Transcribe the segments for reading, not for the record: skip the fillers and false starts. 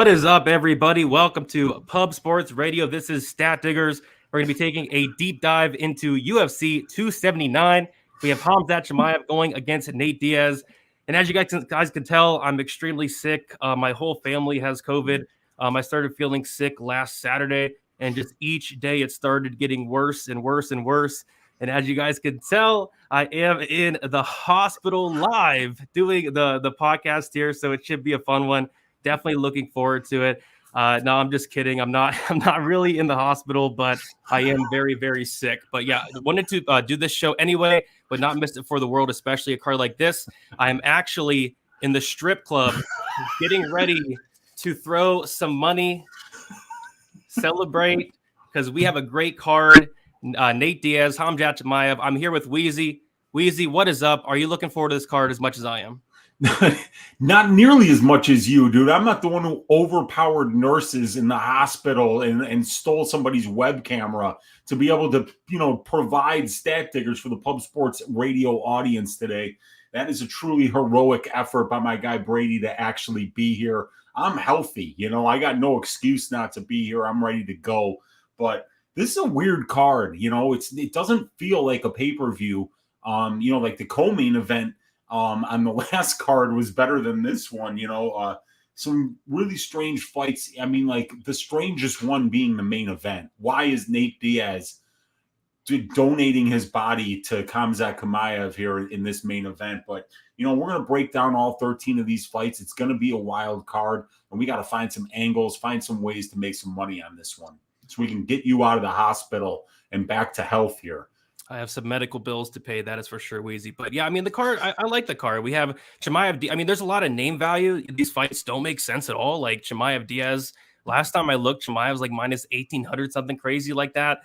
What is up, everybody? Welcome to Pub Sports Radio. This is Stat Diggers. We're going to be taking a deep dive into UFC 279. We have Khamzat Chimaev going against Nate Diaz. And as you guys can tell, I'm extremely sick. My whole family has COVID. I started feeling sick last Saturday, and just each day it started getting worse and worse and worse. And as you guys can tell, I am in the hospital live doing the podcast here, so it should be a fun one. Definitely looking forward to it. No, I'm just kidding. I'm not really in the hospital, but I am very, very sick. But yeah, wanted to do this show anyway, but not miss it for the world, especially a card like this. I am actually in the strip club getting ready to throw some money, celebrate, because we have a great card. Nate Diaz, Khamzat Chimaev. I'm here with Weezy. Weezy, what is up? Are you looking forward to this card as much as I am? Not nearly as much as you, dude. I'm not the one who overpowered nurses in the hospital and stole somebody's web camera to be able to, provide stat diggers for the Pub Sports Radio audience today. That is a truly heroic effort by my guy Brady to actually be here. I'm healthy. I got no excuse not to be here. I'm ready to go. But this is a weird card. It doesn't feel like a pay-per-view. Like the co-main event on the last card was better than this one. Some really strange fights. I mean, like the strangest one being the main event. Why is Nate Diaz donating his body to Khamzat Chimaev here in this main event? But, we're going to break down all 13 of these fights. It's going to be a wild card, and we got to find some angles, find some ways to make some money on this one so we can get you out of the hospital and back to health here. I have some medical bills to pay. That is for sure, Weezy. But yeah, I mean, the card, I like the card. We have Chimaev. I mean, there's a lot of name value. These fights don't make sense at all. Like Chimaev Diaz, last time I looked, Chimaev was like minus 1,800, something crazy like that.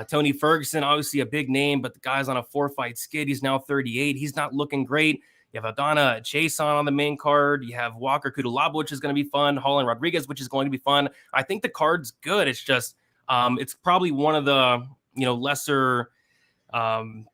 Tony Ferguson, obviously a big name, but the guy's on a 4-fight skid. He's now 38. He's not looking great. You have Aldana, Chiasson on the main card. You have Walker Cuțelaba, which is going to be fun. Holland Rodriguez, which is going to be fun. I think the card's good. It's just, it's probably one of the, lesser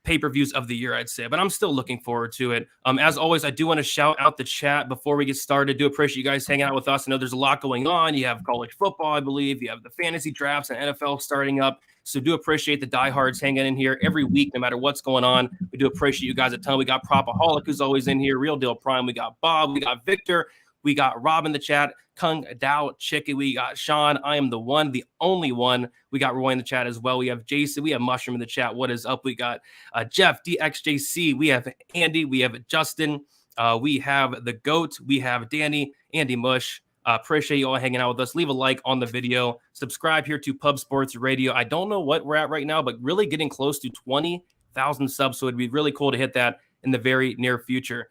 pay-per-views of the year, I'd say, but I'm still looking forward to it. As always, I do want to shout out the chat before we get started. Do appreciate you guys hanging out with us. I know there's a lot going on. You have college football, I believe. You have the fantasy drafts and NFL starting up. So do appreciate the diehards hanging in here every week, no matter what's going on. We do appreciate you guys a ton. We got Propaholic, who's always in here. Real Deal Prime. We got Bob. We got Victor. We got Rob in the chat. Kung Dao Chicky. We got Sean. I am the one, the only one. We got Roy in the chat as well. We have Jason. We have Mushroom in the chat. What is up? We got Jeff DXJC. We have Andy. We have Justin. We have the GOAT. We have Danny. Andy Mush. Appreciate you all hanging out with us. Leave a like on the video. Subscribe here to Pub Sports Radio. I don't know what we're at right now, but really getting close to 20,000 subs. So it'd be really cool to hit that in the very near future.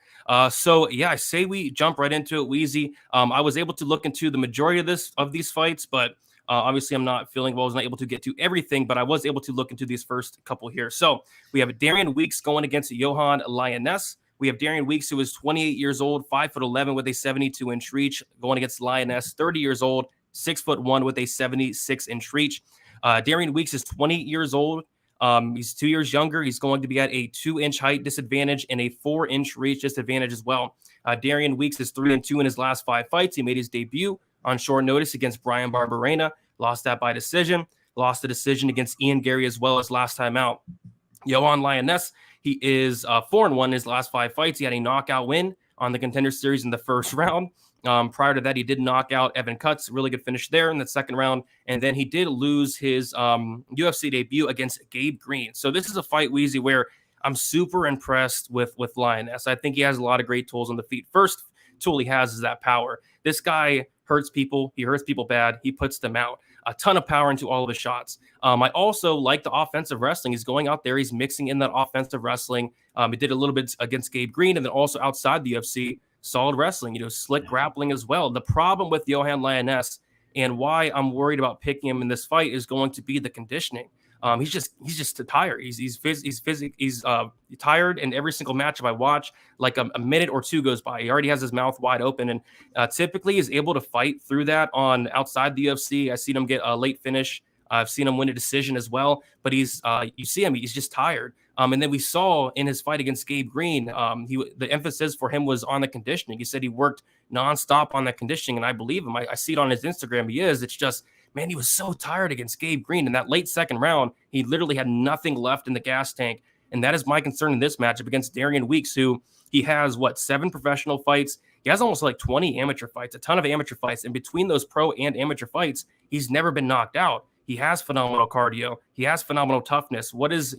So yeah, I say we jump right into it, Weezy. I was able to look into the majority of these fights, but obviously I'm not feeling well. I was not able to get to everything, but I was able to look into these first couple here. So we have Darian Weeks going against Johan Lioness. We have Darian Weeks, who is 28 years old, 5'11" with a 72-inch reach, going against Lioness, 30 years old, 6'1" with a 76-inch reach. Darian Weeks is 28 years old. He's 2 years younger. He's going to be at a 2-inch height disadvantage and a 4-inch reach disadvantage as well. Darian Weeks is 3-2 in his last 5 fights. He made his debut on short notice against Brian Barberena, lost that by decision, lost the decision against Ian Gary as well as last time out. Johan Lioness, he is 4-1 in his last 5 fights. He had a knockout win on the Contender Series in the first round. Prior to that, he did knock out Evan Cutts. Really good finish there in the second round. And then he did lose his UFC debut against Gabe Green. So this is a fight, Weezy, where I'm super impressed with Lioness. I think he has a lot of great tools on the feet. First tool he has is that power. This guy hurts people. He hurts people bad. He puts them out. A ton of power into all of his shots. I also like the offensive wrestling. He's going out there. He's mixing in that offensive wrestling. He did a little bit against Gabe Green, and then also outside the UFC, solid wrestling, slick grappling as well. The problem with Johan Lioness and why I'm worried about picking him in this fight is going to be the conditioning. He's just tired. He's tired, and every single matchup I watch, like a minute or two goes by, he already has his mouth wide open, and typically is able to fight through that on outside the UFC. I've seen him get a late finish. I've seen him win a decision as well, but you see him, he's just tired. And then we saw in his fight against Gabe Green, the emphasis for him was on the conditioning. He said he worked nonstop on that conditioning, and I believe him. I see it on his Instagram. He is. It's just, man, he was so tired against Gabe Green. In that late second round, he literally had nothing left in the gas tank. And that is my concern in this matchup against Darian Weeks, who he has, 7 professional fights. He has almost like 20 amateur fights, a ton of amateur fights. And between those pro and amateur fights, he's never been knocked out. He has phenomenal cardio. He has phenomenal toughness. What is,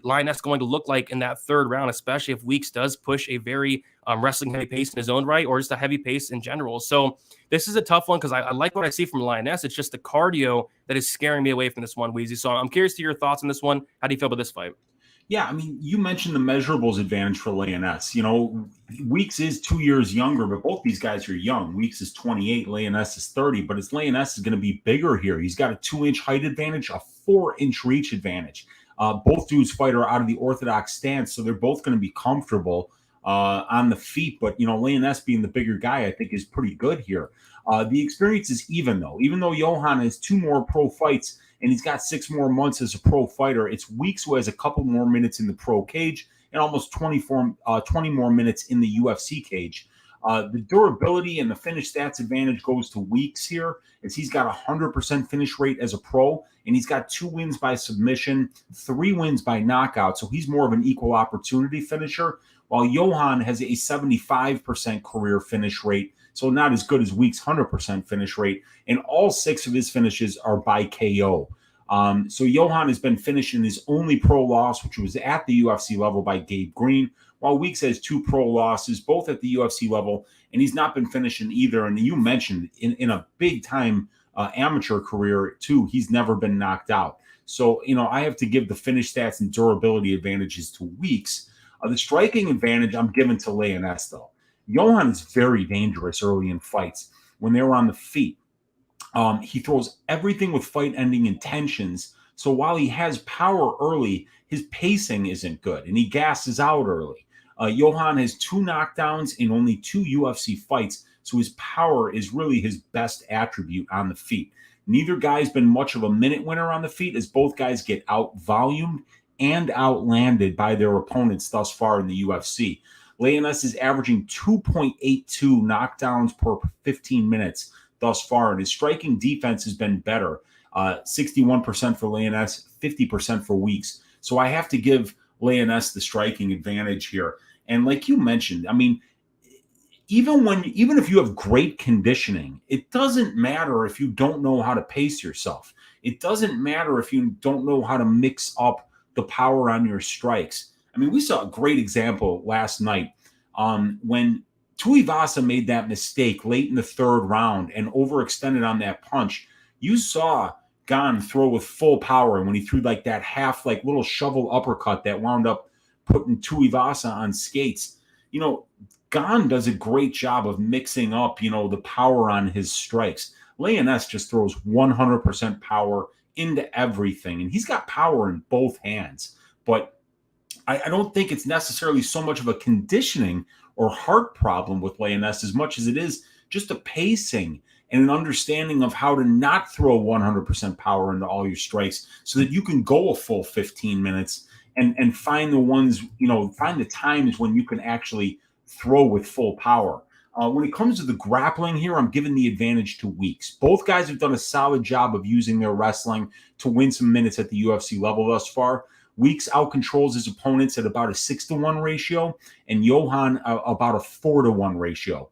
Lioness going to look like in that third round, especially if Weeks does push a very wrestling heavy pace in his own right, or just a heavy pace in general? So this is a tough one because I like what I see from Lioness. It's just the cardio that is scaring me away from this one, Weezy. So I'm curious to your thoughts on this one. How do you feel about this fight? Yeah, I mean, you mentioned the measurables advantage for Lioness. Weeks is 2 years younger, but both these guys are young. Weeks is 28, Lioness is 30, but his Lioness is going to be bigger here. He's got a 2-inch height advantage, a 4-inch reach advantage. Both dudes fight are out of the orthodox stance, so they're both going to be comfortable on the feet. But, Lioness being the bigger guy, I think is pretty good here. The experience is even, though. Even though Johan has 2 more pro fights, and he's got 6 more months as a pro fighter, it's Weeks who has a couple more minutes in the pro cage and almost 20 more minutes in the UFC cage. The durability and the finish stats advantage goes to Weeks here, as he's got 100% finish rate as a pro, and he's got 2 wins by submission, 3 wins by knockout, so he's more of an equal opportunity finisher, while Johan has a 75% career finish rate, so not as good as Weeks' 100% finish rate, and all 6 of his finishes are by KO. So Johan has been finishing his only pro loss, which was at the UFC level, by Gabe Green, while Weeks has 2 pro losses, both at the UFC level, and he's not been finishing either. And you mentioned in a big-time amateur career, too, he's never been knocked out. So, I have to give the finish stats and durability advantages to Weeks. The striking advantage I'm giving to Lioness, though. Johan is very dangerous early in fights when they're on the feet. He throws everything with fight-ending intentions. So while he has power early, his pacing isn't good, and he gasses out early. Johan has 2 knockdowns in only 2 UFC fights, so his power is really his best attribute on the feet. Neither guy's been much of a minute winner on the feet, as both guys get out-volumed and outlanded by their opponents thus far in the UFC. Lioness is averaging 2.82 knockdowns per 15 minutes thus far, and his striking defense has been better. 61% for Lioness, 50% for Weeks. So I have to give Lioness the striking advantage here. And like you mentioned, I mean, even if you have great conditioning, it doesn't matter if you don't know how to pace yourself. It doesn't matter if you don't know how to mix up the power on your strikes. I mean, we saw a great example last night when Tuivasa made that mistake late in the third round and overextended on that punch. You saw Gane throw with full power, and when he threw like that half, like little shovel uppercut that wound up putting Tuivasa on skates. Gane does a great job of mixing up, the power on his strikes. Lioness just throws 100% power into everything, and he's got power in both hands. But I don't think it's necessarily so much of a conditioning or heart problem with Lioness as much as it is just a pacing and an understanding of how to not throw 100% power into all your strikes so that you can go a full 15 minutes and find the ones, find the times when you can actually throw with full power. When it comes to the grappling here, I'm giving the advantage to Weeks. Both guys have done a solid job of using their wrestling to win some minutes at the UFC level thus far. Weeks outcontrols his opponents at about a 6-to-1 ratio, and Johan about a 4-to-1 ratio.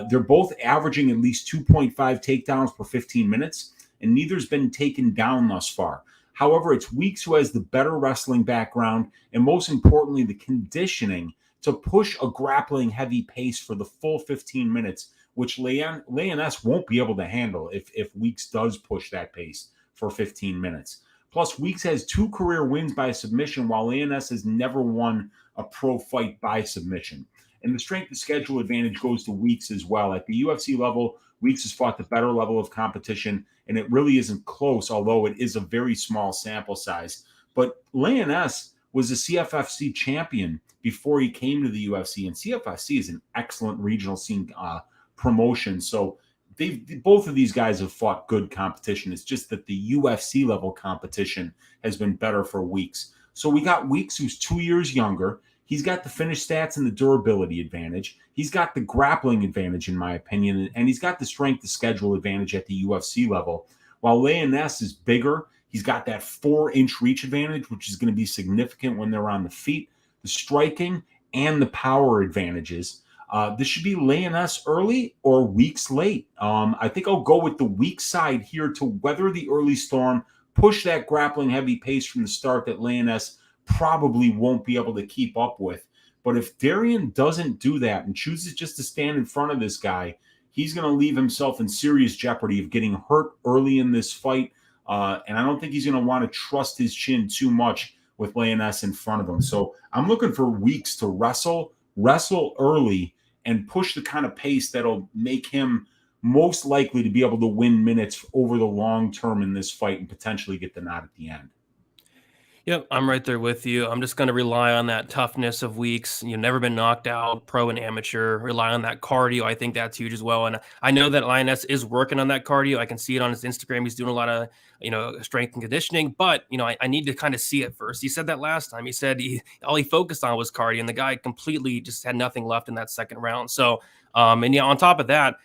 They're both averaging at least 2.5 takedowns per 15 minutes, and neither's been taken down thus far. However, it's Weeks who has the better wrestling background, and most importantly, the conditioning to push a grappling heavy pace for the full 15 minutes, which Lioness won't be able to handle if Weeks does push that pace for 15 minutes. Plus, Weeks has 2 career wins by submission, while Lioness has never won a pro fight by submission. And the strength of schedule advantage goes to Weeks as well. At the UFC level, Weeks has fought the better level of competition, and it really isn't close, although it is a very small sample size. But Lioness was a CFFC champion before he came to the UFC, and CFFC is an excellent regional scene promotion. So both of these guys have fought good competition. It's just that the UFC level competition has been better for Weeks. So we got Weeks, who's 2 years younger. He's got the finish stats and the durability advantage. He's got the grappling advantage, in my opinion, and he's got the strength to schedule advantage at the UFC level. While Leoness is bigger, he's got that 4-inch reach advantage, which is going to be significant when they're on the feet, the striking, and the power advantages. This should be Leoness early or Weeks late. I think I'll go with the weak side here to weather the early storm, push that grappling heavy pace from the start that Leoness probably won't be able to keep up with. But if Darian doesn't do that and chooses just to stand in front of this guy, he's going to leave himself in serious jeopardy of getting hurt early in this fight. And I don't think he's going to want to trust his chin too much with Leoness in front of him. So I'm looking for Weeks to wrestle early, and push the kind of pace that'll make him most likely to be able to win minutes over the long term in this fight and potentially get the nod at the end. Yep, I'm right there with you. I'm just going to rely on that toughness of Weeks. You've never been knocked out, pro and amateur. Rely on that cardio. I think that's huge as well. And I know that Lioness is working on that cardio. I can see it on his Instagram. He's doing a lot of, strength and conditioning. But, I need to kind of see it first. He said that last time. He said all he focused on was cardio, and the guy completely just had nothing left in that second round. So, on top of that,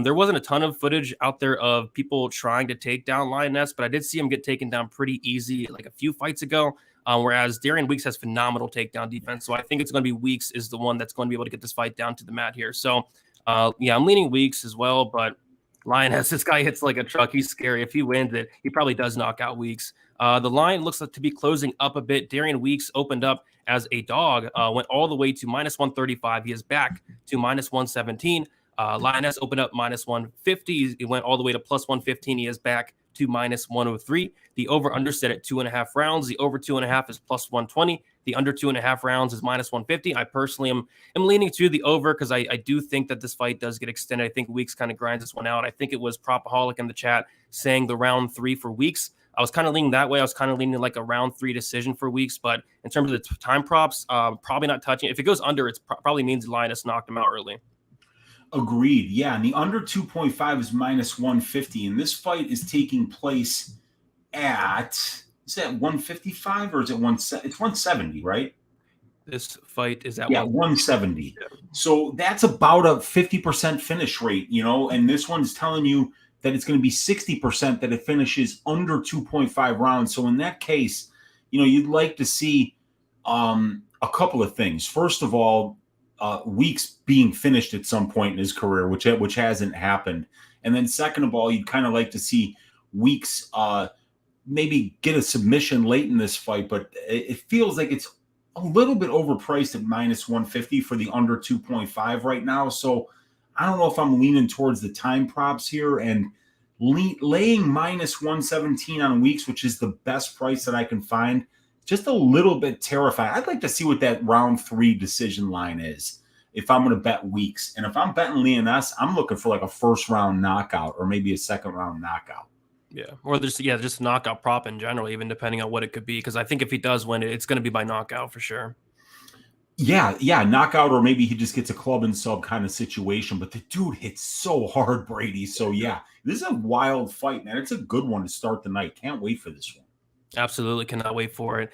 there wasn't a ton of footage out there of people trying to take down Lioness, but I did see him get taken down pretty easy like a few fights ago, whereas Darian Weeks has phenomenal takedown defense. So I think it's going to be Weeks is the one that's going to be able to get this fight down to the mat here. So, I'm leaning Weeks as well, but Lioness, this guy hits like a truck. He's scary. If he wins it, he probably does knock out Weeks. The line looks like to be closing up a bit. Darian Weeks opened up as a dog, went all the way to -135. He is back to -117. Lioness opened up -150. It went all the way to +115. He is back to -103. The over-under set at 2.5 rounds. The over 2.5 is +120. The under 2.5 rounds is -150. I personally am leaning to the over because I do think that this fight does get extended. I think Weeks kind of grinds this one out. I think it was Propaholic in the chat saying the round 3 for Weeks. I was kind of leaning that way. I was kind of leaning like a round 3 decision for Weeks. But in terms of the time props, probably not touching. If it goes under, it probably means Lioness knocked him out early. Agreed. Yeah, and the under 2.5 is -150, and this fight is taking place at, is that 155 or is it it's 170, right? This fight is at 170. Yeah. So that's about a 50% finish rate, and this one's telling you that it's going to be 60% that it finishes under 2.5 rounds. So in that case, you'd like to see a couple of things. First of all, Weeks being finished at some point in his career, which hasn't happened. And then second of all, you'd kind of like to see Weeks maybe get a submission late in this fight, but it feels like it's a little bit overpriced at -150 for the under 2.5 right now. So I don't know if I'm leaning towards the time props here and laying -117 on Weeks, which is the best price that I can find. Just a little bit terrifying. I'd like to see what that round 3 decision line is if I'm going to bet Weeks. And if I'm betting Leoness, I'm looking for like a first round knockout or maybe a second round knockout. Yeah. Or just knockout prop in general, even depending on what it could be. Because I think if he does win it, it's going to be by knockout for sure. Yeah, knockout, or maybe he just gets a club and sub kind of situation. But the dude hits so hard, Brady. So yeah, this is a wild fight, man. It's a good one to start the night. Can't wait for this one. Absolutely cannot wait for it.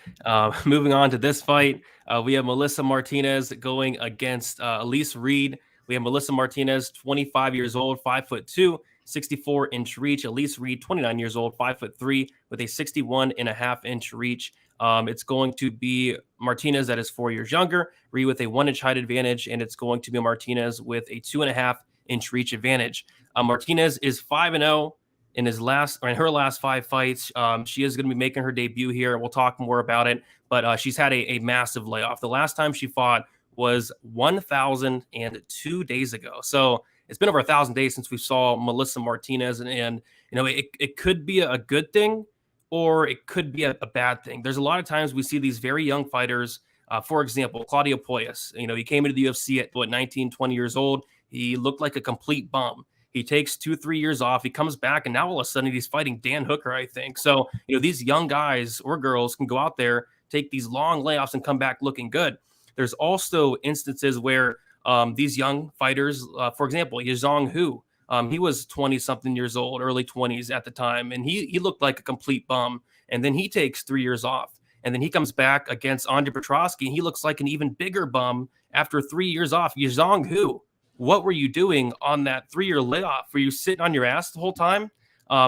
Moving on to this fight, we have Melissa Martinez going against Elise Reed. We have Melissa Martinez, 25 years old, 5'2", 64-inch reach. Elise Reed, 29 years old, 5'3", with a 61.5-inch reach. It's going to be Martinez that is 4 years younger, Reed with a 1-inch height advantage, and it's going to be Martinez with a 2.5-inch reach advantage. Martinez is 5-0. In her last 5 fights. She is going to be making her debut here. We'll talk more about it, but she's had a massive layoff. The last time she fought was 1,002 days ago. So it's been over 1,000 days since we saw Melissa Martinez, and it could be a good thing or it could be a bad thing. There's a lot of times we see these very young fighters. For example, Claudio Puelles. He came into the UFC at 19, 20 years old. He looked like a complete bum. He takes 2-3 years off. He comes back, and now all of a sudden he's fighting Dan Hooker, I think. So, these young guys or girls can go out there, take these long layoffs, and come back looking good. There's also instances where these young fighters, for example, Yazong Hu, he was 20-something years old, early 20s at the time, and he looked like a complete bum. And then he takes 3 years off. And then he comes back against Andre Petroski, and he looks like an even bigger bum after 3 years off. Zhang Hu, what were you doing on that 3-year layoff? Were you sitting on your ass the whole time?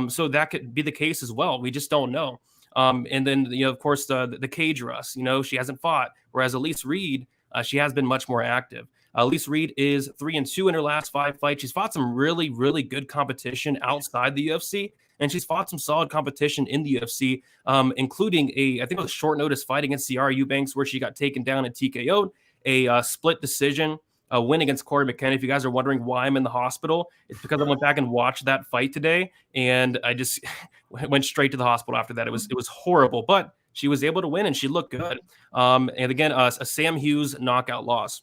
So that could be the case as well. We just don't know. And then, of course, the cage rust, she hasn't fought. Whereas Elise Reed, she has been much more active. Elise Reed is 3-2 in her last 5 fights. She's fought some really, really good competition outside the UFC, and she's fought some solid competition in the UFC, including I think it was a short notice fight against Ciara Eubanks where she got taken down and TKO'd, a split decision, a win against Corey McKenna. If you guys are wondering why I'm in the hospital, it's because I went back and watched that fight today, and I just went straight to the hospital after that. It was horrible, but she was able to win, and she looked good. And again, a Sam Hughes knockout loss.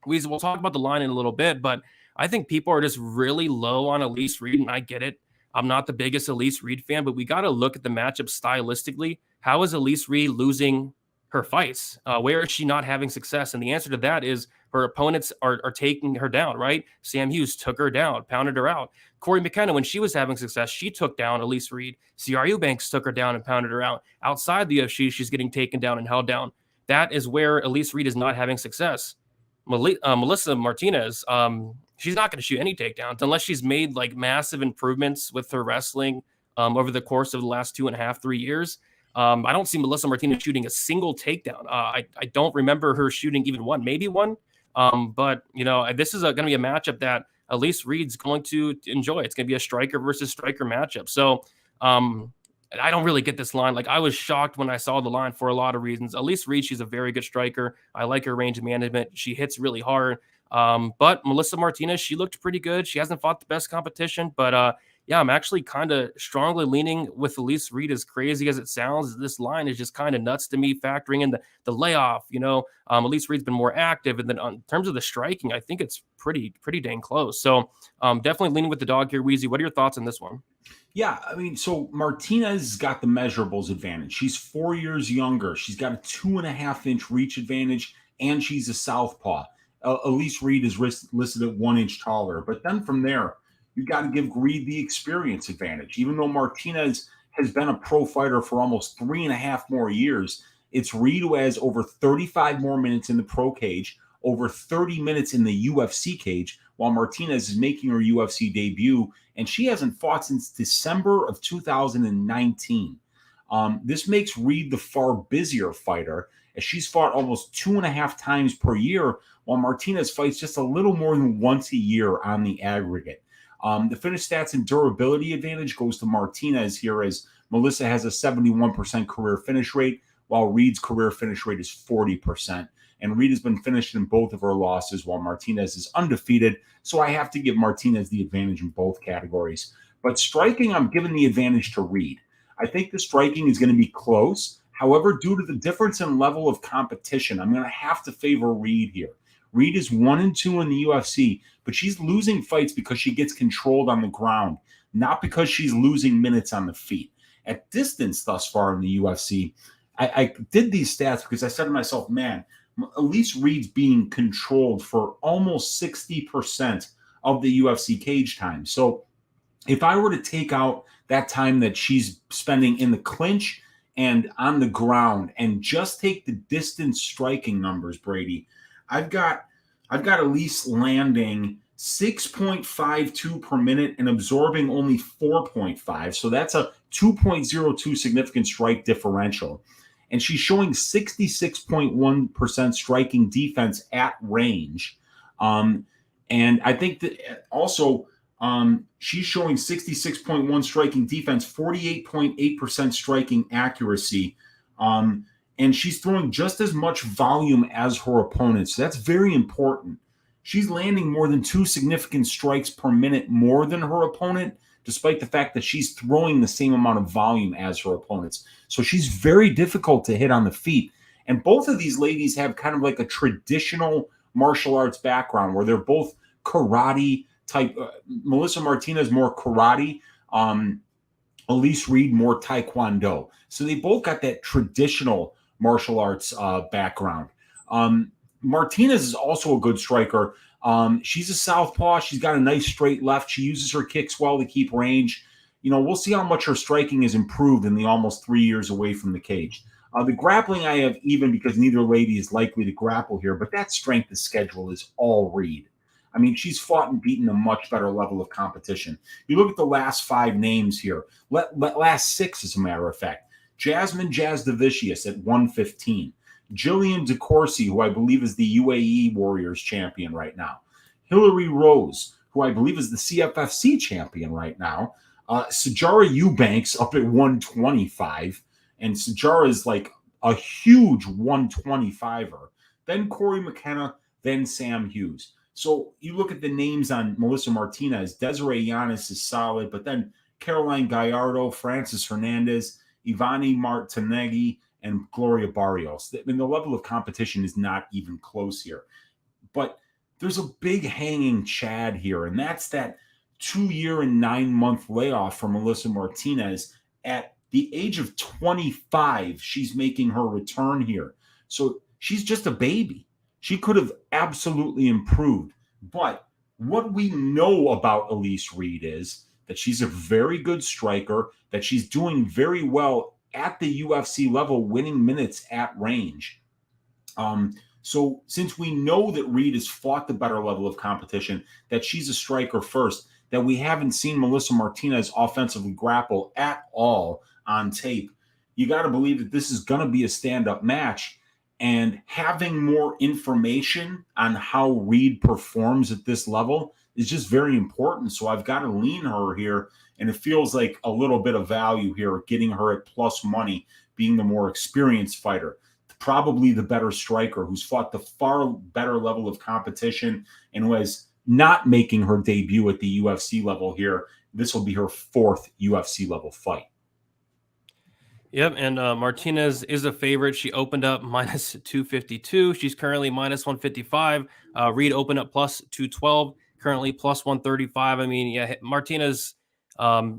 We'll talk about the line in a little bit, but I think people are just really low on Elise Reed, and I get it. I'm not the biggest Elise Reed fan, but we got to look at the matchup stylistically. How is Elise Reed losing her fights? Where is she not having success? And the answer to that is her opponents are taking her down, right? Sam Hughes took her down, pounded her out. Corey McKenna, when she was having success, she took down Elise Reed. Ciara Eubanks took her down and pounded her out. Outside the UFC, she's getting taken down and held down. That is where Elise Reed is not having success. Melissa Martinez, she's not going to shoot any takedowns unless she's made like massive improvements with her wrestling over the course of the last 2.5, 3 years. I don't see Melissa Martinez shooting a single takedown. I don't remember her shooting even one, maybe one. But this is going to be a matchup that Elise Reed's going to enjoy. It's going to be a striker versus striker matchup. So I don't really get this line. Like, I was shocked when I saw the line for a lot of reasons. Elise Reed, she's a very good striker. I like her range of management. She hits really hard. But Melissa Martinez, she looked pretty good. She hasn't fought the best competition, but yeah, I'm actually kind of strongly leaning with Elise Reed. As crazy as it sounds, this line is just kind of nuts to me, factoring in the layoff. Elise Reed's been more active, and then in terms of the striking, I think it's pretty dang close. So definitely leaning with the dog here. Weezy, what are your thoughts on this one? Yeah, I mean, so Martinez got the measurables advantage. She's 4 years younger. She's got a 2.5-inch reach advantage, and she's a southpaw. Elise Reed is listed at 1 inch taller. But then from there, you've got to give Reed the experience advantage. Even though Martinez has been a pro fighter for almost 3.5 more years, it's Reed who has over 35 more minutes in the pro cage, over 30 minutes in the UFC cage, while Martinez is making her UFC debut, and she hasn't fought since December of 2019. This makes Reed the far busier fighter, as she's fought almost 2.5 times per year, while Martinez fights just a little more than once a year on the aggregate. The finish stats and durability advantage goes to Martinez here, as Melissa has a 71% career finish rate, while Reed's career finish rate is 40%. And Reed has been finished in both of her losses, while Martinez is undefeated. So I have to give Martinez the advantage in both categories. But striking, I'm giving the advantage to Reed. I think the striking is going to be close. However, due to the difference in level of competition, I'm going to have to favor Reed here. Reed is 1-2 in the UFC, but she's losing fights because she gets controlled on the ground, not because she's losing minutes on the feet. At distance thus far in the UFC, I did these stats because I said to myself, man, Elise Reed's being controlled for almost 60% of the UFC cage time. So if I were to take out that time that she's spending in the clinch and on the ground and just take the distance striking numbers, Brady, I've got Elise landing 6.52 per minute and absorbing only 4.5. So that's a 2.02 significant strike differential. And she's showing 66.1% striking defense at range. And I think that also she's showing 66.1 striking defense, 48.8% striking accuracy. And she's throwing just as much volume as her opponent. So that's very important. She's landing more than 2 significant strikes per minute more than her opponent, despite the fact that she's throwing the same amount of volume as her opponents. So she's very difficult to hit on the feet. And both of these ladies have kind of like a traditional martial arts background where they're both karate type. Melissa Martinez more karate, Elise Reed more taekwondo. So they both got that traditional martial arts background. Martinez is also a good striker. She's a southpaw. She's got a nice straight left. She uses her kicks well to keep range. We'll see how much her striking has improved in the almost 3 years away from the cage. The grappling I have even because neither lady is likely to grapple here, but that strength of schedule is all Reed. I mean, she's fought and beaten a much better level of competition. You look at the last 5 names here, last 6, as a matter of fact. Jasmine Jasdavicius at 115. Jillian DeCourcy, who I believe is the UAE Warriors champion right now. Hillary Rose, who I believe is the CFFC champion right now. Sajara Eubanks up at 125. And Sajara is like a huge 125er. Then Corey McKenna, then Sam Hughes. So you look at the names on Melissa Martinez. Desiree Yanis is solid, but then Caroline Gallardo, Francis Hernandez, Ivani Martineggi, and Gloria Barrios. I mean, the level of competition is not even close here. But there's a big hanging Chad here, and that's that 2-year and 9-month layoff for Melissa Martinez. At the age of 25, she's making her return here. So she's just a baby. She could have absolutely improved. But what we know about Elise Reed is that she's a very good striker, that she's doing very well at the UFC level, winning minutes at range. So since we know that Reed has fought the better level of competition, that she's a striker first, that we haven't seen Melissa Martinez offensively grapple at all on tape, you got to believe that this is going to be a stand-up match. And having more information on how Reed performs at this level is just very important. So I've got to lean her here. And it feels like a little bit of value here, getting her at plus money, being the more experienced fighter, probably the better striker who's fought the far better level of competition and who is not making her debut at the UFC level here. This will be her 4th UFC level fight. Yep, and Martinez is a favorite. She opened up minus 252. She's currently minus 155. Reed opened up plus 212, currently plus 135. I mean, yeah, Martinez,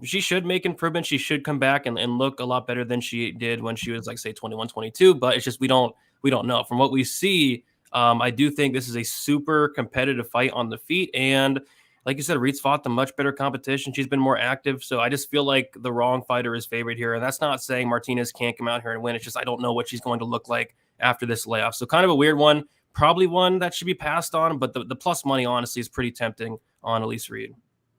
she should make improvements. She should come back and look a lot better than she did when she was, like, say, 21, 22. But it's just we don't know. From what we see, I do think this is a super competitive fight on the feet. And like you said, Reed's fought the much better competition. She's been more active. So I just feel like the wrong fighter is favored here. And that's not saying Martinez can't come out here and win. It's just I don't know what she's going to look like after this layoff. So kind of a weird one. Probably one that should be passed on. But the plus money, honestly, is pretty tempting on Elise Reed.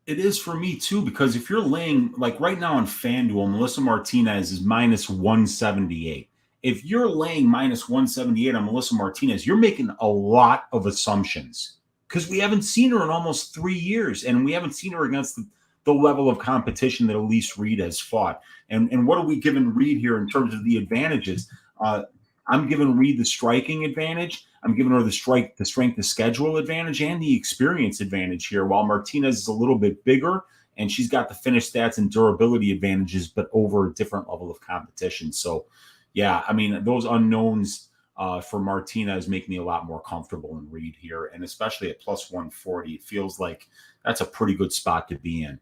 It is for me, too, because if you're laying, like right now on FanDuel, Melissa Martinez is minus 178. If you're laying minus 178 on Melissa Martinez, you're making a lot of assumptions. Because we haven't seen her in almost 3 years, and we haven't seen her against the level of competition that Elise Reed has fought. And what are we giving Reed here in terms of the advantages? I'm giving Reed the striking advantage. I'm giving her the strength of schedule advantage and the experience advantage here, while Martinez is a little bit bigger, and she's got the finish stats and durability advantages, but over a different level of competition. So, yeah, I mean, those unknowns for Martinez make me a lot more comfortable in Reed here, and especially at plus 140, it feels like that's a pretty good spot to be in.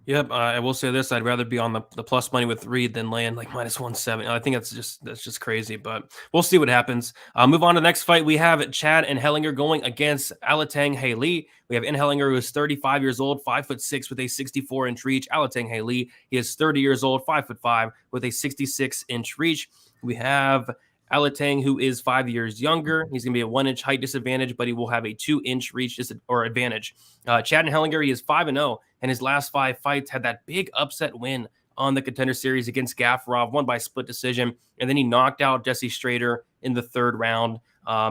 Yep, I will say this: I'd rather be on the plus money with Reed than laying like minus 170. I think that's just crazy, but we'll see what happens. Move on to the next fight. We have Chad and Hellinger going against Alatang Hailey. We have Hellinger, who is 35 years old, 5'6" with a 64-inch reach. Alatang Hailey, he is 30 years old, 5'5" with a 66-inch reach. We have Alatang, who is 5 years younger. He's going to be a 1-inch height disadvantage, but he will have a 2-inch reach advantage. Chad and Hellinger, he is 5-0, and his last 5 fights had that big upset win on the Contender Series against Gafarov, won by split decision, and then he knocked out Jesse Strader in the 3rd round.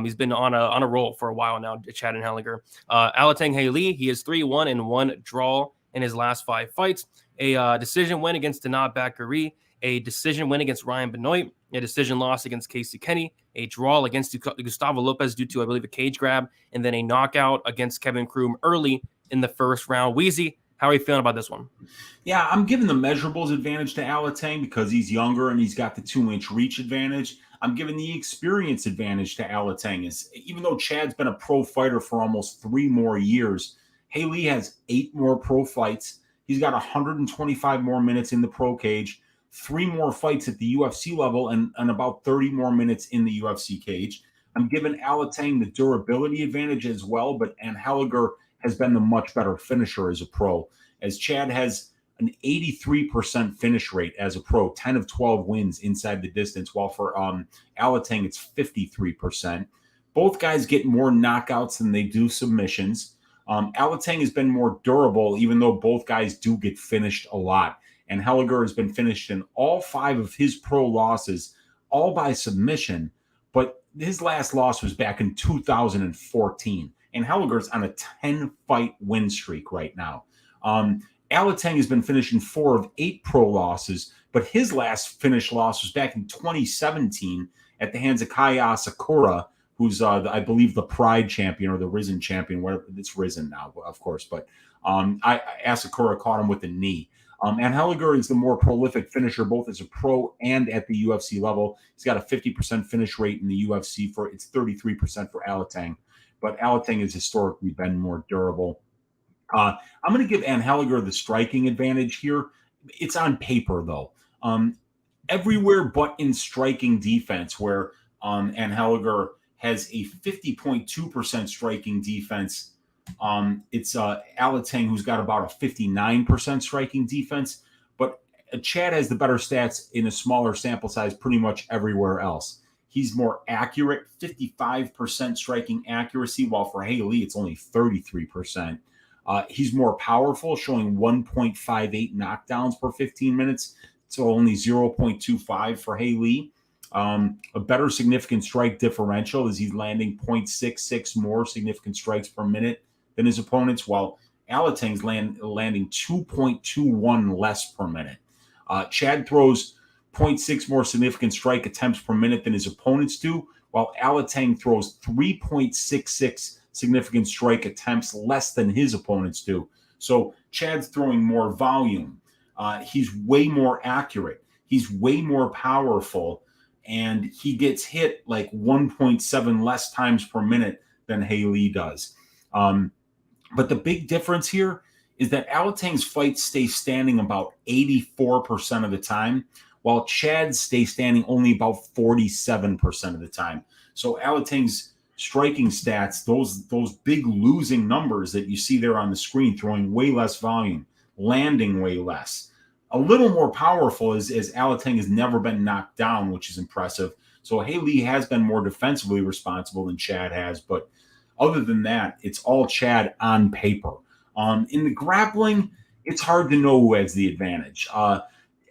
He's been on a roll for a while now, Chad and Hellinger. Alatang Hailey, he is 3-1 and 1 draw in his last 5 fights. A decision win against Danat Bakary, a decision win against Ryan Benoit, a decision loss against Casey Kenny, a draw against Gustavo Lopez due to, I believe, a cage grab, and then a knockout against Kevin Kroom early in the 1st round. Weezy, how are you feeling about this one? Yeah, I'm giving the measurables advantage to Alatang because he's younger and he's got the 2-inch reach advantage. I'm giving the experience advantage to Alatang. Even though Chad's been a pro fighter for almost 3 more years, Hailey has 8 more pro fights. He's got 125 more minutes in the pro cage, 3 more fights at the UFC level, and about 30 more minutes in the UFC cage. I'm giving Alatang the durability advantage as well, and Hellinger has been the much better finisher as a pro. As Chad has an 83% finish rate as a pro, 10 of 12 wins inside the distance, while for Alateng, it's 53%. Both guys get more knockouts than they do submissions. Alateng has been more durable, even though both guys do get finished a lot. And Hellinger has been finished in all 5 of his pro losses, all by submission. But his last loss was back in 2014. And Hellinger's on a 10-fight win streak right now. Alateng has been finishing 4 of 8 pro losses, but his last finished loss was back in 2017 at the hands of Kaya Asakura, who's, I believe, the Pride champion or the Risen champion. Where it's Risen now, of course. But Asakura caught him with a knee. And Hellinger is the more prolific finisher, both as a pro and at the UFC level. He's got a 50% finish rate in the UFC. It's 33% for Alateng. But Alateng has historically been more durable. I'm going to give Ann Hellinger the striking advantage here. It's on paper, though. Everywhere but in striking defense, where Ann Hellinger has a 50.2% striking defense. It's Alateng, who's got about a 59% striking defense. But Chad has the better stats in a smaller sample size pretty much everywhere else. He's more accurate, 55% striking accuracy, while for Haley, it's only 33%. He's more powerful, showing 1.58 knockdowns per 15 minutes, so only 0.25 for Haley. A better significant strike differential as he's landing 0.66 more significant strikes per minute than his opponents, while Alateng's landing 2.21 less per minute. Chad throws 0.6 more significant strike attempts per minute than his opponents do, while Alateng throws 3.66 significant strike attempts less than his opponents do. So Chad's throwing more volume. He's way more accurate. He's way more powerful, and he gets hit like 1.7 less times per minute than Haley does. But the big difference here is that Alateng's fights stay standing about 84% of the time, while Chad's stay standing only about 47% of the time. So Alateng's striking stats, those big losing numbers that you see there on the screen, throwing way less volume, landing way less, a little more powerful as Alateng has never been knocked down, which is impressive. So Haley has been more defensively responsible than Chad has, but other than that, it's all Chad on paper. In the grappling, it's hard to know who has the advantage.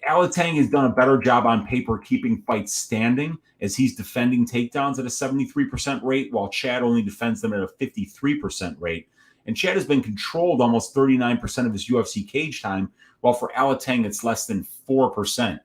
Alateng has done a better job on paper keeping fights standing, as he's defending takedowns at a 73% rate, while Chad only defends them at a 53% rate. And Chad has been controlled almost 39% of his UFC cage time, while for Alateng, it's less than 4%.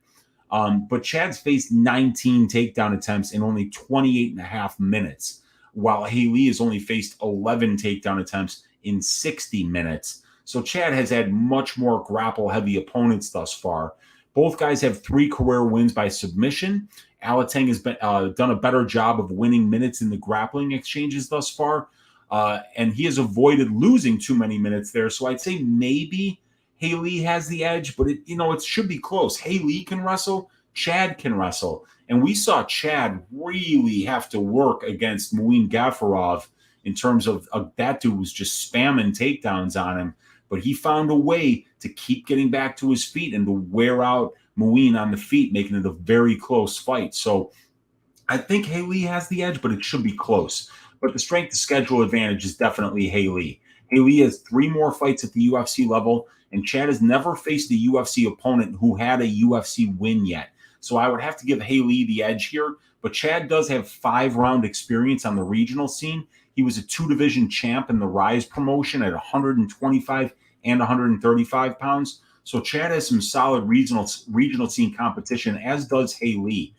But Chad's faced 19 takedown attempts in only 28 and a half minutes, while Haley has only faced 11 takedown attempts in 60 minutes. So Chad has had much more grapple-heavy opponents thus far. Both guys have 3 career wins by submission. Alateng has been done a better job of winning minutes in the grappling exchanges thus far, and he has avoided losing too many minutes there. So I'd say maybe Haley has the edge, but it should be close. Haley can wrestle, Chad can wrestle, and we saw Chad really have to work against Muin Gafarov in terms of that dude was just spamming takedowns on him. But he found a way to keep getting back to his feet and to wear out Muin on the feet, making it a very close fight. So I think Haley has the edge, but it should be close. But the strength of schedule advantage is definitely Haley. Haley has 3 more fights at the UFC level, and Chad has never faced a UFC opponent who had a UFC win yet. So I would have to give Haley the edge here. But Chad does have 5-round experience on the regional scene. He was a 2-division champ in the Rise promotion at 125 and 135 pounds. So Chad has some solid regional scene competition, as does Haley.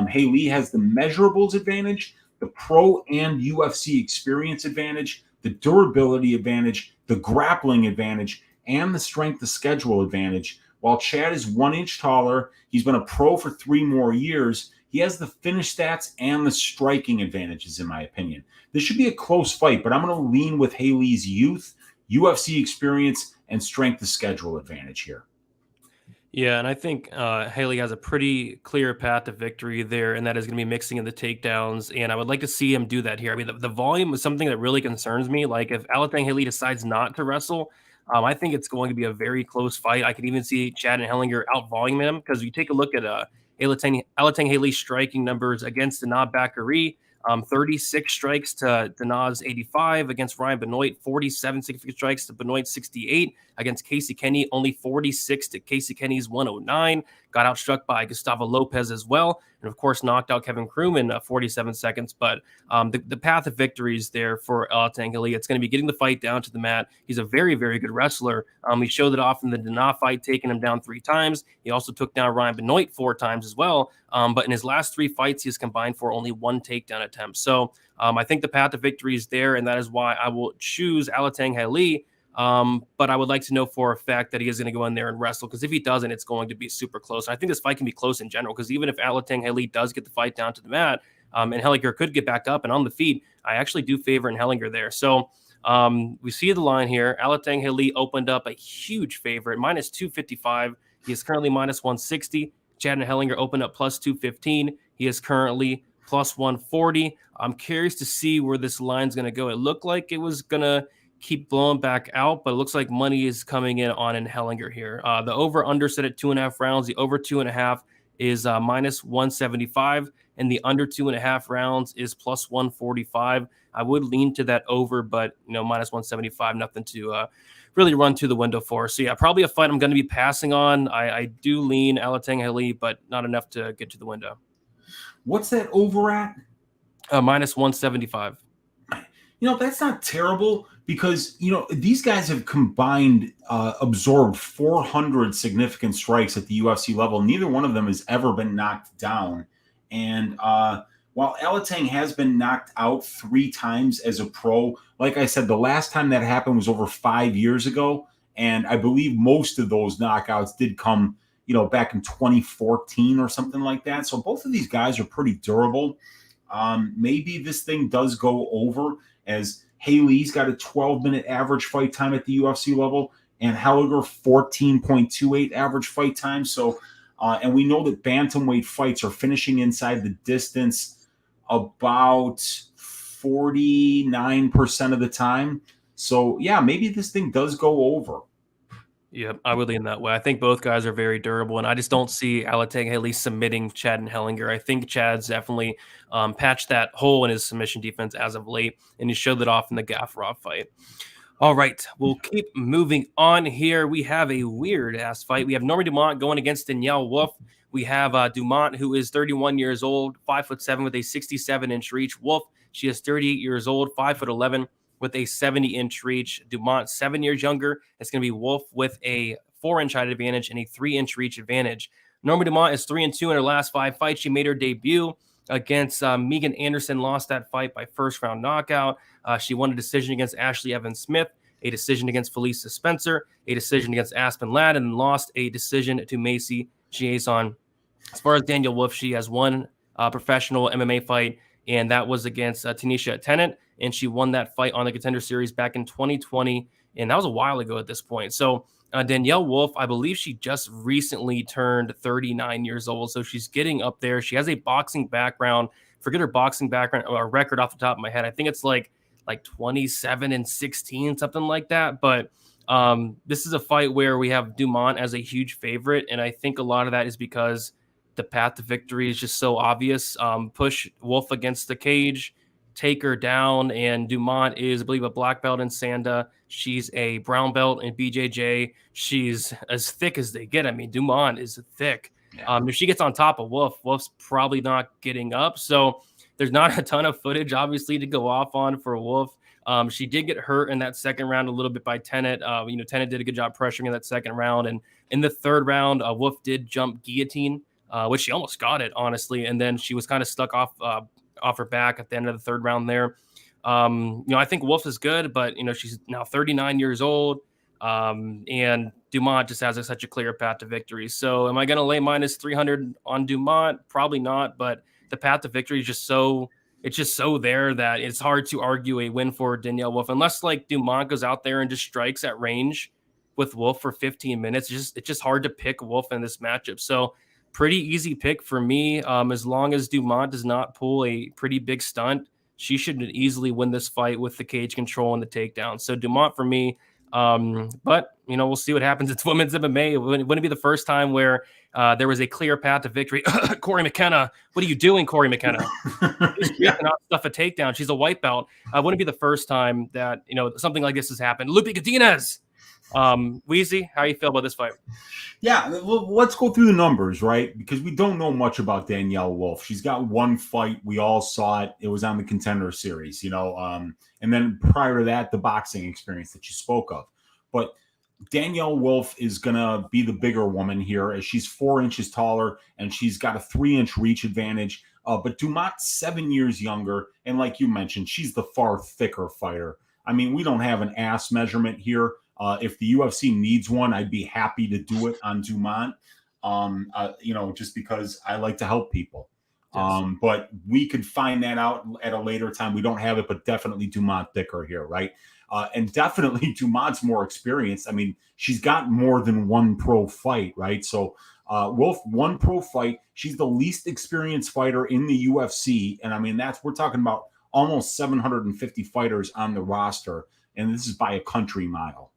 Haley has the measurables advantage, the pro and UFC experience advantage, the durability advantage, the grappling advantage, and the strength of schedule advantage. While Chad is 1 inch taller, he's been a pro for 3 more years. He has the finish stats and the striking advantages, in my opinion. This should be a close fight, but I'm going to lean with Haley's youth, UFC experience, and strength of schedule advantage here. Yeah, and I think Haley has a pretty clear path to victory there, and that is going to be mixing in the takedowns, and I would like to see him do that here. I mean, the volume is something that really concerns me. Like, if Alateng Haley decides not to wrestle, I think it's going to be a very close fight. I could even see Chad and Hellinger out-voluming him, because you take a look at Alateng Haley's striking numbers against Danaa Bakary. 36 strikes to Danaa's 85 against Ryan Benoit, 47 strikes to Benoit's 68 against Casey Kenny, only 46 to Casey Kenny's 109. Got outstruck by Gustavo Lopez as well, and of course knocked out Kevin Kroom in 47 seconds. But the path of victory is there for Alateng Haley. It's going to be getting the fight down to the mat. He's a very, very good wrestler. He showed it off in the Danaa fight, taking him down 3 times. He also took down Ryan Benoit 4 times as well. But in his last 3 fights, he has combined for only 1 takedown attempt. So I think the path to victory is there, and that is why I will choose Alateng Haley. But I would like to know for a fact that he is going to go in there and wrestle, because if he doesn't, it's going to be super close. And I think this fight can be close in general, because even if Alateng Haley does get the fight down to the mat, and Hellinger could get back up and on the feet, I actually do favor in Hellinger there. So we see the line here. Alateng Haley opened up a huge favorite, minus 255. He is currently minus 160. Chad and Hellinger opened up plus 215. He is currently plus 140. I'm curious to see where this line's going to go. It looked like it was going to keep blowing back out, but it looks like money is coming in Hellinger here. The over-under set at 2.5 rounds. The over 2.5 is minus 175, and the under 2.5 rounds is plus 145. I would lean to that over, but minus 175, nothing to really run to the window for. So yeah, probably a fight I'm going to be passing on. I do lean Alateng Haley, but not enough to get to the window. What's that over at? Minus 175. That's not terrible, because these guys have combined absorbed 400 significant strikes at the UFC level. Neither one of them has ever been knocked down. And while Alateng has been knocked out 3 times as a pro, like I said, the last time that happened was over 5 years ago, and I believe most of those knockouts did come back in 2014 or something like that. So both of these guys are pretty durable. Maybe this thing does go over, as Haley's got a 12-minute average fight time at the UFC level, and Hellinger 14.28 average fight time. So, and we know that bantamweight fights are finishing inside the distance about 49% of the time. So, yeah, maybe this thing does go over. Yeah, I would lean that way. I think both guys are very durable, and I just don't see Alateng Haley submitting Chad and Hellinger. I think Chad's definitely patched that hole in his submission defense as of late, and he showed that off in the Gafurov fight. All right, we'll keep moving on here. We have a weird-ass fight. We have Norma Dumont going against Danielle Wolfe. We have Dumont, who is 31 years old, 5'7" with a 67-inch reach. Wolfe, she is 38 years old, 5'11", with a 70-inch reach. Dumont, 7 years younger. It's going to be Wolfe with a 4-inch height advantage and a 3-inch reach advantage. Norma Dumont is 3-2 in her last 5 fights. She made her debut against Megan Anderson, lost that fight by first-round knockout. She won a decision against Ashley Evans-Smith, a decision against Felicia Spencer, a decision against Aspen Ladd, and lost a decision to Macy Chiasson. As far as Danielle Wolfe, she has one professional MMA fight, and that was against Tanisha Tennant, and she won that fight on the Contender Series back in 2020, and that was a while ago at this point. So Danielle Wolfe, I believe she just recently turned 39 years old, so she's getting up there. She has a boxing background. Forget her boxing background or record off the top of my head. I think it's like 27-16, something like that. But this is a fight where we have Dumont as a huge favorite, and I think a lot of that is because the path to victory is just so obvious. Push Wolfe against the cage, take her down, and Dumont is, I believe, a black belt in Sanda. She's a brown belt in BJJ. She's as thick as they get. I mean, Dumont is thick. Yeah. If she gets on top of Wolfe, Wolfe's probably not getting up. So there's not a ton of footage, obviously, to go off on for Wolfe. She did get hurt in that second round a little bit by Tennant. Tennant did a good job pressuring in that second round. And in the third round, Wolfe did jump guillotine, which she almost got it, honestly. And then she was kind of stuck off her back at the end of the third round there. I think Wolfe is good, but, she's now 39 years old. And Dumont just has such a clear path to victory. So am I going to lay minus 300 on Dumont? Probably not, but the path to victory is just so there that it's hard to argue a win for Danielle Wolfe unless Dumont goes out there and just strikes at range with Wolfe for 15 minutes. It's just hard to pick Wolfe in this matchup. So pretty easy pick for me. As long as Dumont does not pull a pretty big stunt, she should easily win this fight with the cage control and the takedown. So Dumont for me, But we'll see what happens. It's women's MMA. Wouldn't it be the first time where there was a clear path to victory? Corey McKenna, what are you doing, Corey McKenna? She cannot stuff a takedown. She's a white belt. Wouldn't it be the first time that something like this has happened? Lupe Godinez. Weezy, how you feel about this fight? Yeah, well, let's go through the numbers, right? Because we don't know much about Danielle Wolf. She's got one fight. We all saw it. It was on the Contender Series, and then prior to that, the boxing experience that you spoke of. But Danielle Wolf is going to be the bigger woman here, as she's 4 inches taller and she's got a 3-inch reach advantage. But Dumont's 7 years younger. And like you mentioned, she's the far thicker fighter. I mean, we don't have an ass measurement here. If the UFC needs one, I'd be happy to do it on Dumont, just because I like to help people. Yes. But we could find that out at a later time. We don't have it, but definitely Dumont thicker here, right? And definitely Dumont's more experienced. I mean, she's got more than one pro fight, right? So Wolf, one pro fight. She's the least experienced fighter in the UFC. And I mean, we're talking about almost 750 fighters on the roster. And this is by a country mile.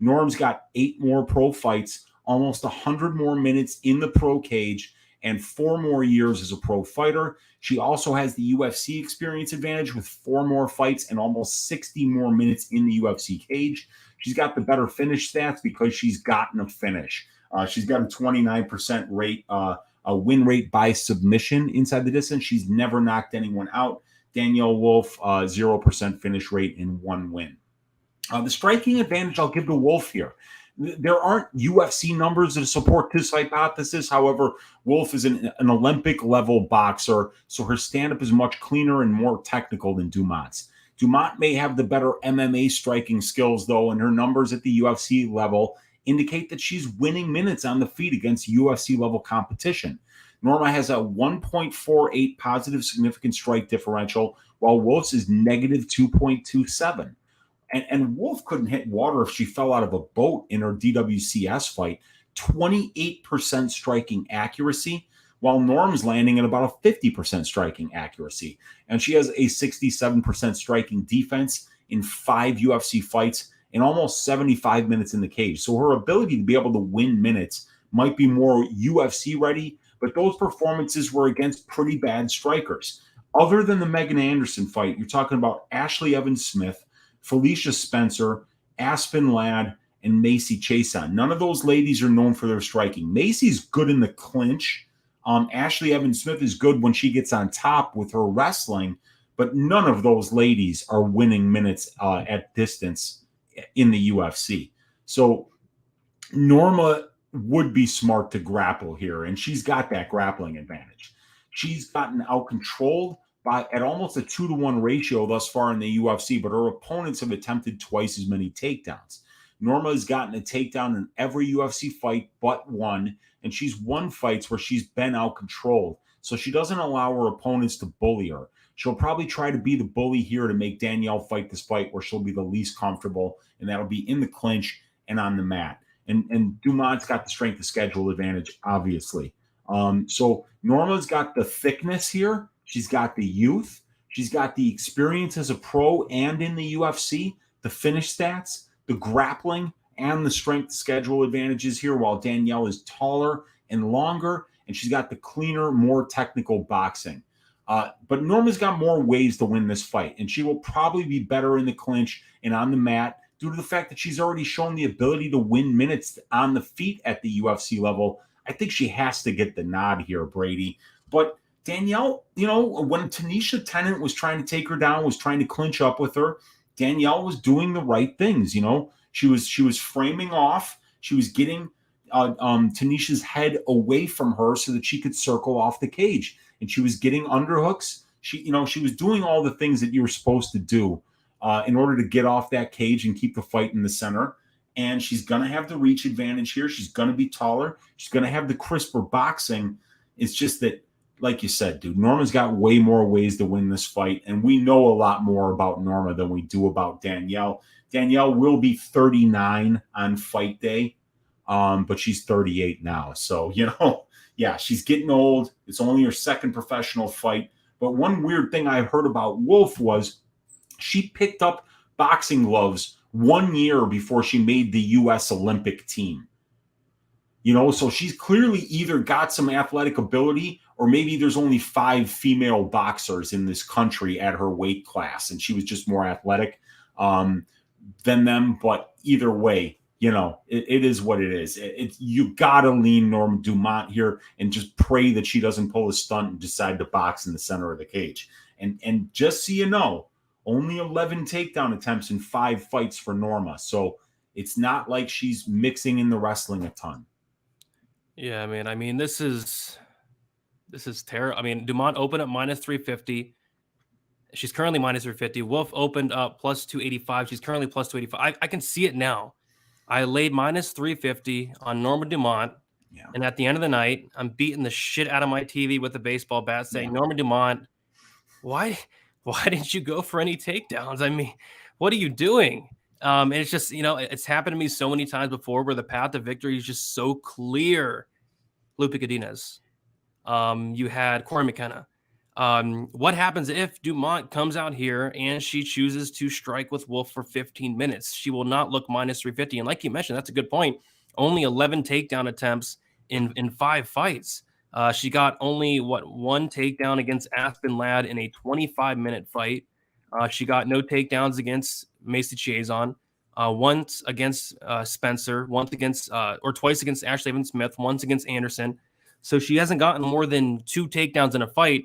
Norm's got 8 more pro fights, almost 100 more minutes in the pro cage, and 4 more years as a pro fighter. She also has the UFC experience advantage with 4 more fights and almost 60 more minutes in the UFC cage. She's got the better finish stats because she's gotten a finish. She's got a 29% rate, a win rate by submission inside the distance. She's never knocked anyone out. Danielle Wolf, 0% finish rate and 1 win. The striking advantage I'll give to Wolf here. There aren't UFC numbers that support this hypothesis. However, Wolf is an Olympic-level boxer, so her stand-up is much cleaner and more technical than Dumont's. Dumont may have the better MMA striking skills, though, and her numbers at the UFC level indicate that she's winning minutes on the feet against UFC-level competition. Norma has a 1.48 positive significant strike differential, while Wolf's is negative 2.27. And Wolf couldn't hit water if she fell out of a boat in her DWCS fight. 28% striking accuracy, while Norm's landing at about a 50% striking accuracy. And she has a 67% striking defense in 5 UFC fights and almost 75 minutes in the cage. So her ability to be able to win minutes might be more UFC ready, but those performances were against pretty bad strikers. Other than the Megan Anderson fight, you're talking about Ashley Evans-Smith, Felicia Spencer, Aspen Ladd, and Macy Chiasson. None of those ladies are known for their striking. Macy's good in the clinch. Ashley Evans-Smith is good when she gets on top with her wrestling, but none of those ladies are winning minutes at distance in the UFC. So Norma would be smart to grapple here, and she's got that grappling advantage. She's gotten out-controlled at almost a 2-to-1 ratio thus far in the UFC, but her opponents have attempted twice as many takedowns. Norma has gotten a takedown in every UFC fight but one, and she's won fights where she's been out-controlled, so she doesn't allow her opponents to bully her. She'll probably try to be the bully here to make Danielle fight this fight where she'll be the least comfortable, and that'll be in the clinch and on the mat. And Dumont's got the strength of schedule advantage, obviously. So Norma's got the thickness here. She's got the youth. She's got the experience as a pro and in the UFC, the finish stats, the grappling, and the strength schedule advantages here, while Danielle is taller and longer, and she's got the cleaner, more technical boxing. But Norma's got more ways to win this fight, and she will probably be better in the clinch and on the mat due to the fact that she's already shown the ability to win minutes on the feet at the UFC level. I think she has to get the nod here, Brady. But Danielle, when Tanisha Tennant was trying to take her down, was trying to clinch up with her, Danielle was doing the right things. She was framing off. She was getting Tanisha's head away from her so that she could circle off the cage, and she was getting underhooks. She was doing all the things that you were supposed to do in order to get off that cage and keep the fight in the center. And she's going to have the reach advantage here. She's going to be taller. She's going to have the crisper boxing. It's just that, like you said, dude, Norma's got way more ways to win this fight, and we know a lot more about Norma than we do about Danielle. Danielle will be 39 on fight day, but she's 38 now. So, yeah, she's getting old. It's only her second professional fight. But one weird thing I heard about Wolf was she picked up boxing gloves 1 year before she made the U.S. Olympic team. You know, so she's clearly either got some athletic ability, or maybe there's only 5 female boxers in this country at her weight class, and she was just more athletic than them. But either way, you know, it is what it is. You got to lean Norma Dumont here and just pray that she doesn't pull a stunt and decide to box in the center of the cage. And just so you know, only 11 takedown attempts in 5 fights for Norma. So it's not like she's mixing in the wrestling a ton. Yeah, I mean, this is terrible. I mean, Dumont opened up minus 350. She's currently minus 350. Wolf opened up plus 285. She's currently plus 285. I can see it now. I laid minus 350 on Norma Dumont. Yeah. And at the end of the night, I'm beating the shit out of my TV with a baseball bat saying, Norma Dumont, why didn't you go for any takedowns? I mean, what are you doing? And it's just, you know, it's happened to me so many times before where the path to victory is just so clear. Lupe Godinez. You had Corey McKenna. What happens if Dumont comes out here and she chooses to strike with Wolf for 15 minutes? She will not look minus 350. And like you mentioned, that's a good point. Only 11 takedown attempts in 5 fights. She got only, 1 takedown against Aspen Ladd in a 25-minute fight. She got no takedowns against Macy Chiasson, once against Spencer, twice against Ashley Evans Smith, once against Anderson. So she hasn't gotten more than 2 takedowns in a fight.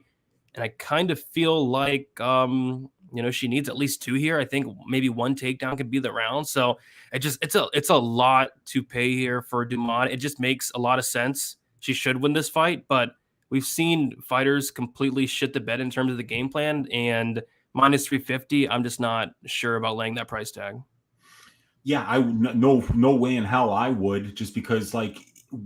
And I kind of feel like, you know, she needs at least 2 here. I think maybe 1 takedown could be the round. So it's a lot to pay here for Dumont. It just makes a lot of sense. She should win this fight, but we've seen fighters completely shit the bed in terms of the game plan, and minus 350, I'm just not sure about laying that price tag. Yeah, no way in hell I would, just because like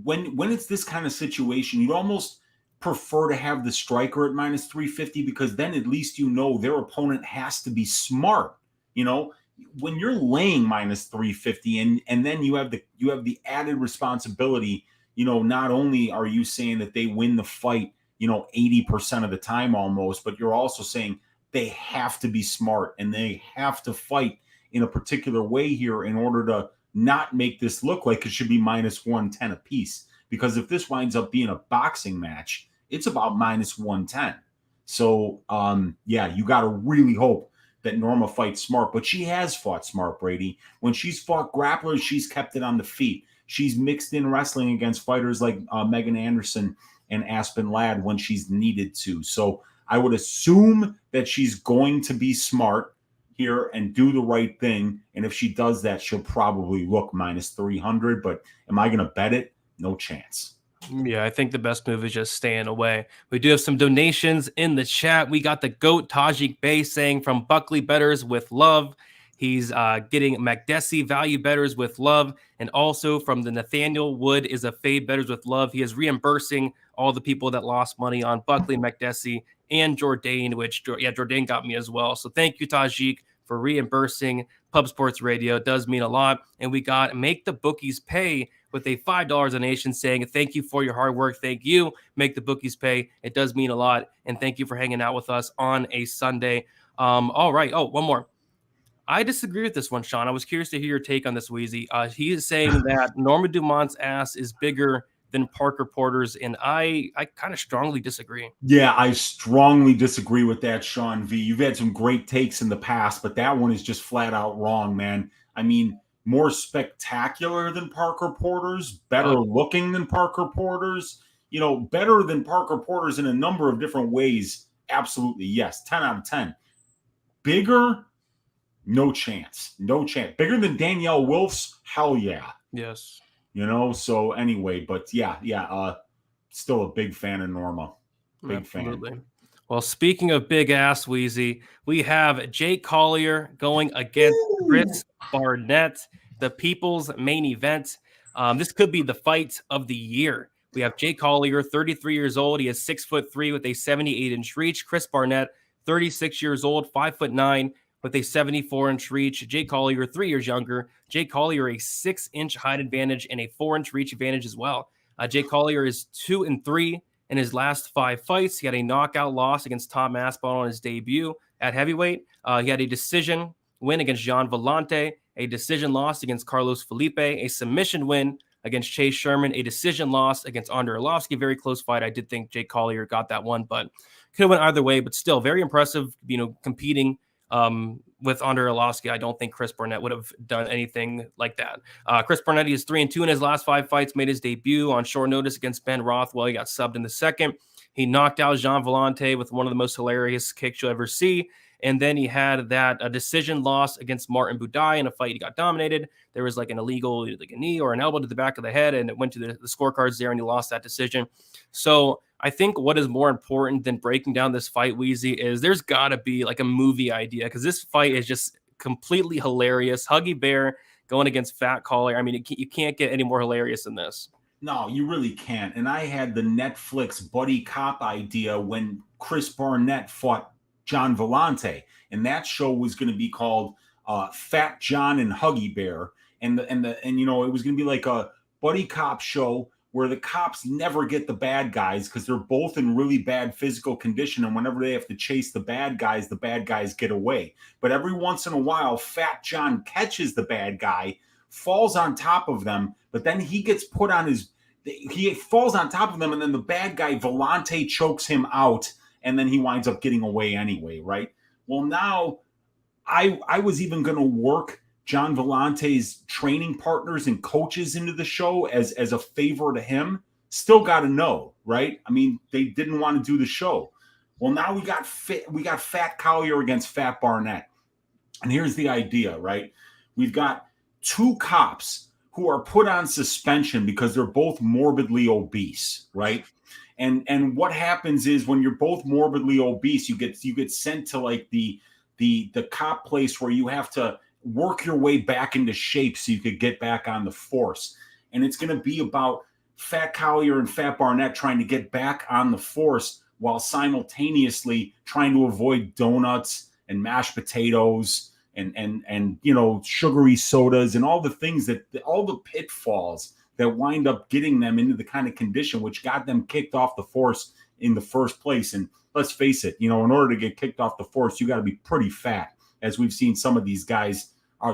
when it's this kind of situation, you'd almost prefer to have the striker at minus 350, because then at least you know their opponent has to be smart. You know, when you're laying minus 350 and then you have the added responsibility, you know, not only are you saying that they win the fight, you know, 80% of the time almost, but you're also saying they have to be smart and they have to fight in a particular way here in order to not make this look like it should be minus 110 apiece. Because if this winds up being a boxing match, it's about minus 110. So, yeah, you got to really hope that Norma fights smart. But she has fought smart, Brady. When she's fought grapplers, she's kept it on the feet. She's mixed in wrestling against fighters like Megan Anderson and Aspen Ladd when she's needed to. So I would assume that she's going to be smart here and do the right thing. And if she does that, she'll probably look minus 300. But am I going to bet it? No chance. Yeah, I think the best move is just staying away. We do have some donations in the chat. We got the GOAT Tajik Bey saying from Buckley Betters with love. He's getting McDessie Value Betters with love. And also from the Nathaniel Wood is a Fade Betters with love. He is reimbursing all the people that lost money on Buckley, McDessie, and Jourdain, which, yeah, Jourdain got me as well. So thank you, Tajik, for reimbursing Pub Sports Radio. It does mean a lot. And we got Make the Bookies Pay with a $5 donation saying thank you for your hard work. Thank you. Make the Bookies Pay. It does mean a lot. And thank you for hanging out with us on a Sunday. All right. Oh, one more. I disagree with this one, Sean. I was curious to hear your take on this, Weezy. He is saying that Norma Dumont's ass is bigger than Parker Porter's, and I kind of strongly disagree. Yeah, I strongly disagree with that, Sean V. You've had some great takes in the past, but that one is just flat out wrong, man. I mean, more spectacular than Parker Porter's, better looking than Parker Porter's, you know, better than Parker Porter's in a number of different ways. Absolutely, yes. 10 out of 10. Bigger? No chance. No chance. Bigger than Danielle Wolf's? Hell yeah. Yes. You know, so anyway, but yeah, still a big fan of Norma. Big Absolutely. fan. Well, speaking of big ass, Weezy, we have Jake Collier going against Chris Barnett, the people's main event. This could be the fight of the year. We have Jake Collier, 33 years old. He is 6'3" with a 78-inch reach. Chris Barnett, 36 years old, 5'9" with a 74-inch reach. Jake Collier, 3 years younger. Jake Collier, a 6-inch height advantage and a 4-inch reach advantage as well. Jake Collier is 2-3 in his last 5 fights. He had a knockout loss against Tom Aspinall on his debut at heavyweight. He had a decision win against Jean Vellante, a decision loss against Carlos Felipe, a submission win against Chase Sherman, a decision loss against Andre Arlovski. Very close fight. I did think Jake Collier got that one, but could have went either way. But still, very impressive. Competing with Andre Arlovski. I don't think Chris Barnett would have done anything like that. Chris Barnett is 3-2 in his last 5 fights. Made his debut on short notice against Ben Rothwell. He got subbed in the second. He knocked out Jean Vellante with one of the most hilarious kicks you'll ever see. And then he had that decision loss against Martin Budai in a fight. He got dominated. There was like an illegal, like a knee or an elbow to the back of the head, and it went to the scorecards there, and he lost that decision. So I think what is more important than breaking down this fight, Weezy, is there's got to be like a movie idea, because this fight is just completely hilarious. Huggy Bear going against Fat Collier. I mean, you can't get any more hilarious than this. No, you really can't. And I had the Netflix buddy cop idea when Chris Barnett fought John Vellante, and that show was going to be called Fat John and Huggy Bear, and it was going to be like a buddy cop show where the cops never get the bad guys because they're both in really bad physical condition, and whenever they have to chase the bad guys get away. But every once in a while, Fat John catches the bad guy, falls on top of them, but then he gets put on he falls on top of them, and then the bad guy Vellante chokes him out, and then he winds up getting away anyway, right? Well, now I was even going to work John Vellante's training partners and coaches into the show as a favor to him. Still got to know, right? I mean, they didn't want to do the show. Well, now we got Fat Collier against Fat Barnett. And here's the idea, right? We've got 2 cops who are put on suspension because they're both morbidly obese, right? And what happens is when you're both morbidly obese, you get sent to like the cop place where you have to work your way back into shape so you could get back on the force. And it's going to be about Fat Collier and Fat Barnett trying to get back on the force while simultaneously trying to avoid donuts and mashed potatoes and sugary sodas and all the things all the pitfalls that wind up getting them into the kind of condition which got them kicked off the force in the first place. And let's face it, in order to get kicked off the force, you got to be pretty fat, as we've seen some of these guys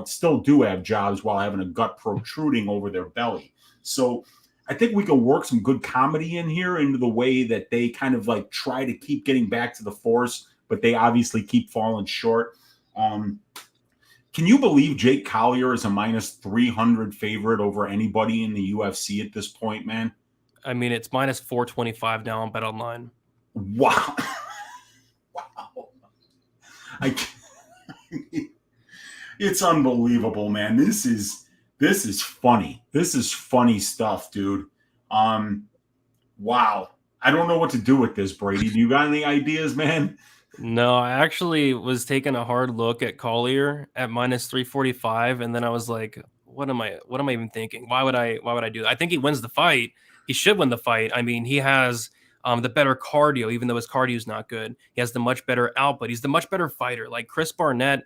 still do have jobs while having a gut protruding over their belly. So I think we can work some good comedy in here into the way that they kind of like try to keep getting back to the force, but they obviously keep falling short. Can you believe Jake Collier is a -300 favorite over anybody in the UFC at this point, man? I mean, it's -425 now on BetOnline. Wow. Wow. It's unbelievable, man. This is funny. This is funny stuff, dude. Wow. I don't know what to do with this, Brady. Do you got any ideas, man? No, I actually was taking a hard look at Collier at -345, and then I was like, what am I even thinking? Why would I do that? I think he wins the fight. He should win the fight. I mean, he has the better cardio, even though his cardio is not good. He has the much better output. He's the much better fighter. Like Chris Barnett,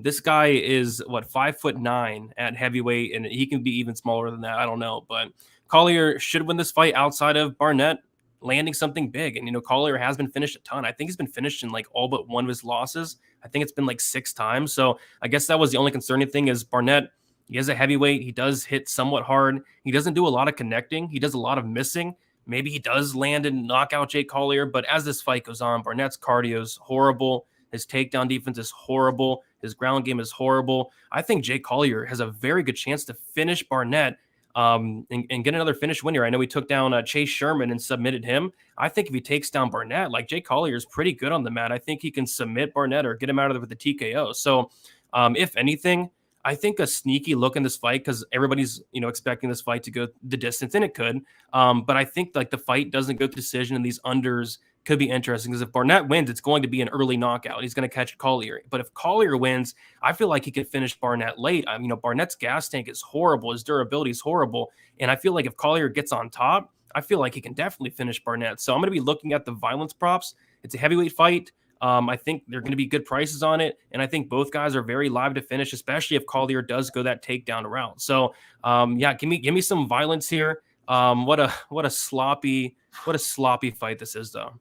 this guy is 5'9" at heavyweight, and he can be even smaller than that. I don't know, but Collier should win this fight outside of Barnett landing something big. And, Collier has been finished a ton. I think he's been finished in like all but one of his losses. I think it's been like 6 times. So I guess that was the only concerning thing is Barnett, he is a heavyweight. He does hit somewhat hard. He doesn't do a lot of connecting. He does a lot of missing. Maybe he does land and knock out Jake Collier. But as this fight goes on, Barnett's cardio is horrible. His takedown defense is horrible. His ground game is horrible. I think Jake Collier has a very good chance to finish Barnett and get another finish win here. I know he took down Chase Sherman and submitted him. I think if he takes down Barnett, like Jake Collier is pretty good on the mat. I think he can submit Barnett or get him out of there with the TKO. So if anything, I think a sneaky look in this fight, because everybody's expecting this fight to go the distance, and it could. But I think like the fight doesn't go to decision, and these unders could be interesting, because if Barnett wins, it's going to be an early knockout. He's going to catch Collier. But if Collier wins, I feel like he could finish Barnett late. Barnett's gas tank is horrible. His durability is horrible. And I feel like if Collier gets on top, I feel like he can definitely finish Barnett. So I'm going to be looking at the violence props. It's a heavyweight fight. I think there are going to be good prices on it. And I think both guys are very live to finish, especially if Collier does go that takedown route. So give me some violence here. What a sloppy fight this is, though.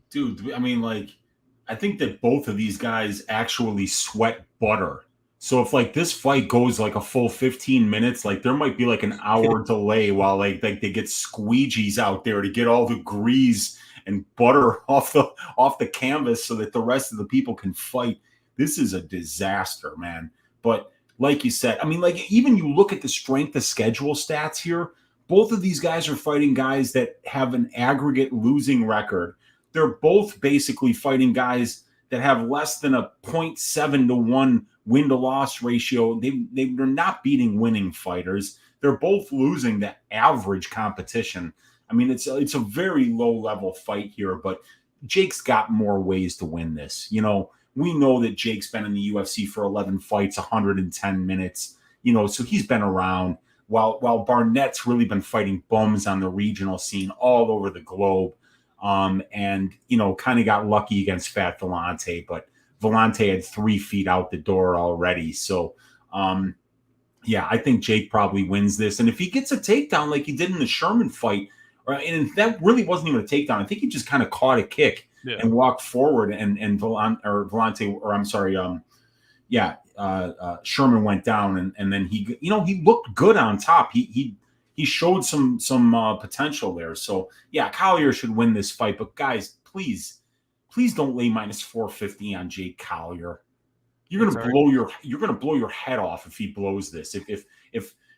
Dude, I mean, like, I think that both of these guys actually sweat butter. So if like this fight goes like a full 15 minutes, like there might be like an hour delay while like they get squeegees out there to get all the grease and butter off the canvas so that the rest of the people can fight. This is a disaster, man. But like you said, I mean, like even you look at the strength of schedule stats here, both of these guys are fighting guys that have an aggregate losing record. They're both basically fighting guys that have less than a 0.7 to 1 win to loss ratio. They're not beating winning fighters. They're both losing the average competition. I mean, it's a very low level fight here, but Jake's got more ways to win this. You know, we know that Jake's been in the UFC for 11 fights, 110 minutes, you know, so he's been around while Barnett's really been fighting bums on the regional scene all over the globe. And, you know, kind of got lucky against Fat Vellante, but Vellante had 3 feet out the door already. So, yeah, I think Jake probably wins this. And if he gets a takedown like he did in the Sherman fight, and that really wasn't even a takedown. I think he just kind of caught a kick and walked forward, and Sherman went down, and then he, you know, he looked good on top. He showed some potential there. So yeah, Collier should win this fight. But guys, please don't lay minus 450 on Jake Collier. You're gonna blow your head off if he blows this.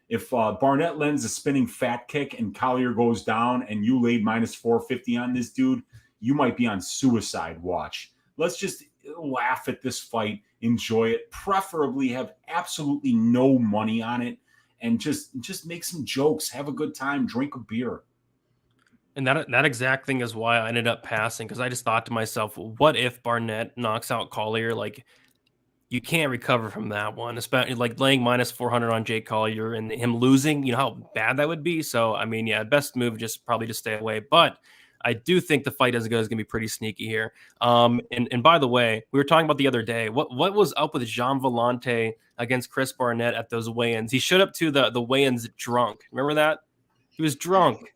If Barnett lands a spinning fat kick and Collier goes down and you laid minus 450 on this dude, you might be on suicide watch. Let's just laugh at this fight, enjoy it, preferably have absolutely no money on it, and just make some jokes, have a good time, drink a beer. And that exact thing is why I ended up passing, because I just thought to myself, what if Barnett knocks out Collier? Like, you can't recover from that one, especially like laying minus 400 on Jake Collier and him losing. You know how bad that would be. So, I mean, yeah, best move probably just stay away. But I do think the fight as it goes is going to be pretty sneaky here. And by the way, we were talking about the other day, what was up with Jean Vellante against Chris Barnett at those weigh-ins? He showed up to the weigh-ins drunk. Remember that? He was drunk.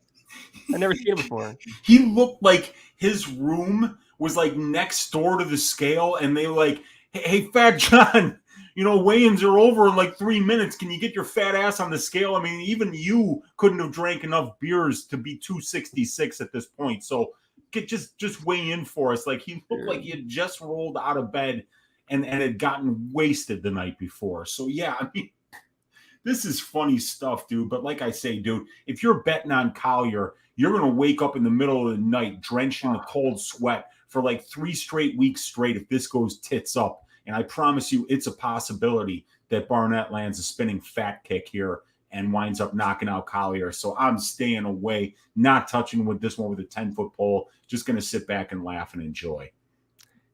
I never seen him before. He looked like his room was like next door to the scale, and they like, hey, Fat John, you know, weigh-ins are over in like 3 minutes. Can you get your fat ass on the scale? I mean, even you couldn't have drank enough beers to be 266 at this point. So just weigh in for us. Like, he looked like he had just rolled out of bed and had gotten wasted the night before. So yeah, I mean, this is funny stuff, dude. But like I say, dude, if you're betting on Collier, you're going to wake up in the middle of the night drenched in a cold sweat for like 3 straight weeks straight if this goes tits up. And I promise you, it's a possibility that Barnett lands a spinning fat kick here and winds up knocking out Collier. So I'm staying away, not touching with this one with a 10-foot pole. Just going to sit back and laugh and enjoy.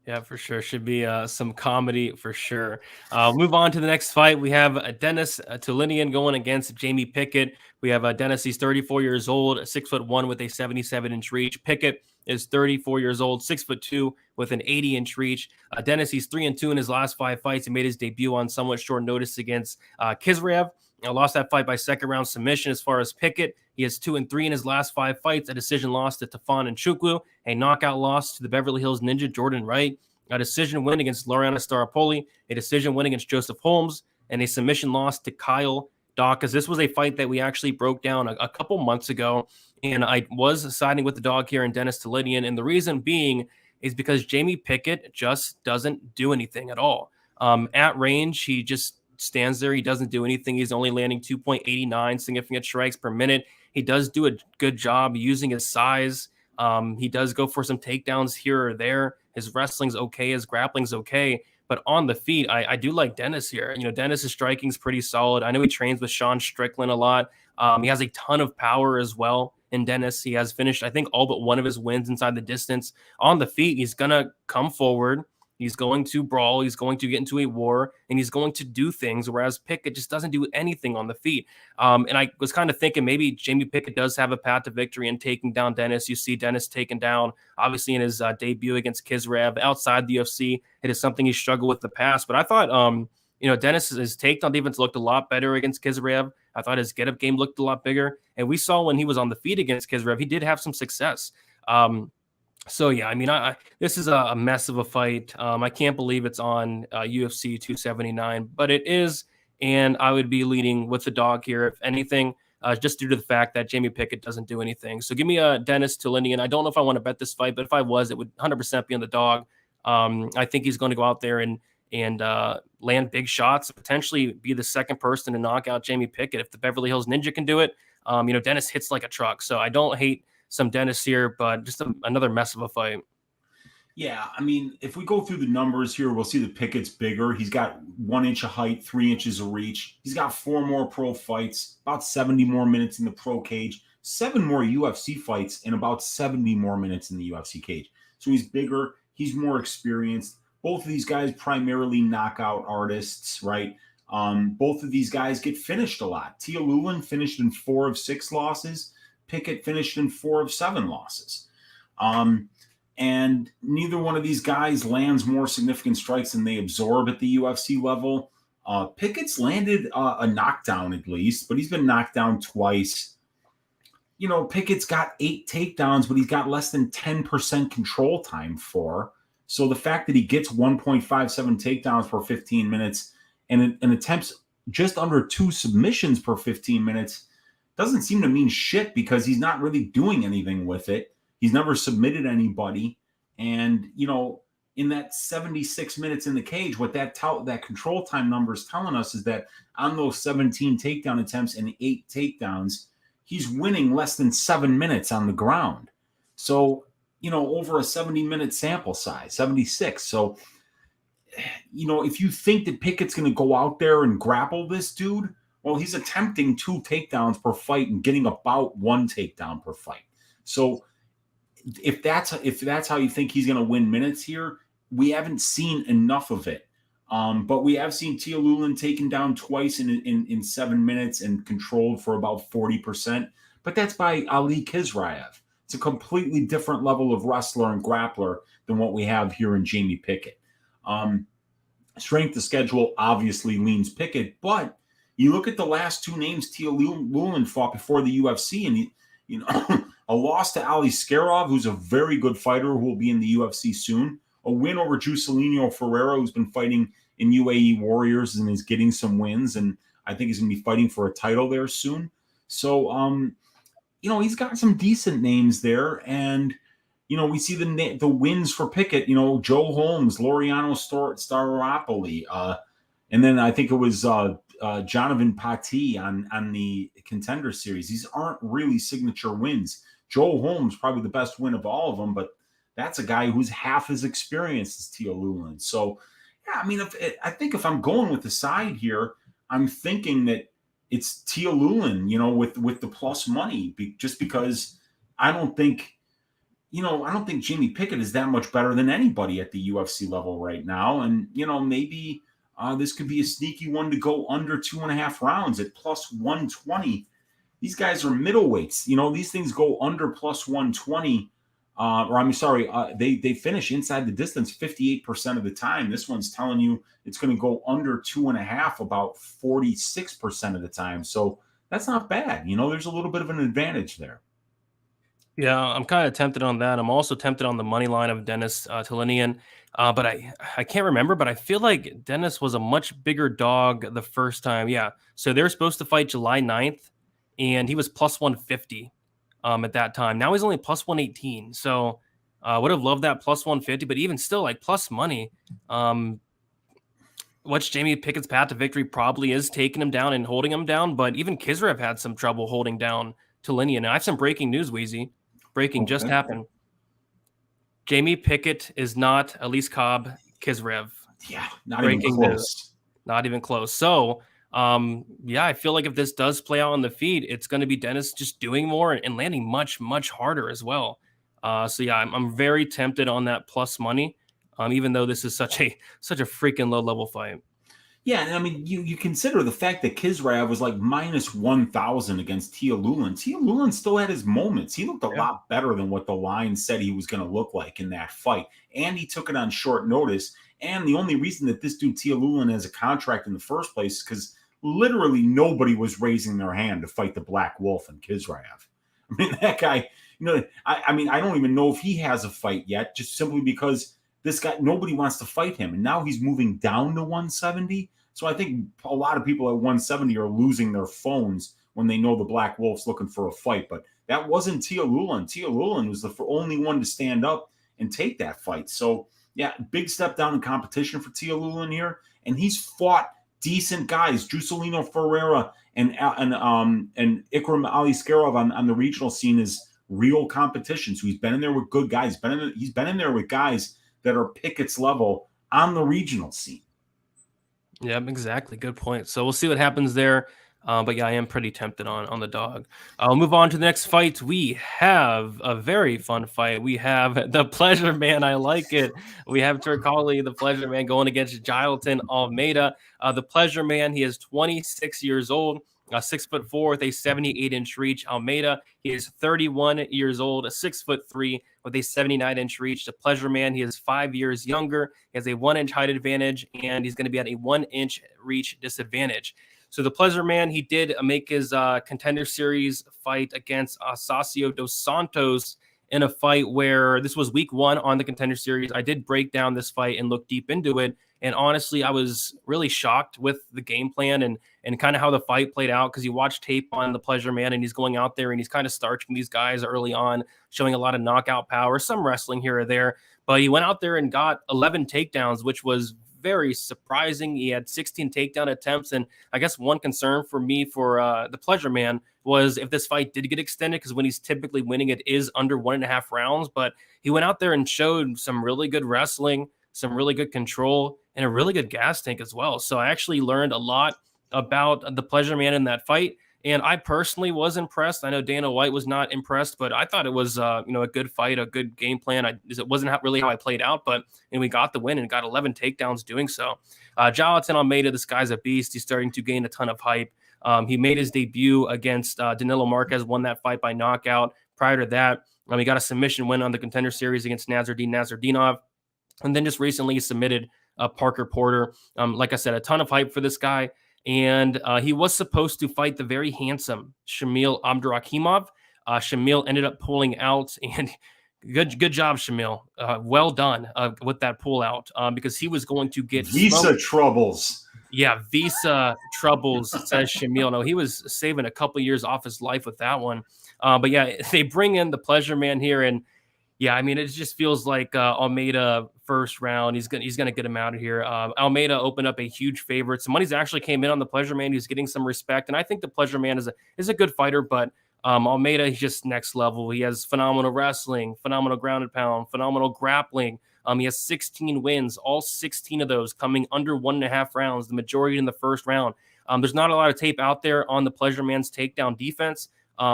Yeah, for sure. Should be some comedy for sure. Move on to the next fight. We have Denis Tulinian going against Jamie Pickett. We have Denis. He's 34 years old, 6'1" with a 77-inch reach. Pickett is 34 years old, 6'2" with an 80-inch reach. Denis, he's 3-2 in his last 5 fights. He made his debut on somewhat short notice against Kizrev. Lost that fight by second round submission. As far as Pickett, he has 2-3 in his last 5 fights. A decision loss to Tafon Nchukwu, a knockout loss to the Beverly Hills Ninja Jordan Wright, a decision win against Loriana Staropoli, a decision win against Joseph Holmes, and a submission loss to Kyle Dawkins. This was a fight that we actually broke down a couple months ago, and I was siding with the dog here in Denis Tulinian, and the reason being is because Jamie Pickett just doesn't do anything at all. At range, he just stands there. He doesn't do anything. He's only landing 2.89 significant strikes per minute. He does do a good job using his size. He does go for some takedowns here or there. His wrestling's okay. His grappling's okay. But on the feet, I do like Denis here. You know, Denis' striking's pretty solid. I know he trains with Sean Strickland a lot. He has a ton of power as well in Denis. He has finished, I think, all but one of his wins inside the distance. On the feet, he's going to come forward. He's going to brawl. He's going to get into a war, and he's going to do things, whereas Pickett just doesn't do anything on the feet. And I was kind of thinking maybe Jamie Pickett does have a path to victory in taking down Denis. You see Denis taken down, obviously, in his debut against Kizrev. Outside the UFC, it is something he struggled with in the past. But I thought, Denis' takedown defense looked a lot better against Kizrev. I thought his get-up game looked a lot bigger. And we saw when he was on the feet against Kizrev, he did have some success. So yeah, I mean, this is a mess of a fight. I can't believe it's on UFC 279, but it is, and I would be leading with the dog here, if anything, just due to the fact that Jamie Pickett doesn't do anything. So give me a Denis Tulinian. I don't know if I want to bet this fight, but if I was, it would 100% be on the dog. I think he's going to go out there and land big shots, potentially be the second person to knock out Jamie Pickett. If the Beverly Hills Ninja can do it, Denis hits like a truck. So I don't hate some Denis here, but just another mess of a fight. Yeah, I mean, if we go through the numbers here, we'll see that Pickett's bigger. He's got 1 inch of height, 3 inches of reach. He's got 4 more pro fights, about 70 more minutes in the pro cage, 7 more UFC fights, and about 70 more minutes in the UFC cage. So he's bigger. He's more experienced. Both of these guys primarily knockout artists, right? Both of these guys get finished a lot. Tia Lulin finished in 4 of 6 losses. Pickett finished in 4 of 7 losses. And neither one of these guys lands more significant strikes than they absorb at the UFC level. Pickett's landed a knockdown at least, but he's been knocked down twice. Pickett's got 8 takedowns, but he's got less than 10% control time for. So the fact that he gets 1.57 takedowns per 15 minutes and attempts just under 2 submissions per 15 minutes doesn't seem to mean shit because he's not really doing anything with it. He's never submitted anybody. And, in that 76 minutes in the cage, what that control time number is telling us is that on those 17 takedown attempts and 8 takedowns, he's winning less than 7 minutes on the ground. So, over a 70-minute sample size, 76. So, if you think that Pickett's going to go out there and grapple this dude, well, he's attempting 2 takedowns per fight and getting about 1 takedown per fight. So if that's how you think he's going to win minutes here, we haven't seen enough of it. But we have seen Tia Lulin taken down twice in 7 minutes and controlled for about 40%. But that's by Ali Kizraev. It's a completely different level of wrestler and grappler than what we have here in Jamie Pickett. Strength of schedule obviously leans Pickett, but you look at the last 2 names Tia Lulin fought before the UFC, and a loss to Ali Skarov, who's a very good fighter who will be in the UFC soon. A win over Juscelino Ferreira, who's been fighting in UAE Warriors and is getting some wins, and I think he's going to be fighting for a title there soon. So, he's got some decent names there, and we see the wins for Pickett. Joe Holmes, Laureano Staropoli, and then I think it was Jonathan Pati on the Contender Series. These aren't really signature wins. Joe Holmes probably the best win of all of them, but that's a guy who's half as experienced as Tia Lulin. So, yeah, I mean, I think if I'm going with the side here, I'm thinking that it's Tia Lulin, with the plus money, just because I don't think Jamie Pickett is that much better than anybody at the UFC level right now. And, maybe this could be a sneaky one to go under 2.5 rounds at plus 120. These guys are middleweights. These things go under plus 120. They finish inside the distance 58% of the time. This one's telling you it's going to go under 2.5 about 46% of the time. So that's not bad. There's a little bit of an advantage there. Yeah, I'm kind of tempted on that. I'm also tempted on the money line of Denis Tulinian, but I can't remember, but I feel like Denis was a much bigger dog the first time. Yeah, so they were supposed to fight July 9th, and he was plus 150 at that time. Now he's only plus 118, so would have loved that plus 150, but even still, like plus money. What's Jamie Pickett's path to victory probably is taking him down and holding him down, but even Kizraev had some trouble holding down Tulinian. And I have some breaking news, Weezy. Breaking just happened. Jamie Pickett is not Elise Kizraev. Yeah, not even close. News. Not even close. So, I feel like if this does play out on the feed, it's going to be Denis just doing more and landing much, much harder as well. I'm very tempted on that plus money, even though this is such a freaking low level fight. Yeah, and I mean, you consider the fact that Kizraev was like minus 1,000 against Tia Lulin. Tia Lulin still had his moments. He looked a lot better than what the line said he was going to look like in that fight. And he took it on short notice. And the only reason that this dude Tia Lulin has a contract in the first place is because literally nobody was raising their hand to fight the Black Wolf and Kizraev. I mean, that guy, I mean, I don't even know if he has a fight yet, just simply because this guy, nobody wants to fight him. And now he's moving down to 170. So I think a lot of people at 170 are losing their phones when they know the Black Wolf's looking for a fight. But that wasn't Tia Lulin. Tia Lulin was the only one to stand up and take that fight. So, yeah, big step down in competition for Tia Lulin here. And he's fought decent guys, Juscelino Ferreira and Ikram Aliskerov on the regional scene is real competition. So he's been in there with good guys. He's been in there with guys that are Pickett's level on the regional scene. Yeah, exactly. Good point. So we'll see what happens there. But yeah, I am pretty tempted on the dog. I'll move on to the next fight. We have a very fun fight. We have the Pleasure Man. I like it. We have Turkali, the Pleasure Man, going against Jailton Almeida. The Pleasure Man, he is 26 years old. 6'4" with a 78-inch reach. Almeida, he is 31 years old, 6'3" with a 79-inch reach. The Pleasure Man, he is 5 years younger. He has a 1-inch height advantage, and he's going to be at a 1-inch reach disadvantage. So the Pleasure Man, he did make his Contender Series fight against Asacio dos Santos in a fight where this was week 1 on the Contender Series. I did break down this fight and look deep into it. And honestly, I was really shocked with the game plan and kind of how the fight played out, because you watch tape on the Pleasure Man and he's going out there and he's kind of starching these guys early on, showing a lot of knockout power, some wrestling here or there. But he went out there and got 11 takedowns, which was very surprising. He had 16 takedown attempts. And I guess one concern for me for the Pleasure Man was if this fight did get extended, because when he's typically winning, it is under 1.5 rounds. But he went out there and showed some really good wrestling, some really good control, and a really good gas tank as well. So I actually learned a lot about the Pleasure Man in that fight. And I personally was impressed. I know Dana White was not impressed, but I thought it was a good fight, a good game plan. It wasn't really how I played out, but we got the win and got 11 takedowns doing so. Jailton Almeida, this guy's a beast. He's starting to gain a ton of hype. He made his debut against Danilo Marquez, won that fight by knockout. Prior to that, he got a submission win on the Contender Series against Nazardinov. And then just recently he submitted Parker Porter. Like I said, a ton of hype for this guy. And he was supposed to fight the very handsome Shamil Abdurakhimov. Shamil ended up pulling out, and good job, Shamil. Well done with that pull out, because he was going to get visa troubles. Yeah, visa troubles, says Shamil. No, he was saving a couple years off his life with that one. But yeah, they bring in the Pleasure Man here, and yeah, I mean, it just feels like Almeida first round. He's gonna get him out of here. Almeida opened up a huge favorite. Some money's actually came in on the Pleasure Man. He's getting some respect, and I think the Pleasure Man is a good fighter. But Almeida, he's just next level. He has phenomenal wrestling, phenomenal grounded pound, phenomenal grappling. He has 16 wins, all 16 of those coming under 1.5 rounds. The majority in the first round. There's not a lot of tape out there on the Pleasure Man's takedown defense.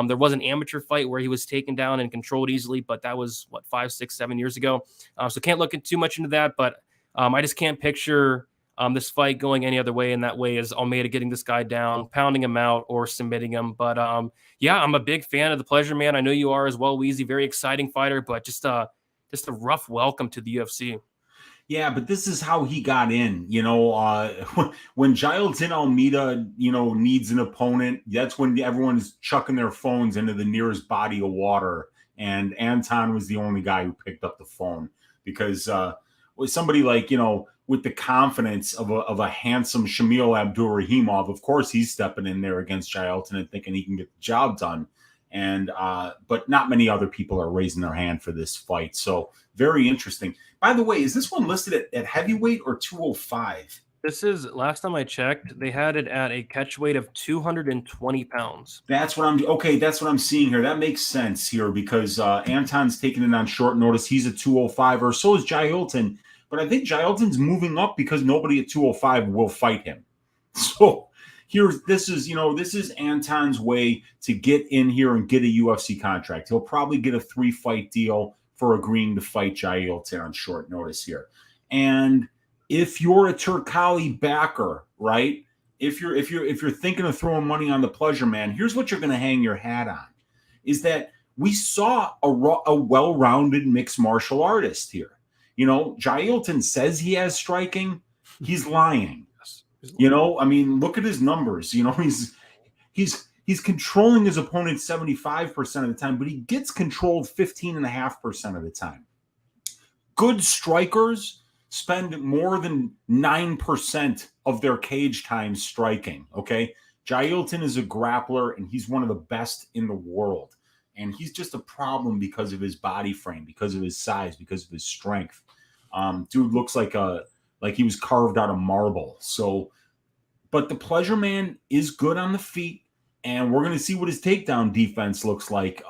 There was an amateur fight where he was taken down and controlled easily, but that was 5, 6, 7 years ago. So can't look too much into that, but I just can't picture this fight going any other way. And that way is Almeida getting this guy down, pounding him out, or submitting him. But yeah, I'm a big fan of the Pleasure Man. I know you are as well, Weezy. Very exciting fighter, but just a rough welcome to the UFC. Yeah, but this is how he got in. When Jailton Almeida, needs an opponent, that's when everyone is chucking their phones into the nearest body of water. And Anton was the only guy who picked up the phone, because with somebody like, with the confidence of a handsome Shamil Abdurakhimov, of course he's stepping in there against Jailton and thinking he can get the job done. And but not many other people are raising their hand for this fight. So very interesting. By the way, is this one listed at heavyweight or 205? This is, last time I checked, they had it at a catch weight of 220 pounds. That's what I'm seeing here. That makes sense here, because Anton's taking it on short notice. He's a 205, or so is Jailton. But I think Jailton's moving up because nobody at 205 will fight him. So this is Anton's way to get in here and get a UFC contract. He'll probably get a 3-fight deal for agreeing to fight Jailton on short notice here. And if you're a Turkali backer, right? If you're thinking of throwing money on the Pleasure Man, here's what you're going to hang your hat on: is that we saw a well-rounded mixed martial artist here. Jailton says he has striking. He's lying. I mean, look at his numbers. He's he's controlling his opponent 75% of the time, but he gets controlled 15.5% of the time. Good strikers spend more than 9% of their cage time striking, okay? Jailton is a grappler, and he's one of the best in the world. And he's just a problem because of his body frame, because of his size, because of his strength. Dude looks like he was carved out of marble. So, but the Pleasure Man is good on the feet, and we're going to see what his takedown defense looks like.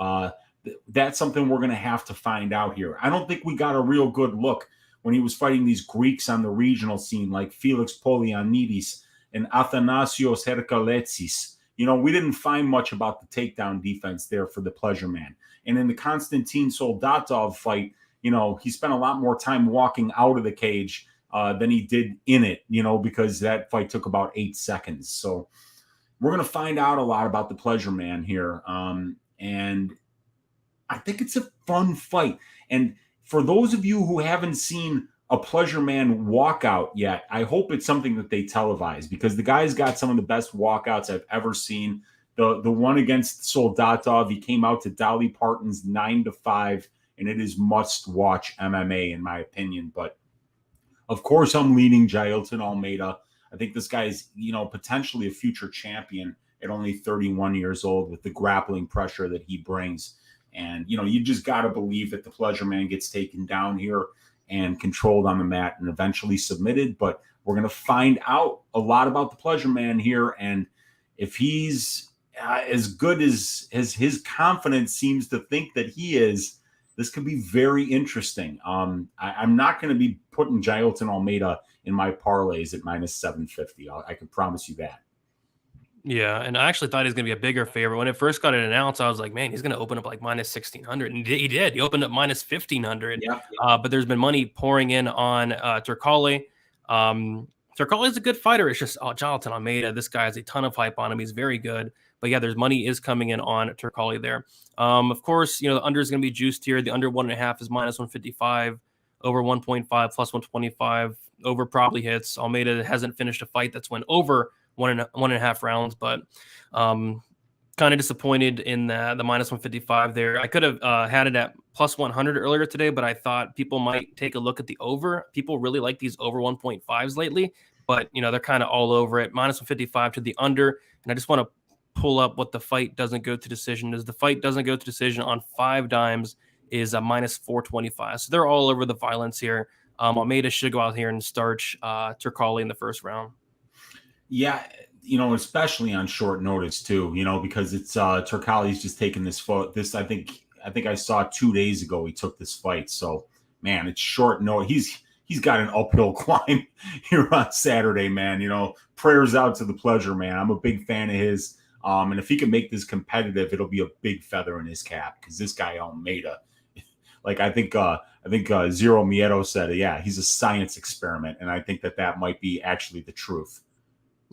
That's something we're going to have to find out here. I don't think we got a real good look when he was fighting these Greeks on the regional scene, like Felix Polianidis and Athanasios Herkaletsis. You know, we didn't find much about the takedown defense there for the Pleasure Man. And in the Konstantin Soldatov fight, you know, he spent a lot more time walking out of the cage than he did in it, you know, because that fight took about 8 seconds. So we're going to find out a lot about the Pleasure Man here. And I think it's a fun fight. And for those of you who haven't seen a Pleasure Man walkout yet, I hope it's something that they televise, because the guy's got some of the best walkouts I've ever seen. The one against Soldatov, he came out to Dolly Parton's 9-5, and it is must-watch MMA in my opinion. But of course, I'm leaning Jailton Almeida. I think this guy is, you know, potentially a future champion at only 31 years old with the grappling pressure that he brings. And, you know, you just got to believe that the Pleasure Man gets taken down here and controlled on the mat and eventually submitted. But we're going to find out a lot about the Pleasure Man here. And if he's as good as his confidence seems to think that he is, this could be very interesting. I'm not going to be putting Jailton Almeida in my parlays at -750. I can promise you that. Yeah, and I actually thought he was going to be a bigger favorite. When it first got announced, I was like, man, he's going to open up like -1600. And he did. He opened up -1500. Yeah. But there's been money pouring in on Turkalj. Turkalj is a good fighter. It's just Jailton Almeida. This guy has a ton of hype on him. He's very good. But yeah, there's money is coming in on Turkalj there. Of course, you know, the under is going to be juiced here. The under 1.5 is -155. Over 1.5 +125. Over probably hits. Almeida hasn't finished a fight that's went over 1.5 rounds, but kind of disappointed in the -155 there. I could have had it at +100 earlier today, but I thought people might take a look at the over. People really like these over 1.5s lately, but you know, they're kind of all over it. -155 to the under, and I just want to pull up what the fight doesn't go to decision is. The fight doesn't go to decision on 5 dimes is a -425. So they're all over the violence here. Almeida should go out here and starch Turkalj in the first round. Yeah, you know, especially on short notice too, you know, because it's Turkalji's just taking this fight. I think I saw 2 days ago he took this fight. So man, it's short notice. He's got an uphill climb here on Saturday, man. You know, prayers out to the Pleasure Man. I'm a big fan of his. And if he can make this competitive, it'll be a big feather in his cap, because this guy Almeida, like I think Zero Miedo said, yeah, he's a science experiment, and I think that might be actually the truth.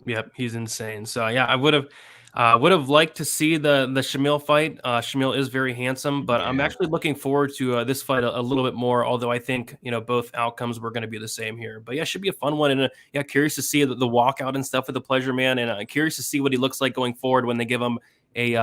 Yep, he's insane. So yeah, I would have liked to see the Shamil fight. Shamil is very handsome, but I'm actually looking forward to this fight a little bit more. Although I think, you know, both outcomes were going to be the same here. But yeah, it should be a fun one. And yeah, curious to see the walkout and stuff with the Pleasure Man, and curious to see what he looks like going forward when they give him a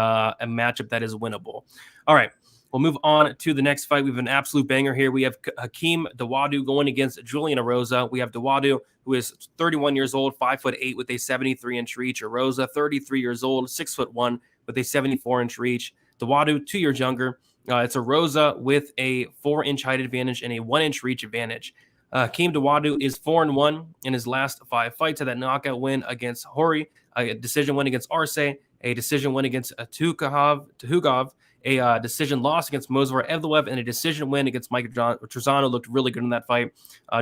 matchup that is winnable. All right. We'll move on to the next fight. We have an absolute banger here. We have Hakeem Dawoodu going against Julian Larosa. We have Dawoodu, who is 31 years old, 5'8" with a 73-inch reach. Erosa, 33 years old, 6'1" with a 74-inch reach. Dawoodu, 2 years younger. It's Erosa with a 4-inch height advantage and a 1-inch reach advantage. Hakeem Dawoodu is 4-1 in his last 5 fights. Had that knockout win against Hori, a decision win against Arce, a decision win against Tuhugov, a decision loss against Mozvar Evloev, and a decision win against Mike Trezano. Looked really good in that fight.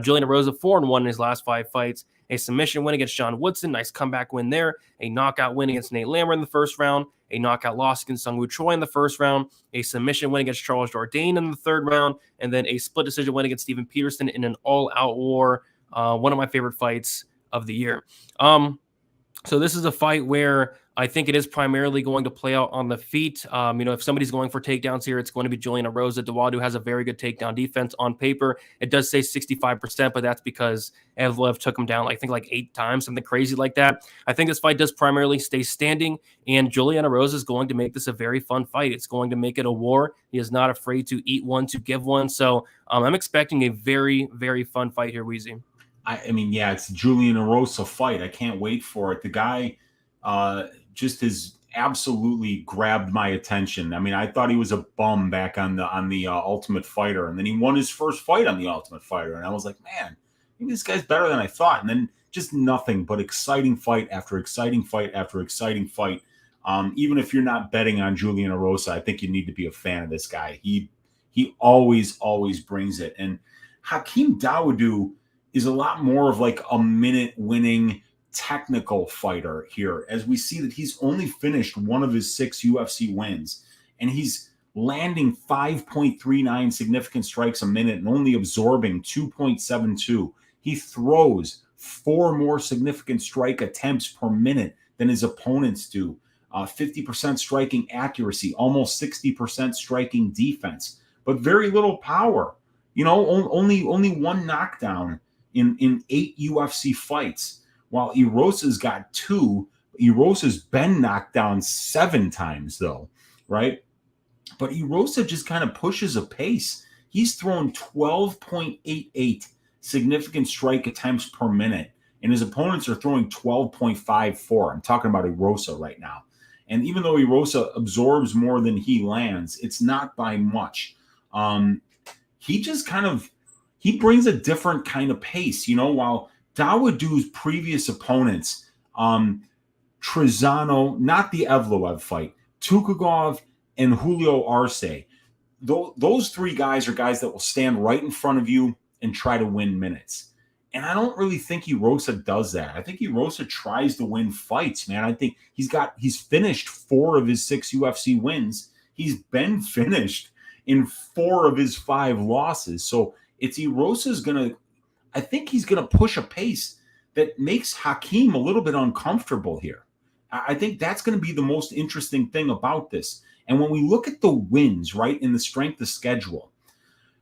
Julian Larosa, 4-1 in his last 5 fights. A submission win against Sean Woodson. Nice comeback win there. A knockout win against Nate Lambert in the first round. A knockout loss against Sungwoo Choi in the first round. A submission win against Charles Jourdain in the third round. And then a split decision win against Steven Peterson in an all-out war. One of my favorite fights of the year. So this is a fight where I think it is primarily going to play out on the feet. If somebody's going for takedowns here, it's going to be Julian Larosa. Dawodu has a very good takedown defense on paper. It does say 65%, but that's because Evlev took him down, I think, like 8 times, something crazy like that. I think this fight does primarily stay standing, and Julian Larosa is going to make this a very fun fight. It's going to make it a war. He is not afraid to eat one, to give one. So I'm expecting a very, very fun fight here, Weezy. I mean, yeah, it's a Julian Larosa fight. I can't wait for it. The guy just has absolutely grabbed my attention. I mean, I thought he was a bum back on the Ultimate Fighter, and then he won his first fight on the Ultimate Fighter, and I was like, man, maybe this guy's better than I thought. And then just nothing but exciting fight after exciting fight after exciting fight. Even if you're not betting on Julian Larosa, I think you need to be a fan of this guy. He always brings it. And Hakeem Dawoodu is a lot more of like a minute winning technical fighter here, as we see that he's only finished one of his 6 UFC wins, and he's landing 5.39 significant strikes a minute and only absorbing 2.72. He throws 4 more significant strike attempts per minute than his opponents do. 50% striking accuracy, almost 60% striking defense, but very little power. Only 1 knockdown in 8 UFC fights. While Erosa's got 2, Erosa's been knocked down 7 times, though, right? But Erosa just kind of pushes a pace. He's thrown 12.88 significant strike attempts per minute, and his opponents are throwing 12.54. I'm talking about Erosa right now. And even though Erosa absorbs more than he lands, it's not by much. He brings a different kind of pace, while Dawoodu's previous opponents, Trizano, not the Evloev fight, Tukagov and Julio Arce, those 3 guys are guys that will stand right in front of you and try to win minutes. And I don't really think Erosa does that. I think Erosa tries to win fights, man. I think he's finished 4 of his 6 UFC wins. He's been finished in 4 of his 5 losses. So it's Erosa's I think he's going to push a pace that makes Hakeem a little bit uncomfortable here. I think that's going to be the most interesting thing about this. And when we look at the wins, right, in the strength of schedule,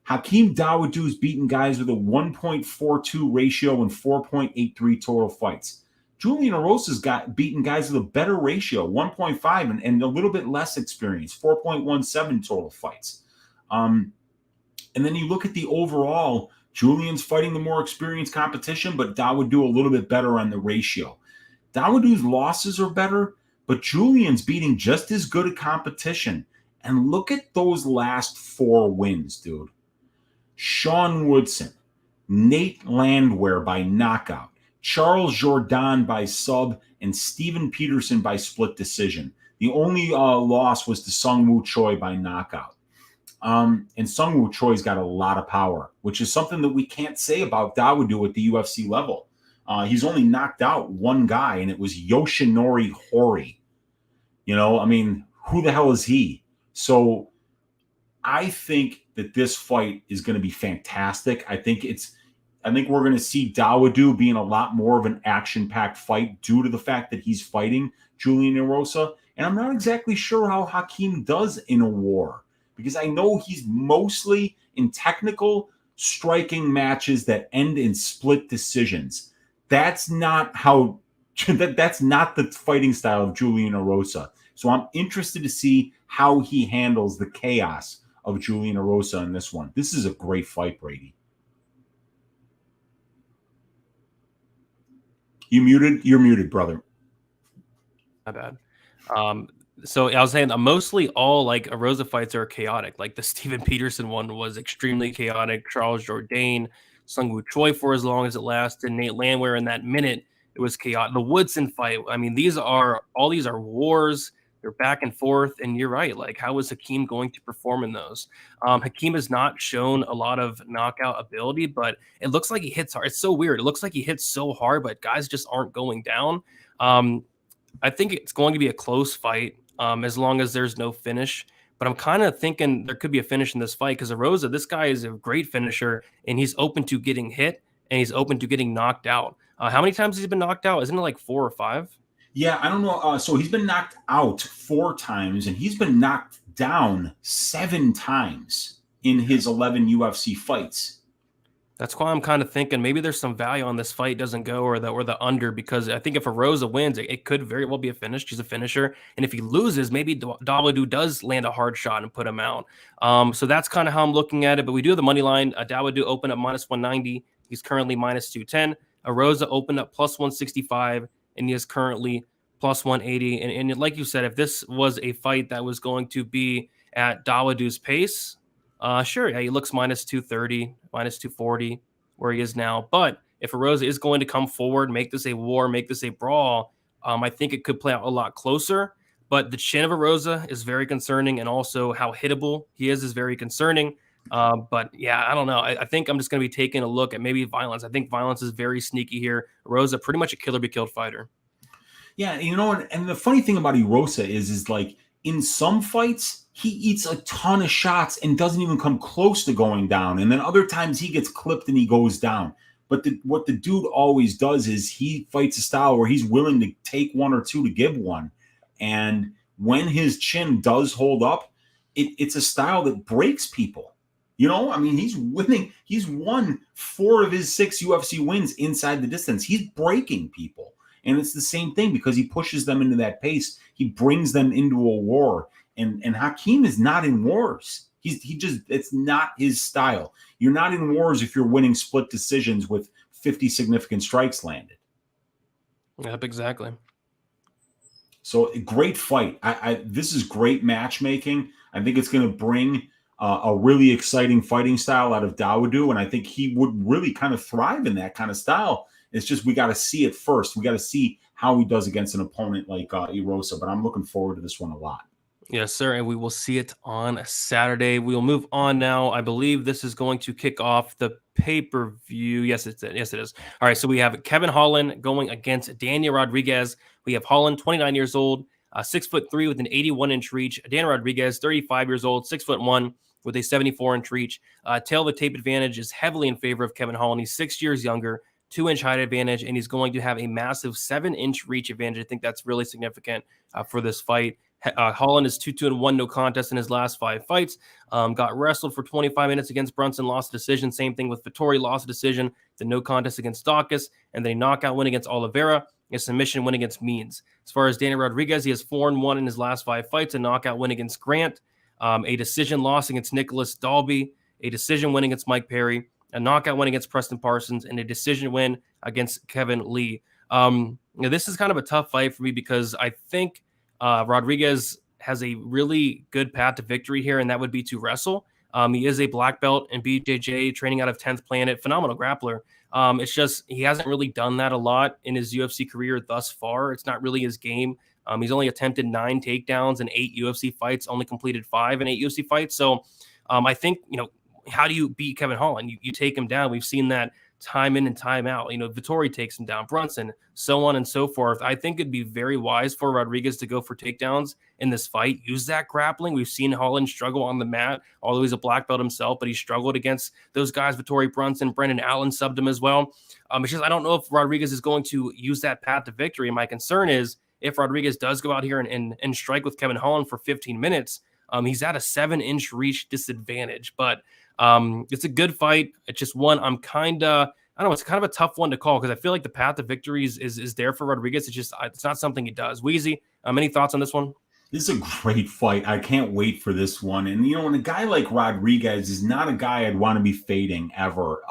Hakeem Dawoodu's beaten guys with a 1.42 ratio and 4.83 total fights. Julian Larosa's beaten guys with a better ratio, 1.5, and a little bit less experience, 4.17 total fights. And then you look at the overall, Julian's fighting the more experienced competition, but Dawodu a little bit better on the ratio. Dawoodu's losses are better, but Julian's beating just as good a competition. And look at those last 4 wins, dude. Sean Woodson, Nate Landwehr by knockout, Charles Jourdain by sub, and Steven Peterson by split decision. The only loss was to Sungwoo Choi by knockout. And Sungwoo Choi's got a lot of power, which is something that we can't say about Dawoodu at the UFC level. He's only knocked out 1 guy, and it was Yoshinori Hori. Who the hell is he? So I think that this fight is going to be fantastic. I think we're going to see Dawodu being a lot more of an action-packed fight due to the fact that he's fighting Julian Larosa. And I'm not exactly sure how Hakeem does in a war, because I know he's mostly in technical striking matches that end in split decisions. That's not that's not the fighting style of Julian Larosa. So I'm interested to see how he handles the chaos of Julian Larosa in this one. This is a great fight, Brady. You muted? You're muted, brother. My bad. So I was saying mostly all like Erosa fights are chaotic. Like the Steven Peterson one was extremely chaotic. Charles Jourdain, Sungwoo Choi for as long as it lasted. Nate Landwehr in that minute, it was chaotic. The Woodson fight, I mean, these are wars. They're back and forth. And you're right. Like, how is Hakeem going to perform in those? Hakeem has not shown a lot of knockout ability, but it looks like he hits hard. It's so weird. It looks like he hits so hard, but guys just aren't going down. I think it's going to be a close fight as long as there's no finish. But I'm kind of thinking there could be a finish in this fight because Erosa, this guy is a great finisher, and he's open to getting hit, and he's open to getting knocked out. How many times has he been knocked out? Isn't it like 4 or 5? Yeah, I don't know. So he's been knocked out 4 times, and he's been knocked down 7 times in his 11 UFC fights. That's why I'm kind of thinking maybe there's some value on this fight doesn't go or the under, because I think if Erosa wins, it could very well be a finish. He's a finisher, and if he loses, maybe Dawodu does land a hard shot and put him out. So that's kind of how I'm looking at it. But we do have the money line. Dawodu opened up -190. He's currently -210. Erosa opened up +165, and he is currently +180. And like you said, if this was a fight that was going to be at Dawodu's pace, sure, yeah, he looks -230, -240 where he is now. But if Erosa is going to come forward, make this a war, make this a brawl, I think it could play out a lot closer. But the chin of Erosa is very concerning, and also how hittable he is very concerning. But yeah, I don't know. I think I'm just going to be taking a look at maybe violence. I think violence is very sneaky here. Erosa, pretty much a killer be killed fighter. Yeah, and the funny thing about Erosa is like in some fights, he eats a ton of shots and doesn't even come close to going down. And then other times he gets clipped and he goes down. But what the dude always does is he fights a style where he's willing to take 1 or 2 to give one. And when his chin does hold up, it's a style that breaks people. I mean, he's winning. He's won 4 of his 6 UFC wins inside the distance. He's breaking people. And it's the same thing because he pushes them into that pace. He brings them into a war. And Hakeem is not in wars. It's not his style. You're not in wars if you're winning split decisions with 50 significant strikes landed. Yep, exactly. So great fight. This is great matchmaking. I think it's going to bring a really exciting fighting style out of Dawodu, and I think he would really kind of thrive in that kind of style. It's just we got to see it first. We got to see how he does against an opponent like Erosa, but I'm looking forward to this one a lot. Yes, sir. And we will see it on Saturday. We'll move on now. I believe this is going to kick off the pay-per-view. Yes, it is. All right. So we have Kevin Holland going against Daniel Rodriguez. We have Holland, 29 years old, 6'3" with an 81-inch reach. Daniel Rodriguez, 35 years old, 6'1" with a 74-inch reach. Tail of the tape advantage is heavily in favor of Kevin Holland. He's 6 years younger, 2-inch height advantage, and he's going to have a massive 7-inch reach advantage. I think that's really significant for this fight. Holland is 2-1, no contest in his last 5 fights. Got wrestled for 25 minutes against Brunson, lost a decision. Same thing with Vettori, lost a decision. The no contest against Dawkins, and then a knockout win against Oliveira, a submission win against Means. As far as Daniel Rodriguez, he has 4-1 in his last 5 fights, a knockout win against Grant, a decision loss against Nicholas Dalby, a decision win against Mike Perry, a knockout win against Preston Parsons, and a decision win against Kevin Lee. This is kind of a tough fight for me because I think Rodriguez has a really good path to victory here, and that would be to wrestle. He is a black belt in BJJ, training out of 10th Planet, phenomenal grappler. It's just he hasn't really done that a lot in his UFC career thus far. It's not really his game. He's only attempted 9 takedowns in 8 UFC fights, only completed 5 in 8 UFC fights. So I think, how do you beat Kevin Holland? You take him down. We've seen that time in and time out. Vettori takes him down, Brunson, so on and so forth. I think it'd be very wise for Rodriguez to go for takedowns in this fight. Use that grappling. We've seen Holland struggle on the mat, although he's a black belt himself, but he struggled against those guys, Vettori, Brunson, Brendan Allen subbed him as well. It's just I don't know if Rodriguez is going to use that path to victory. And my concern is if Rodriguez does go out here and strike with Kevin Holland for 15 minutes, he's at a 7-inch reach disadvantage. But it's a good fight. It's just one I'm kind of, I don't know, it's kind of a tough one to call because I feel like the path to victory is there for Rodriguez. It's just, it's not something he does. Weezy, any thoughts on this one? This is a great fight. I can't wait for this one. And, when a guy like Rodriguez is not a guy I'd want to be fading ever,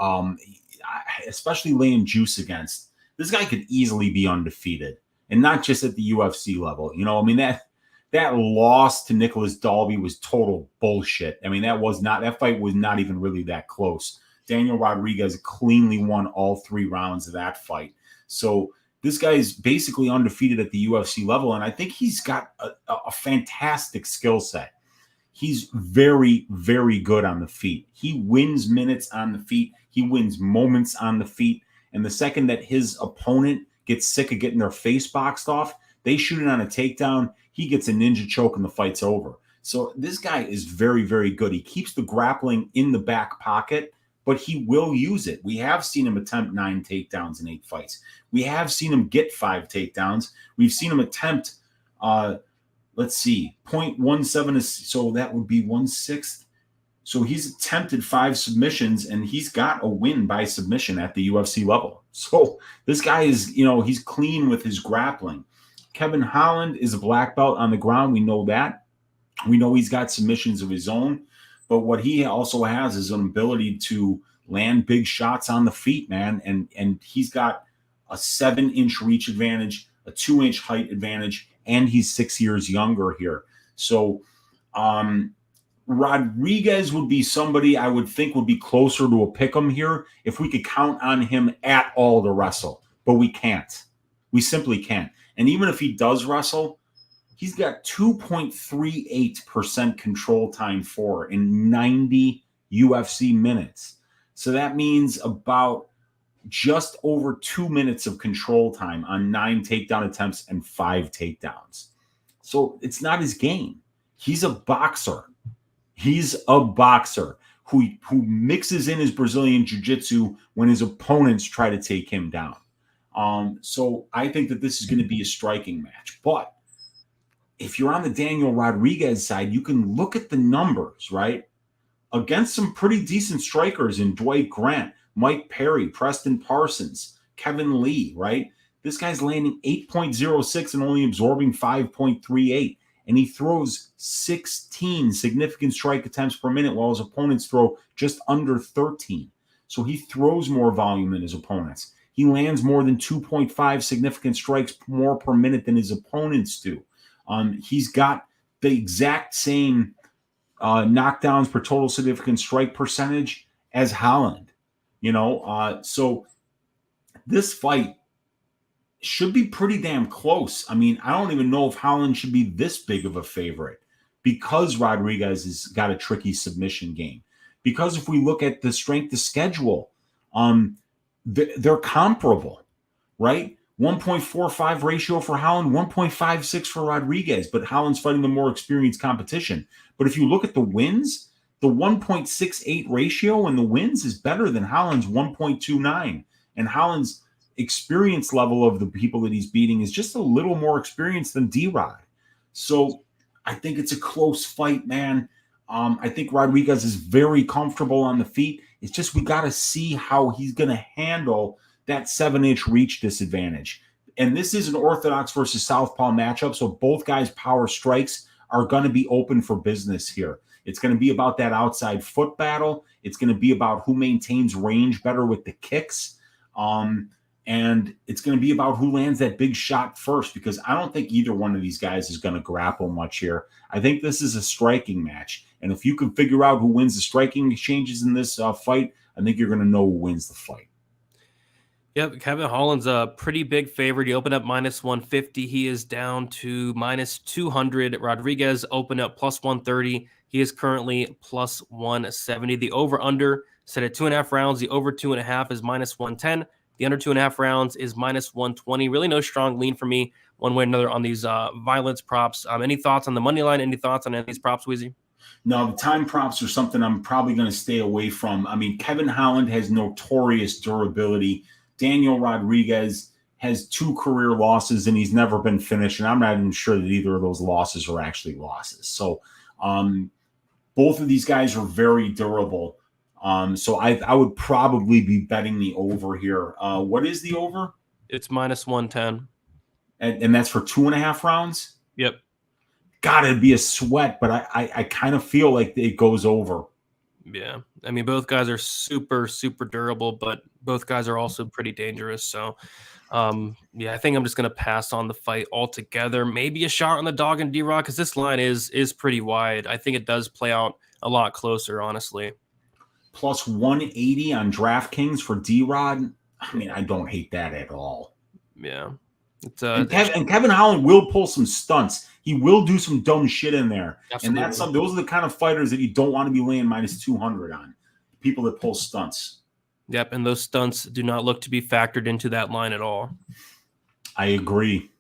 especially laying juice against. This guy could easily be undefeated, and not just at the UFC level. That loss to Nicholas Dalby was total bullshit. That fight was not even really that close. Daniel Rodriguez cleanly won all 3 rounds of that fight. So this guy is basically undefeated at the UFC level, and I think he's got a fantastic skill set. He's very, very good on the feet. He wins minutes on the feet. He wins moments on the feet. And the second that his opponent gets sick of getting their face boxed off, they shoot it on a takedown. He gets a ninja choke and the fight's over. So this guy is very, very good. He keeps the grappling in the back pocket but he will use it. We have seen him attempt 9 takedowns in 8 fights. We have seen him get 5 takedowns. We've seen him attempt, let's see, 0.17, so that would be 1/6. So he's attempted 5 submissions, and he's got a win by submission at the UFC level. So this guy is, he's clean with his grappling. Kevin Holland is a black belt on the ground. We know that. We know he's got submissions of his own. But what he also has is an ability to land big shots on the feet, man. And he's got a 7-inch reach advantage, a 2-inch height advantage, and he's 6 years younger here. So Rodriguez would be somebody I would think would be closer to a pick'em here if we could count on him at all to wrestle. But we can't. We simply can't. And even if he does wrestle, he's got 2.38% control time in 90 UFC minutes. So that means about just over 2 minutes of control time on 9 takedown attempts and 5 takedowns. So it's not his game. He's a boxer. He's a boxer who mixes in his Brazilian jiu-jitsu when his opponents try to take him down. So I think that this is going to be a striking match. But if you're on the Daniel Rodriguez side, you can look at the numbers, right? Against some pretty decent strikers in Dwight Grant, Mike Perry, Preston Parsons, Kevin Lee, right? This guy's landing 8.06 and only absorbing 5.38. And he throws 16 significant strike attempts per minute while his opponents throw just under 13. So he throws more volume than his opponents. He lands more than 2.5 significant strikes more per minute than his opponents do. He's got the exact same knockdowns per total significant strike percentage as Holland. So this fight should be pretty damn close. I mean, I don't even know if Holland should be this big of a favorite because Rodriguez has got a tricky submission game. Because if we look at the strength of schedule, they're comparable, right? 1.45 ratio for Holland, 1.56 for Rodriguez, but Holland's fighting the more experienced competition. But if you look at the wins, the 1.68 ratio in the wins is better than Holland's 1.29. And Holland's experience level of the people that he's beating is just a little more experienced than D-Rod. So I think it's a close fight, man. I think Rodriguez is very comfortable on the feet. It's just we got to see how he's going to handle that 7-inch reach disadvantage. And this is an orthodox versus southpaw matchup, so both guys' power strikes are going to be open for business here. It's going to be about that outside foot battle. It's going to be about who maintains range better with the kicks. And it's going to be about who lands that big shot first, because I don't think either one of these guys is going to grapple much here. I think this is a striking match. And if you can figure out who wins the striking exchanges in this fight, I think you're going to know who wins the fight. Yep, Kevin Holland's a pretty big favorite. He opened up -150. He is down to -200. Rodriguez opened up +130. He is currently +170. The over-under set at 2.5 rounds. The over 2.5 is -110. The under 2.5 rounds is -120. Really no strong lean for me one way or another on these violence props. Any thoughts on the money line? Any thoughts on any of these props, Weezy? No, the time props are something I'm probably going to stay away from. I mean, Kevin Holland has notorious durability. Daniel Rodriguez has 2 career losses, and he's never been finished. And I'm not even sure that either of those losses are actually losses. So both of these guys are very durable. So I would probably be betting the over here. What is the over? It's -110. And that's for 2.5 rounds? Yep. God, it'd be a sweat, but I kind of feel like it goes over. Yeah. I mean, both guys are super, super durable, but both guys are also pretty dangerous. So, yeah, I think I'm just going to pass on the fight altogether. Maybe a shot on the dog and D-Rod, because this line is pretty wide. I think it does play out a lot closer, honestly. Plus 180 on DraftKings for D-Rod. I mean, I don't hate that at all. Yeah. And Kevin Holland will pull some stunts. He will do some dumb shit in there. Absolutely. And those are the kind of fighters that you don't want to be laying -200 on. People that pull stunts. Yep, and those stunts do not look to be factored into that line at all. I agree.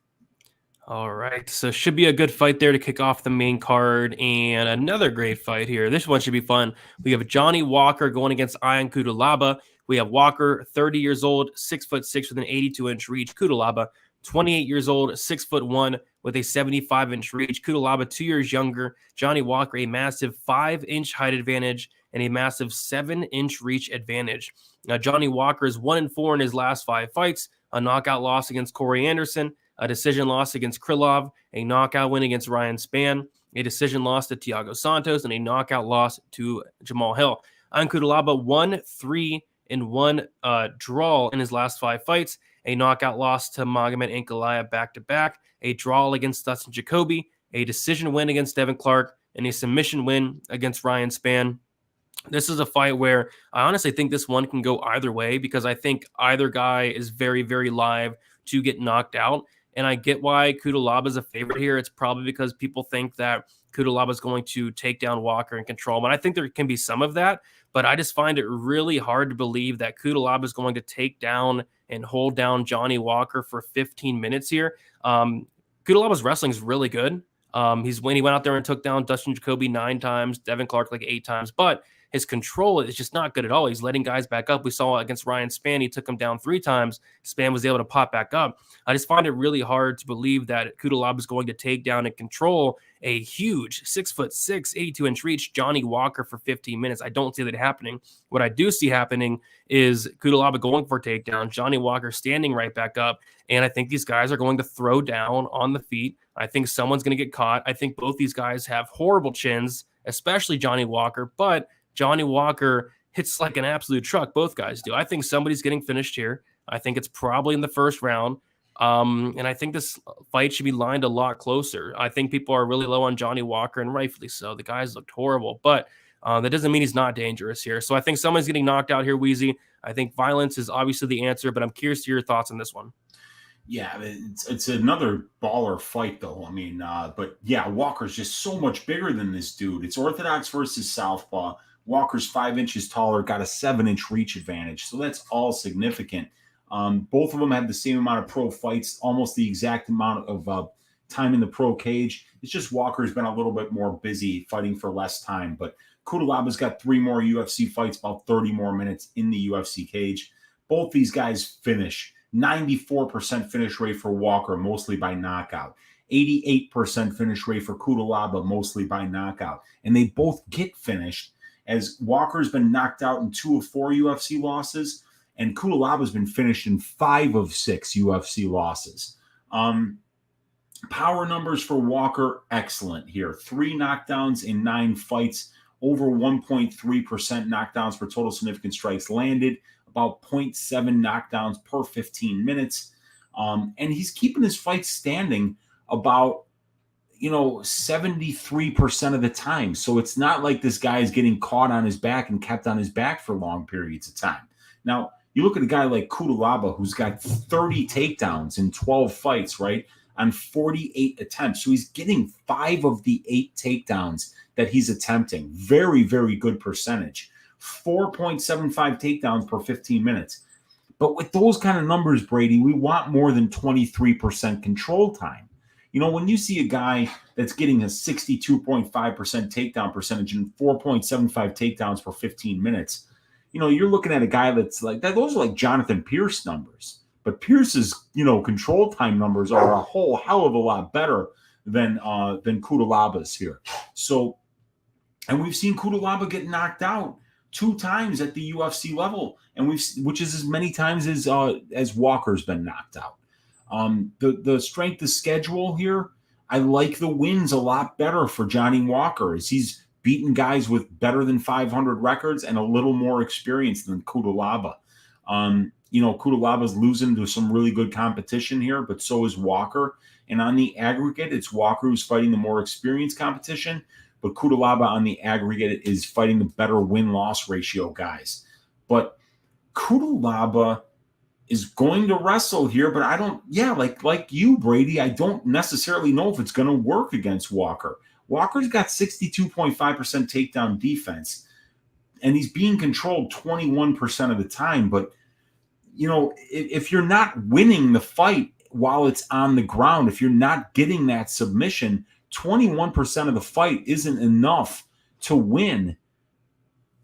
All right, so should be a good fight there to kick off the main card, and another great fight here. This one should be fun. We have Johnny Walker going against Ion Cuțelaba. We have Walker, 30 years old, 6'6" with an 82-inch reach. Cuțelaba, 28 years old, 6'1" with a 75-inch reach. Cuțelaba, 2 years younger. Johnny Walker, a massive 5-inch height advantage and a massive 7-inch reach advantage. Now, Johnny Walker is 1-4 in his last 5 fights, a knockout loss against Corey Anderson, a decision loss against Krylov, a knockout win against Ryan Spann, a decision loss to Thiago Santos, and a knockout loss to Jamal Hill. Cuțelaba 1-3-1 draw in his last 5 fights, a knockout loss to Magomed Ankalaev back-to-back, a draw against Dustin Jacoby, a decision win against Devin Clark, and a submission win against Ryan Spann. This is a fight where I honestly think this one can go either way because I think either guy is very, very live to get knocked out. And I get why Cuțelaba is a favorite here. It's probably because people think that Cuțelaba is going to take down Walker and control him. And I think there can be some of that, but I just find it really hard to believe that Cuțelaba is going to take down and hold down Johnny Walker for 15 minutes here. Cuțelaba's wrestling is really good. When he went out there and took down Dustin Jacoby 9 times, Devin Clark like 8 times, but his control is just not good at all. He's letting guys back up. We saw against Ryan Spann, he took him down 3 times. Spann was able to pop back up. I just find it really hard to believe that Cuțelaba is going to take down and control a huge 6'6", 82-inch reach Johnny Walker for 15 minutes. I don't see that happening. What I do see happening is Cuțelaba going for a takedown, Johnny Walker standing right back up, and I think these guys are going to throw down on the feet. I think someone's going to get caught. I think both these guys have horrible chins, especially Johnny Walker, but Johnny Walker hits like an absolute truck. Both guys do. I think somebody's getting finished here. I think it's probably in the first round. And I think this fight should be lined a lot closer. I think people are really low on Johnny Walker, and rightfully so. The guy's looked horrible, but that doesn't mean he's not dangerous here. So I think someone's getting knocked out here, Weezy. I think violence is obviously the answer, but I'm curious to your thoughts on this one. Yeah, it's another baller fight, though. I mean, but yeah, Walker's just so much bigger than this dude. It's orthodox versus southpaw. Walker's 5 inches taller, got a 7-inch reach advantage. So that's all significant. Both of them had the same amount of pro fights, almost the exact amount of time in the pro cage. It's just Walker's been a little bit more busy fighting for less time. But Cuțelaba's got 3 more UFC fights, about 30 more minutes in the UFC cage. Both these guys finish. 94% finish rate for Walker, mostly by knockout. 88% finish rate for Cuțelaba, mostly by knockout. And they both get finished, as Walker's been knocked out in 2 of 4 UFC losses, and Cuțelaba's been finished in 5 of 6 UFC losses. Power numbers for Walker, excellent here. 3 knockdowns in 9 fights, over 1.3% knockdowns per total significant strikes landed, about 0.7 knockdowns per 15 minutes. And he's keeping his fights standing about 73% of the time. So it's not like this guy is getting caught on his back and kept on his back for long periods of time. Now, you look at a guy like Cuțelaba, who's got 30 takedowns in 12 fights, right, on 48 attempts. So he's getting 5 of the 8 takedowns that he's attempting. Very, very good percentage. 4.75 takedowns per 15 minutes. But with those kind of numbers, Brady, we want more than 23% control time. When you see a guy that's getting a 62.5% takedown percentage and 4.75 takedowns per 15 minutes, you're looking at a guy that's like that. Those are like Jonathan Pierce numbers. But Pierce's, control time numbers are a whole hell of a lot better than Cuțelaba's here. So, and we've seen Cuțelaba get knocked out 2 times at the UFC level, and which is as many times as Walker's been knocked out. The strength of schedule here, I like the wins a lot better for Johnny Walker, as he's beaten guys with better than 500 records and a little more experience than Cuțelaba. Cuțelaba's losing to some really good competition here, but so is Walker. And on the aggregate, it's Walker who's fighting the more experienced competition, but Cuțelaba on the aggregate is fighting the better win-loss ratio guys. But Cuțelaba is going to wrestle here, but I don't, like you, Brady, I don't necessarily know if it's going to work against Walker. Walker's got 62.5% takedown defense, and he's being controlled 21% of the time. But, if you're not winning the fight while it's on the ground, if you're not getting that submission, 21% of the fight isn't enough to win.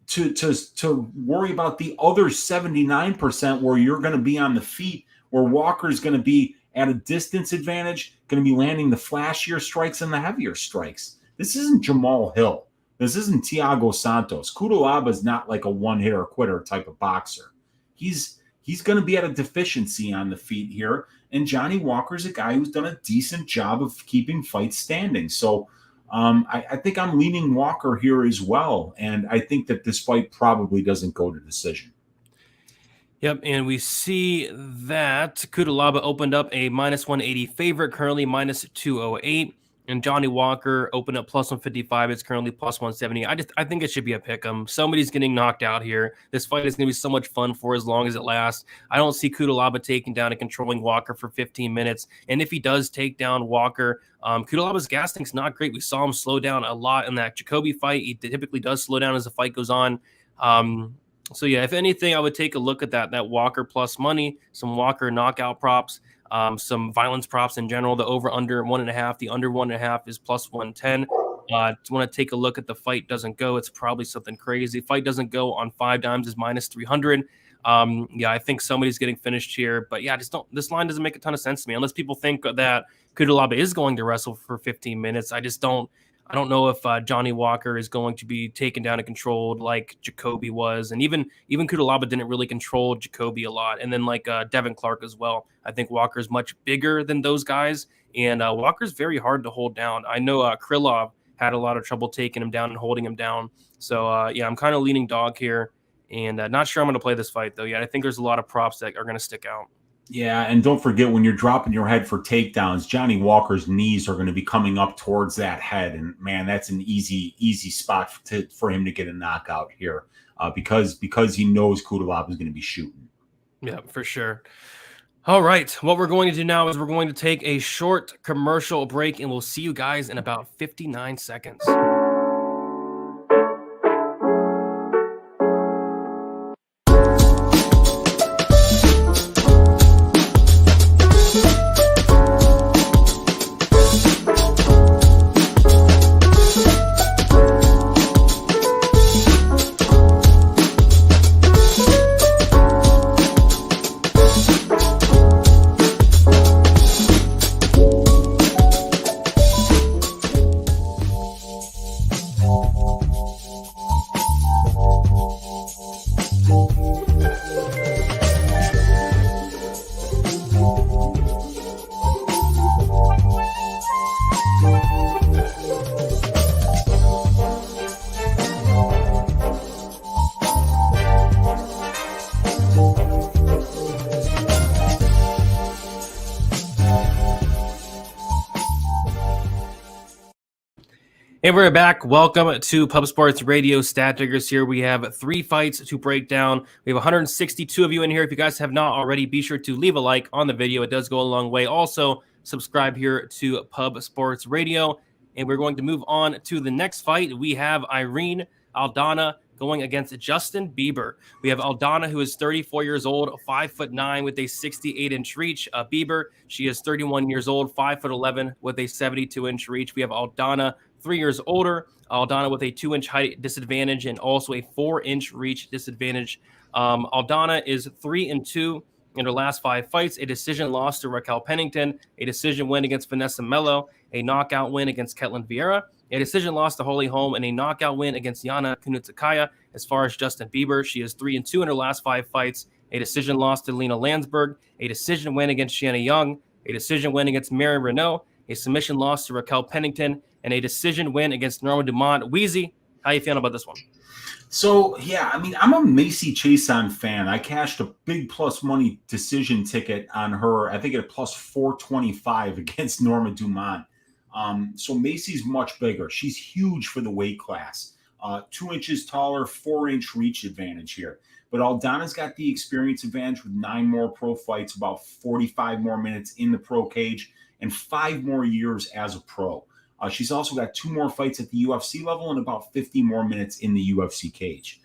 To worry about the other 79% where you're going to be on the feet, where Walker's going to be at a distance advantage, going to be landing the flashier strikes and the heavier strikes. This isn't Jamal Hill. This isn't Thiago Santos. Cuțelaba is not like a one-hitter quitter type of boxer. He's going to be at a deficiency on the feet here, and Johnny Walker's a guy who's done a decent job of keeping fights standing. So I think I'm leaning Walker here as well, and I think that this fight probably doesn't go to decision. Yep, and we see that Cuțelaba opened up a -180 favorite, currently -208, and Johnny Walker opened up +155. It's currently +170. I think it should be a pick 'em. Somebody's getting knocked out here. This fight is going to be so much fun for as long as it lasts. I don't see Cuțelaba taking down and controlling Walker for 15 minutes. And if he does take down Walker, Cuțelaba's gas tank's not great. We saw him slow down a lot in that Jacoby fight. He typically does slow down as the fight goes on. So yeah, if anything, I would take a look at that Walker plus money, some Walker knockout props, some violence props in general. The over under 1.5, the under 1.5 is +110. Want to take a look at the fight doesn't go. It's probably something crazy. Fight doesn't go on 5 dimes is -300. Yeah, I think somebody's getting finished here, but yeah, this line doesn't make a ton of sense to me unless people think that Cuțelaba is going to wrestle for 15 minutes. I don't know if Johnny Walker is going to be taken down and controlled like Jacoby was. And even Cuțelaba didn't really control Jacoby a lot. And then like Devin Clark as well. I think Walker's much bigger than those guys. And Walker's very hard to hold down. I know Krylov had a lot of trouble taking him down and holding him down. So, yeah, I'm kind of leaning dog here. And not sure I'm going to play this fight, though. Yeah, I think there's a lot of props that are going to stick out. Yeah, and don't forget when you're dropping your head for takedowns, Johnny Walker's knees are going to be coming up towards that head, and man, that's an easy spot for him to get a knockout here, because he knows Cuțelaba is going to be shooting. Yeah, for sure. All right, what we're going to do now is we're going to take a short commercial break, and we'll see you guys in about 59 seconds. And we're back. Welcome to Pub Sports Radio. Stat Diggers here. We have 3 fights to break down. We have 162 of you in here. If you guys have not already, be sure to leave a like on the video. It does go a long way. Also, subscribe here to Pub Sports Radio. And we're going to move on to the next fight. We have Irene Aldana going against Justin Bieber. We have Aldana, who is 34 years old, 5'9" with a 68-inch reach. Bieber, she is 31 years old, 5'11" with a 72-inch reach. We have Aldana, 3 years older. Aldana with a 2-inch height disadvantage and also a 4-inch reach disadvantage. Aldana is 3-2 in her last 5 fights. A decision loss to Raquel Pennington, a decision win against Vanessa Melo, a knockout win against Ketlin Vieira, a decision loss to Holly Holm, and a knockout win against Yana Kunitskaya. As far as Justin Bieber, she is 3-2 in her last 5 fights. A decision loss to Lena Landsberg, a decision win against Shannon Young, a decision win against Mary Renault, a submission loss to Raquel Pennington, and a decision win against Norma Dumont. Weezy, how you feeling about this one? So, yeah, I mean, I'm a Macy Chiasson fan. I cashed a big plus money decision ticket on her, I think at plus 425 against Norma Dumont. So Macy's much bigger. She's huge for the weight class. 2 inches taller, 4-inch reach advantage here. But Aldana's got the experience advantage with 9 more pro fights, about 45 more minutes in the pro cage, and 5 more years as a pro. She's also got 2 more fights at the UFC level and about 50 more minutes in the UFC cage.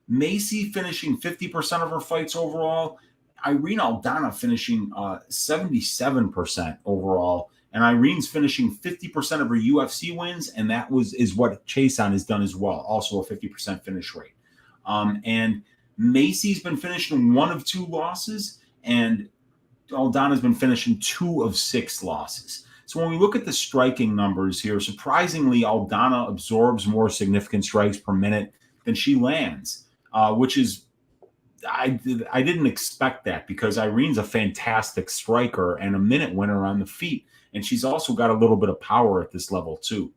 Macy finishing 50% of her fights overall. Irene Aldana finishing 77% overall, and Irene's finishing 50% of her UFC wins, and that is what Chiasson has done as well, also a 50% finish rate. And Macy's been finishing 1 of 2 losses, and Aldana's been finishing 2 of 6 losses. So when we look at the striking numbers here, surprisingly, Aldana absorbs more significant strikes per minute than she lands, which is I didn't expect that, because Irene's a fantastic striker and a minute winner on the feet, and she's also got a little bit of power at this level too.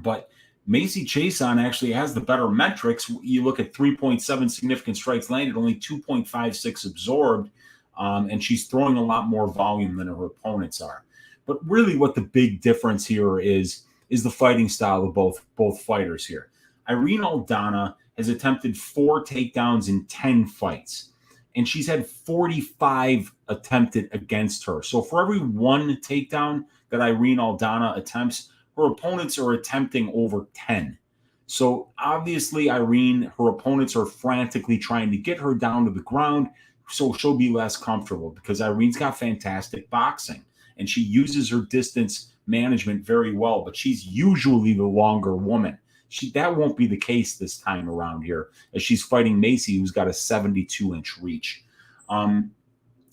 But Macy Chiasson actually has the better metrics. You look at 3.7 significant strikes landed, only 2.56 absorbed, and she's throwing a lot more volume than her opponents are. But really what the big difference here is the fighting style of both fighters here. Irene Aldana has attempted 4 takedowns in 10 fights, and she's had 45 attempted against her. So for every 1 takedown that Irene Aldana attempts, her opponents are attempting over 10. So obviously Irene, her opponents are frantically trying to get her down to the ground so she'll be less comfortable, because Irene's got fantastic boxing and she uses her distance management very well, but she's usually the longer woman. That won't be the case this time around here, as she's fighting Macy, who's got a 72-inch reach.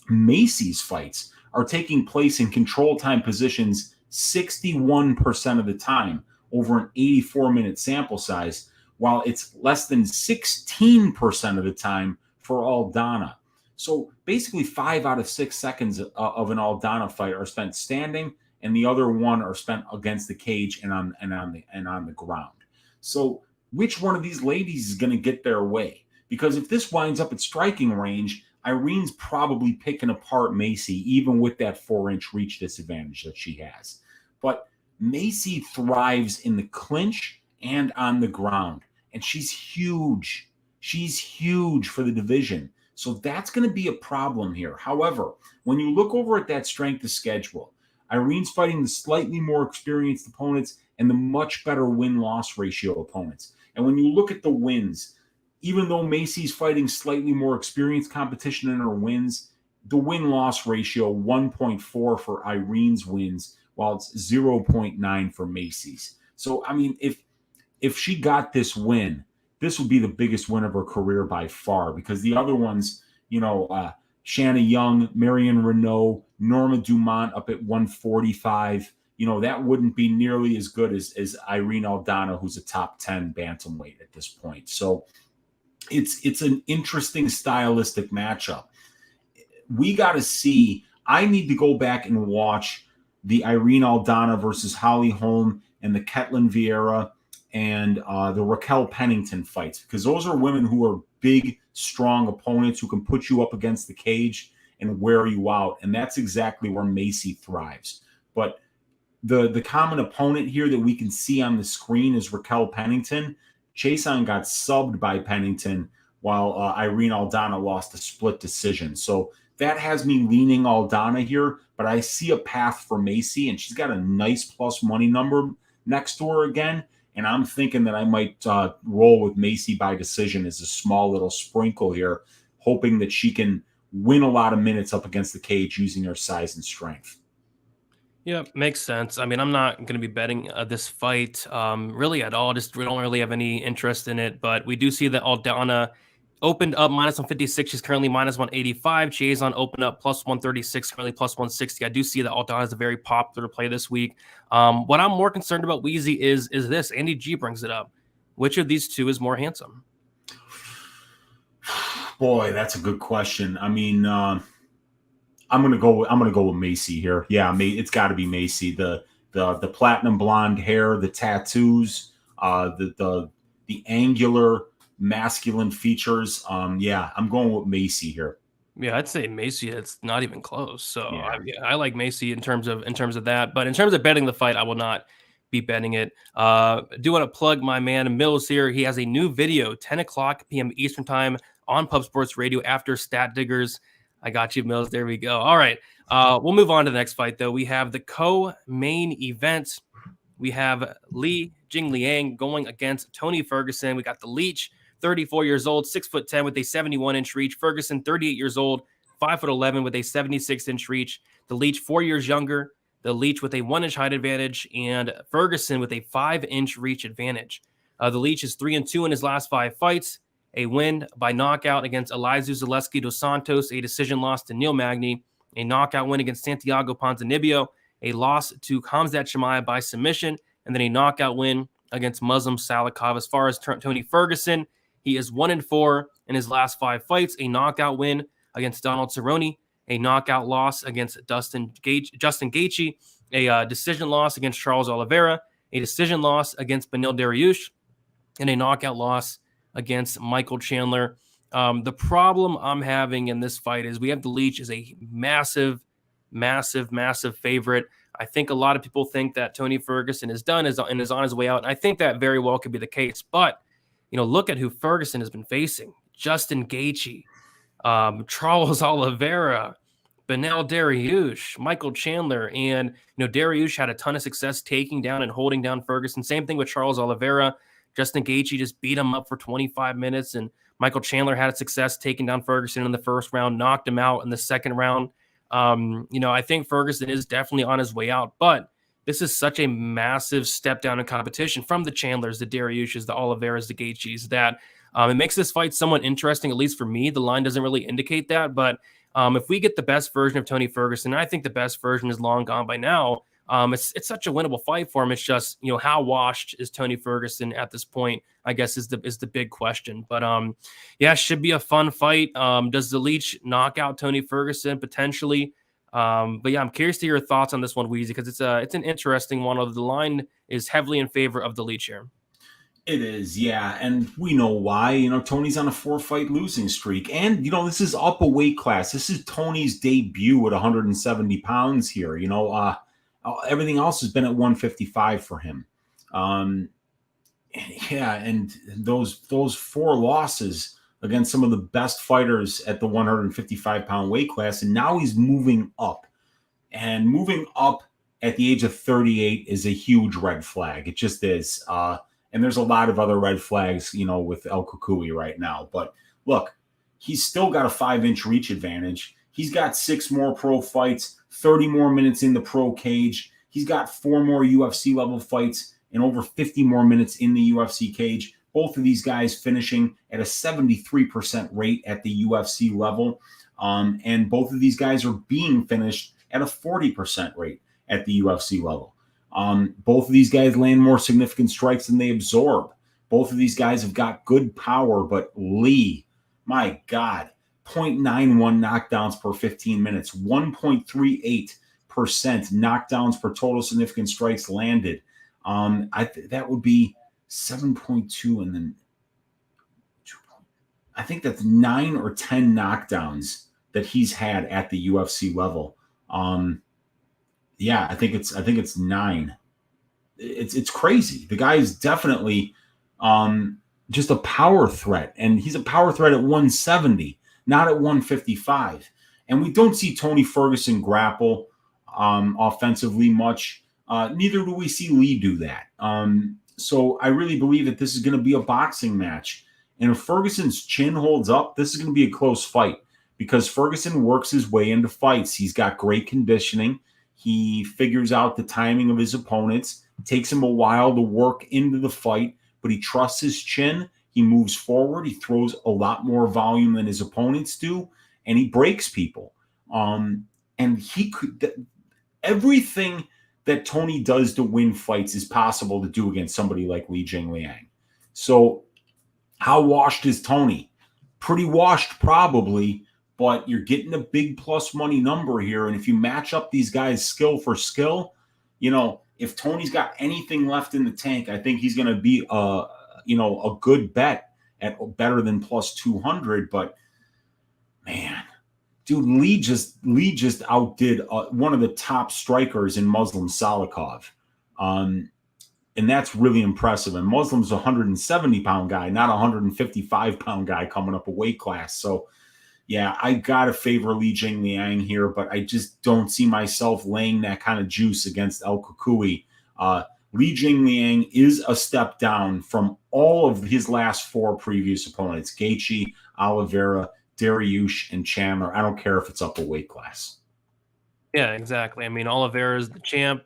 Macy's fights are taking place in control time positions 61% of the time over an 84-minute sample size, while it's less than 16% of the time for Aldana. So basically 5 out of 6 seconds of an Aldana fight are spent standing, and the other 1 are spent against the cage and on the ground. So which one of these ladies is going to get their way? Because if this winds up at striking range, Irene's probably picking apart Macy, even with that 4-inch reach disadvantage that she has. But Macy thrives in the clinch and on the ground, and she's huge. She's huge for the division. So that's going to be a problem here. However, when you look over at that strength of schedule, Irene's fighting the slightly more experienced opponents and the much better win-loss ratio opponents. And when you look at the wins, even though Macy's fighting slightly more experienced competition in her wins, the win-loss ratio 1.4 for Irene's wins, while it's 0.9 for Macy's. So, I mean, if she got this win, this would be the biggest win of her career by far, because the other ones, Shanna Young, Marion Renault, Norma Dumont up at 145, that wouldn't be nearly as good as Irene Aldana, who's a top 10 bantamweight at this point. So it's an interesting stylistic matchup. We got to see. I need to go back and watch the Irene Aldana versus Holly Holm and the Ketlin Vieira and the Raquel Pennington fights, because those are women who are big, strong opponents who can put you up against the cage and wear you out. And that's exactly where Macy thrives. But the common opponent here that we can see on the screen is Raquel Pennington. Chiasson got subbed by Pennington, while Irene Aldana lost a split decision. So that has me leaning Aldana here, but I see a path for Macy, and she's got a nice plus money number next to her again. And I'm thinking that I might roll with Macy by decision as a small little sprinkle here, hoping that she can win a lot of minutes up against the cage using her size and strength. Yeah, makes sense. I mean, I'm not going to be betting this fight really at all. We don't really have any interest in it, but we do see that Aldana opened up minus 156. She's currently minus 185. Chiasson opened up plus 136, currently plus 160. I do see that Aldana is a very popular play this week. What I'm more concerned about, Weezy, is this. Andy G brings it up. Which of these two is more handsome? Boy, that's a good question. I mean, I'm gonna go with Macy here. Yeah, it's got to be Macy. The platinum blonde hair, the tattoos, the angular masculine features. Yeah, I'm going with Macy here. Yeah, I'd say Macy. It's not even close. So yeah. I like Macy in terms of that. But in terms of betting the fight, I will not be betting it. I do want to plug my man Mills here. He has a new video, 10 o'clock p.m. Eastern time on Pub Sports Radio after Stat Diggers. I got you, Mills. There we go. All right. We'll move on to the next fight, though. We have the co-main event. We have Jingliang going against Tony Ferguson. We got the Leech, 34 years old, 6'10", with a 71-inch reach. Ferguson, 38 years old, 5'11" with a 76-inch reach. The Leech 4 years younger. The Leech with a 1-inch height advantage, and Ferguson with a 5-inch reach advantage. The Leech is 3-2 in his last 5 fights. A win by knockout against Elizeu Zaleski dos Santos, a decision loss to Neil Magny, a knockout win against Santiago Ponzinibbio, a loss to Khamzat Chimaev by submission, and then a knockout win against Muslim Salikov. As far as Tony Ferguson, he is 1-4 in his last 5 fights, a knockout win against Donald Cerrone, a knockout loss against Justin Gaethje, a decision loss against Charles Oliveira, a decision loss against Beneil Dariush, and a knockout loss against Michael Chandler. The problem I'm having in this fight is we have the Leech as a massive favorite. I think a lot of people think that Tony Ferguson is done and is on his way out. And I think that very well could be the case. But, look at who Ferguson has been facing. Justin Gaethje, Charles Oliveira, Beneil Dariush, Michael Chandler. And, Dariush had a ton of success taking down and holding down Ferguson. Same thing with Charles Oliveira. Justin Gaethje just beat him up for 25 minutes. And Michael Chandler had success taking down Ferguson in the first round, knocked him out in the second round. I think Ferguson is definitely on his way out, but this is such a massive step down in competition from the Chandlers, the Dariushs, the Oliveiras, the Gaethjes, that it makes this fight somewhat interesting, at least for me. The line doesn't really indicate that, but if we get the best version of Tony Ferguson, I think the best version is long gone by now. It's such a winnable fight for him. It's just, how washed is Tony Ferguson at this point, I guess is the big question. But should be a fun fight. Does the Leech knock out Tony Ferguson potentially? But I'm curious to hear your thoughts on this one, Weezy, because it's an interesting one. The line is heavily in favor of the Leech here. It is, yeah, and we know why. Tony's on a 4-fight losing streak, and this is up a weight class. This is Tony's debut at 170 pounds here. Everything else has been at 155 for him. And those 4 losses against some of the best fighters at the 155-pound weight class, and now he's moving up. And moving up at the age of 38 is a huge red flag. It just is. And there's a lot of other red flags, with El Cucuy right now. But look, he's still got a 5-inch reach advantage. He's got 6 more pro fights, 30 more minutes in the pro cage. He's got 4 more UFC level fights and over 50 more minutes in the UFC cage. Both of these guys finishing at a 73% rate at the UFC level. And both of these guys are being finished at a 40% rate at the UFC level. Both of these guys land more significant strikes than they absorb. Both of these guys have got good power, but Lee, my God, 0.91 knockdowns per 15 minutes, 1.38% knockdowns per total significant strikes landed. That would be 7.2, and then I think that's 9 or 10 knockdowns that he's had at the UFC level. I think it's 9. It's crazy. The guy is definitely just a power threat, and he's a power threat at 170, not at 155. And we don't see Tony Ferguson grapple offensively much. Neither do we see Lee do that. So I really believe that this is going to be a boxing match. And if Ferguson's chin holds up, this is going to be a close fight because Ferguson works his way into fights. He's got great conditioning. He figures out the timing of his opponents. It takes him a while to work into the fight, but he trusts his chin. He moves forward. He throws a lot more volume than his opponents do, and he breaks people. And he could everything that Tony does to win fights is possible to do against somebody like Li Jingliang. So how washed is Tony? Pretty washed, probably, but you're getting a big plus money number here. And if you match up these guys skill for skill, if Tony's got anything left in the tank, I think he's going to be a good bet at better than plus 200. But man, dude, Lee just outdid one of the top strikers in Muslim Salikov. And that's really impressive. And Muslim's a 170-pound guy, not a 155-pound guy coming up a weight class. So, yeah, I got to favor Li Jingliang here, but I just don't see myself laying that kind of juice against El Cucuy. Li Jingliang is a step down from all of his last 4 previous opponents, Gaethje, Oliveira, Dariush and Chandler. I don't care if it's up a weight class. Yeah, exactly. I mean, Oliveira's the champ.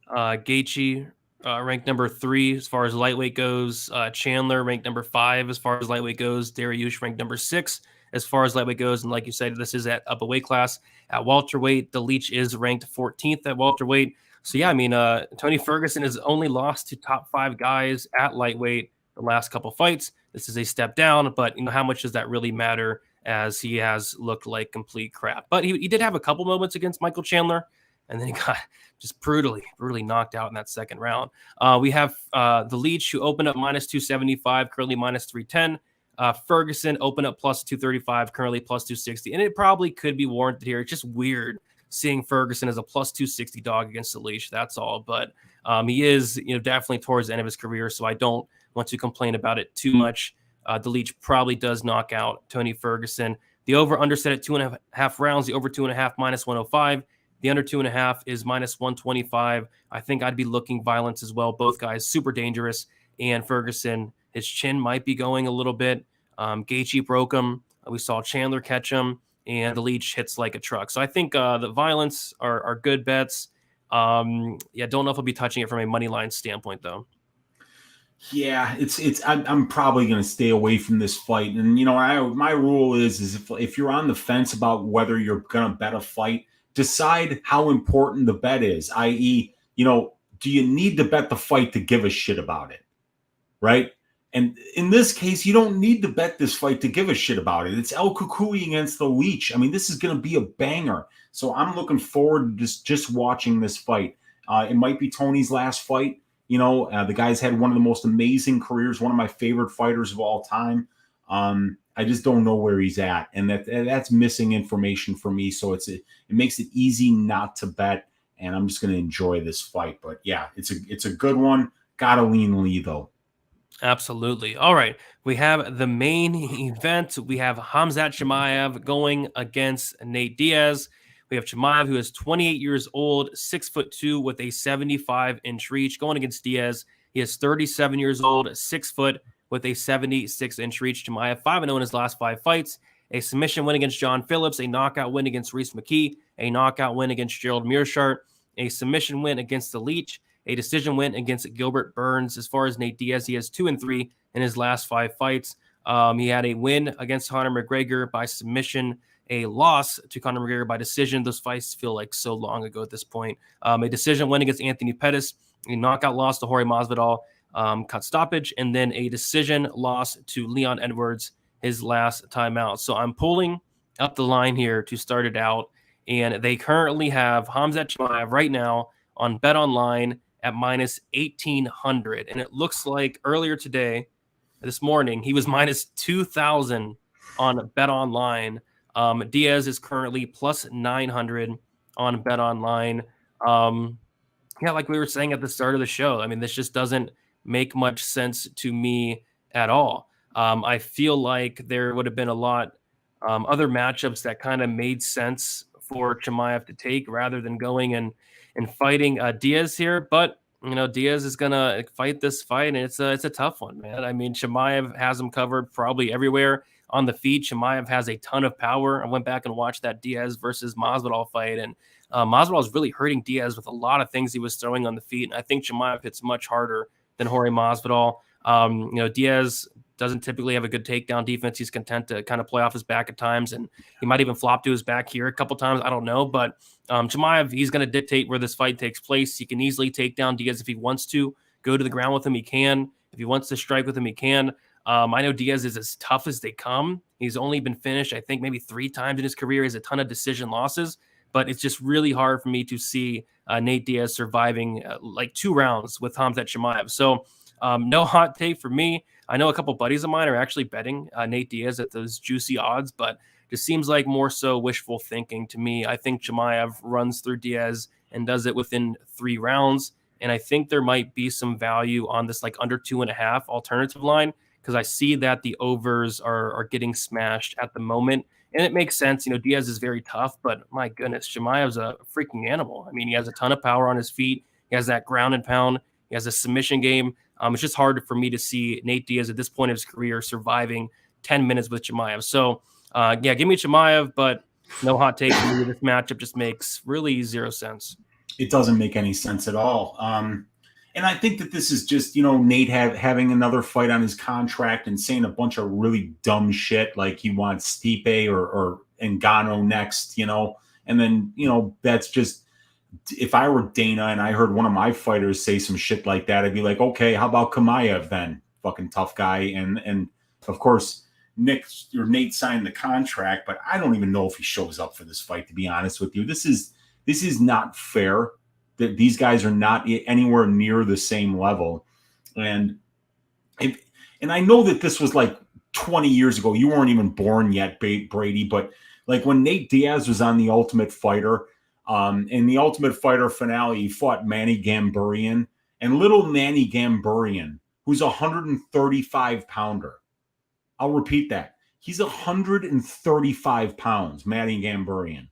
Gaethje ranked number 3 as far as lightweight goes. Chandler ranked number 5 as far as lightweight goes. Dariush ranked number 6 as far as lightweight goes. And like you said, this is at up a weight class. At welterweight, the Leech is ranked 14th at welterweight. So yeah, I mean, Tony Ferguson has only lost to top 5 guys at lightweight the last couple fights. This is a step down, but how much does that really matter, as he has looked like complete crap? But he did have a couple moments against Michael Chandler, and then he got just brutally knocked out in that second round. We have the Leech, who opened up minus 275, currently minus 310. Ferguson opened up plus 235, currently plus 260. And it probably could be warranted here. It's just weird seeing Ferguson as a plus 260 dog against the Leech. That's all. But he is definitely towards the end of his career, so I don't want to complain about it too much. The Leech probably does knock out Tony Ferguson. The over-under set at 2.5 rounds. The over 2.5 minus 105. The under 2.5 is minus 125. I think I'd be looking violence as well. Both guys super dangerous. And Ferguson, his chin might be going a little bit. Gaethje broke him. We saw Chandler catch him. And the Leech hits like a truck. So I think the violence are good bets. Don't know if I'll be touching it from a money line standpoint, though. Yeah, I'm probably going to stay away from this fight. And, my rule is if you're on the fence about whether you're going to bet a fight, decide how important the bet is, i.e., do you need to bet the fight to give a shit about it, right? And in this case, you don't need to bet this fight to give a shit about it. It's El Cucuy against the Leech. I mean, this is going to be a banger. So I'm looking forward to just watching this fight. It might be Tony's last fight. The guy's had one of the most amazing careers, one of my favorite fighters of all time. I just don't know where he's at, and that's missing information for me. So it makes it easy not to bet, and I'm just going to enjoy this fight. But yeah, it's a good one. Gotta lean Lee though. Absolutely. All right, we have the main event. We have Khamzat Chimaev going against Nate Diaz. We have Chimaev, who is 28 years old, 6'2", with a 75-inch reach, going against Diaz. He is 37 years old, 6 foot, with a 76-inch reach. Chimaev 5-0 in his last 5 fights. A submission win against John Phillips, a knockout win against Reese McKee, a knockout win against Gerald Mearshart, a submission win against the Leech, a decision win against Gilbert Burns. As far as Nate Diaz, he has 2-3 in his last 5 fights. He had a win against Conor McGregor by submission, a loss to Conor McGregor by decision. Those fights feel like so long ago at this point. A decision win against Anthony Pettis, a knockout loss to Jorge Masvidal, cut stoppage, and then a decision loss to Leon Edwards his last time out. So I'm pulling up the line here to start it out, and they currently have Khamzat Chimaev right now on BetOnline at minus 1,800, and it looks like earlier today, this morning, he was minus 2,000 on BetOnline. Diaz is currently plus 900 on BetOnline. Like we were saying at the start of the show, I mean, this just doesn't make much sense to me at all. I feel like there would have been a lot other matchups that kind of made sense for Chimaev to take rather than going and fighting Diaz here. But Diaz is gonna fight this fight, and it's a tough one, man. I mean, Chimaev has him covered probably everywhere on the feet. Chimaev has a ton of power. I went back and watched that Diaz versus Masvidal fight, and Masvidal was really hurting Diaz with a lot of things he was throwing on the feet. And I think Chimaev hits much harder than Jorge Masvidal. Diaz doesn't typically have a good takedown defense. He's content to kind of play off his back at times, and he might even flop to his back here a couple times. I don't know, but Chimaev, he's going to dictate where this fight takes place. He can easily take down Diaz if he wants to. Go to the ground with him, he can. If he wants to strike with him, he can. I know Diaz is as tough as they come. He's only been finished, I think, maybe 3 times in his career. He has a ton of decision losses, but it's just really hard for me to see Nate Diaz surviving like 2 rounds with Khamzat Chimaev. So no hot take for me. I know a couple buddies of mine are actually betting Nate Diaz at those juicy odds, but just seems like more so wishful thinking to me. I think Chimaev runs through Diaz and does it within 3 rounds. And I think there might be some value on this like under 2.5 alternative line, because I see that the overs are getting smashed at the moment. And it makes sense. Diaz is very tough, but my goodness, Chimaev's a freaking animal. I mean, he has a ton of power on his feet. He has that ground and pound. He has a submission game. It's just hard for me to see Nate Diaz at this point of his career surviving 10 minutes with Chimaev. So Yeah, give me Chimaev, but no hot take for me. This matchup just makes really zero sense. It doesn't make any sense at all. And I think that this is just, Nate having another fight on his contract and saying a bunch of really dumb shit like he wants Stipe or Ngannou next, and then, that's just, if I were Dana and I heard one of my fighters say some shit like that, I'd be like, okay, how about Chimaev then? Fucking tough guy. And of course, Nate signed the contract, but I don't even know if he shows up for this fight, to be honest with you. This is not fair. That these guys are not anywhere near the same level. And I know that this was like 20 years ago. You weren't even born yet, Brady, but like when Nate Diaz was on The Ultimate Fighter, in the Ultimate Fighter finale, he fought Manny Gamburian, and little Manny Gamburian, who's a 135 pounder. I'll repeat that. He's 135 pounds, Manny Gamburian.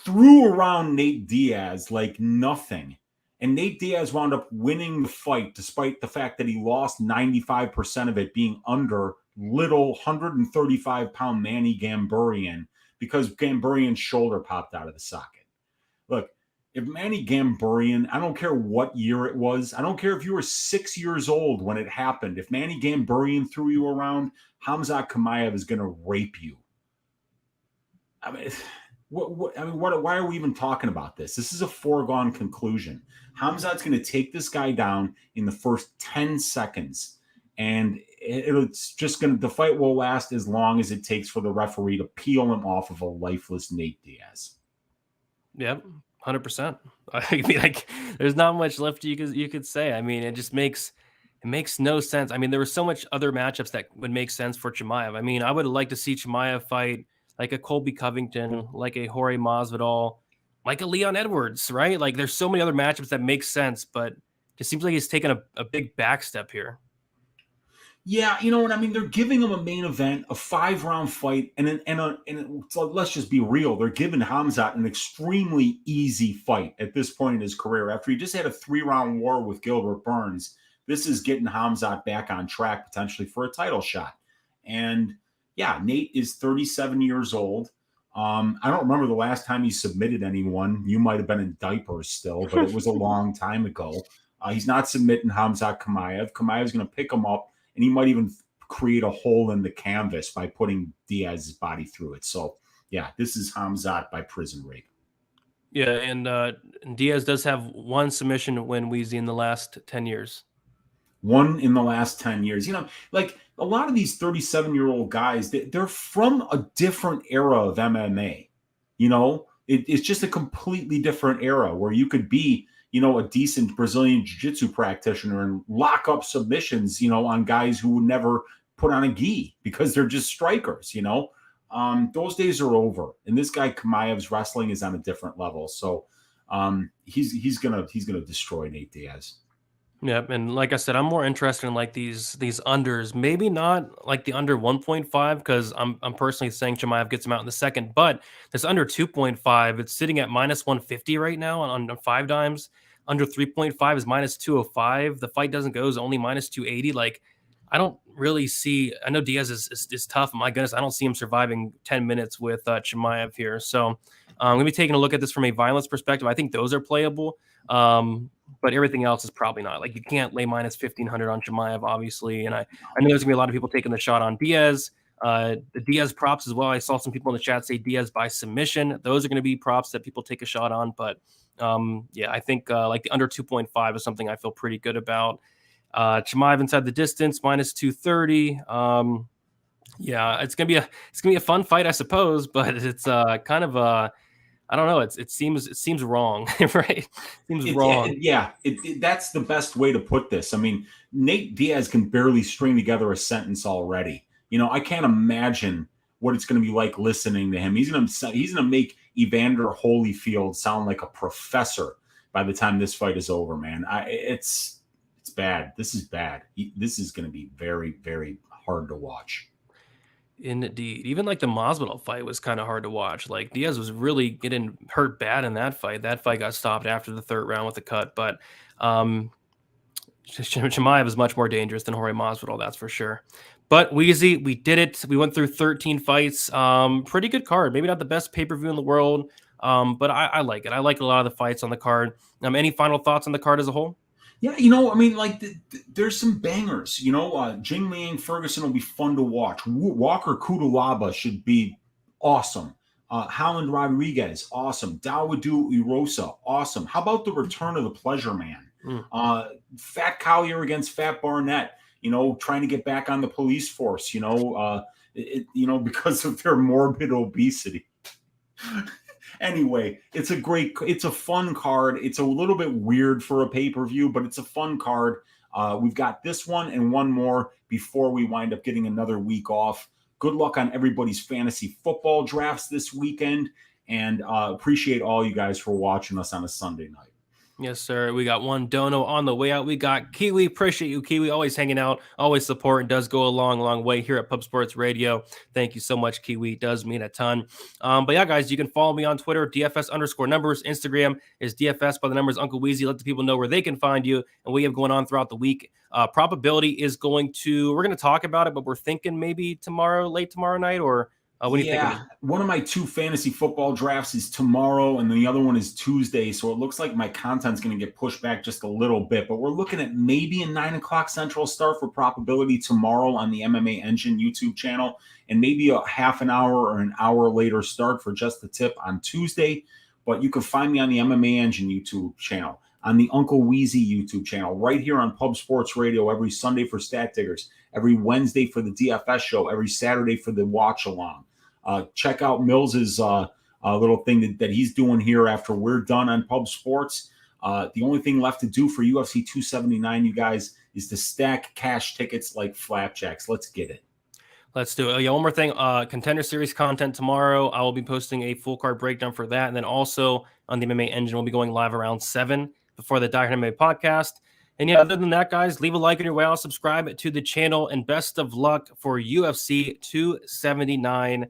Threw around Nate Diaz like nothing. And Nate Diaz wound up winning the fight despite the fact that he lost 95% of it being under little 135-pound Manny Gamburian because Gamburian's shoulder popped out of the socket. Look, if Manny Gamburian, I don't care what year it was, I don't care if you were 6 years old when it happened, if Manny Gamburian threw you around, Khamzat Chimaev is going to rape you. I mean... why are we even talking about this? This is a foregone conclusion. Khamzat's going to take this guy down in the first 10 seconds, and it's just going to, the fight will last as long as it takes for the referee to peel him off of a lifeless Nate Diaz. Yep, 100%. I mean, like, there's not much left you could say. I mean, it makes no sense. I mean, there were so much other matchups that would make sense for Chimaev. I mean, I would like to see Chimaev fight like a Colby Covington, like a Jorge Masvidal, like a Leon Edwards, right? Like there's so many other matchups that make sense, but it seems like he's taken a big back step here. Yeah, you know what I mean? They're giving him a main event, a 5-round fight, so let's just be real. They're giving Khamzat an extremely easy fight at this point in his career. After he just had a 3-round war with Gilbert Burns, this is getting Khamzat back on track potentially for a title shot. And yeah, Nate is 37 years old. I don't remember the last time he submitted anyone. You might have been in diapers still, but it was a long time ago. He's not submitting Khamzat Chimaev. Chimaev's going to pick him up, and he might even create a hole in the canvas by putting Diaz's body through it. So, yeah, this is Khamzat by prison rape. Yeah, and Diaz does have one submission win, Weezy, in the last 10 years. One in the last 10 years. Like a lot of these 37-year-old guys, they're from a different era of MMA. It's just a completely different era where you could be, a decent Brazilian jiu-jitsu practitioner and lock up submissions, on guys who would never put on a gi because they're just strikers, Those days are over. And this guy Chimaev's wrestling is on a different level. So he's gonna destroy Nate Diaz. Yep, and like I said, I'm more interested in like these unders. Maybe not like the under 1.5 because I'm personally saying Chimaev gets him out in the second, but this under 2.5, it's sitting at minus 150 right now on 5 dimes. Under 3.5 is minus 205. The fight doesn't go is only minus 280. Like I don't really see. I know Diaz is tough. My goodness, I don't see him surviving 10 minutes with Chimaev here. So I'm gonna be taking a look at this from a violence perspective. I think those are playable. But everything else is probably not. Like you can't lay minus 1,500 on Chimaev, obviously. And I know there's gonna be a lot of people taking the shot on Diaz. The Diaz props as well. I saw some people in the chat say Diaz by submission. Those are going to be props that people take a shot on. But yeah, I think like the under 2.5 is something I feel pretty good about. Chimaev inside the distance minus 230. Yeah, it's gonna be a fun fight, I suppose. But it's kind of I don't know. It seems wrong, right? Seems wrong. Yeah, that's the best way to put this. I mean, Nate Diaz can barely string together a sentence already. I can't imagine what it's going to be like listening to him. He's gonna make Evander Holyfield sound like a professor by the time this fight is over, man. It's bad. This is bad. This is going to be very, very hard to watch. Indeed. Even like the Masvidal fight was kind of hard to watch. Like Diaz was really getting hurt bad in that fight. That fight got stopped after the third round with a cut. But Chimaev is much more dangerous than Jorge Masvidal, that's for sure. But Weezy, we did it. We went through 13 fights. Pretty good card. Maybe not the best pay-per-view in the world, but I like it. I like a lot of the fights on the card. Any final thoughts on the card as a whole? Yeah, I mean, like, there's some bangers. Jingliang Ferguson will be fun to watch. Walker Cuțelaba should be awesome. Holland Rodriguez, awesome. Dawodu Erosa, awesome. How about the return of the Pleasure Man? Fat Collier against Fat Barnett. Trying to get back on the police force. Because of their morbid obesity. Anyway, it's a fun card. It's a little bit weird for a pay-per-view, but it's a fun card. We've got this one and one more before we wind up getting another week off. Good luck on everybody's fantasy football drafts this weekend, and appreciate all you guys for watching us on a Sunday night. Yes, sir. We got one dono on the way out. We got Kiwi. Appreciate you, Kiwi. Always hanging out, always supporting. Does go a long way here at Pub Sports Radio. Thank you so much, Kiwi. Does mean a ton. But yeah, guys, you can follow me on Twitter, DFS_numbers. Instagram is DFS by the numbers. Uncle Weezy. Let the people know where they can find you and what you have going on throughout the week. Probability is we're going to talk about it, but we're thinking maybe late tomorrow night, or what do you think? One of my 2 fantasy football drafts is tomorrow, and the other one is Tuesday. So it looks like my content's going to get pushed back just a little bit. But we're looking at maybe a 9 o'clock Central start for probability tomorrow on the MMA Engine YouTube channel, and maybe a half an hour or an hour later start for Just the Tip on Tuesday. But you can find me on the MMA Engine YouTube channel, on the Uncle Weezy YouTube channel, right here on Pub Sports Radio every Sunday for Stat Diggers, every Wednesday for the DFS show, every Saturday for the Watch Along. Check out Mills's little thing that he's doing here after we're done on Pub Sports. The only thing left to do for UFC 279, you guys, is to stack cash tickets like flapjacks. Let's get it. Let's do it. Yeah, one more thing. Contender Series content tomorrow. I will be posting a full card breakdown for that. And then also on the MMA Engine, we'll be going live around 7 before the Die MMA podcast. And yeah, other than that, guys, leave a like on your way out, subscribe to the channel, and best of luck for UFC 279.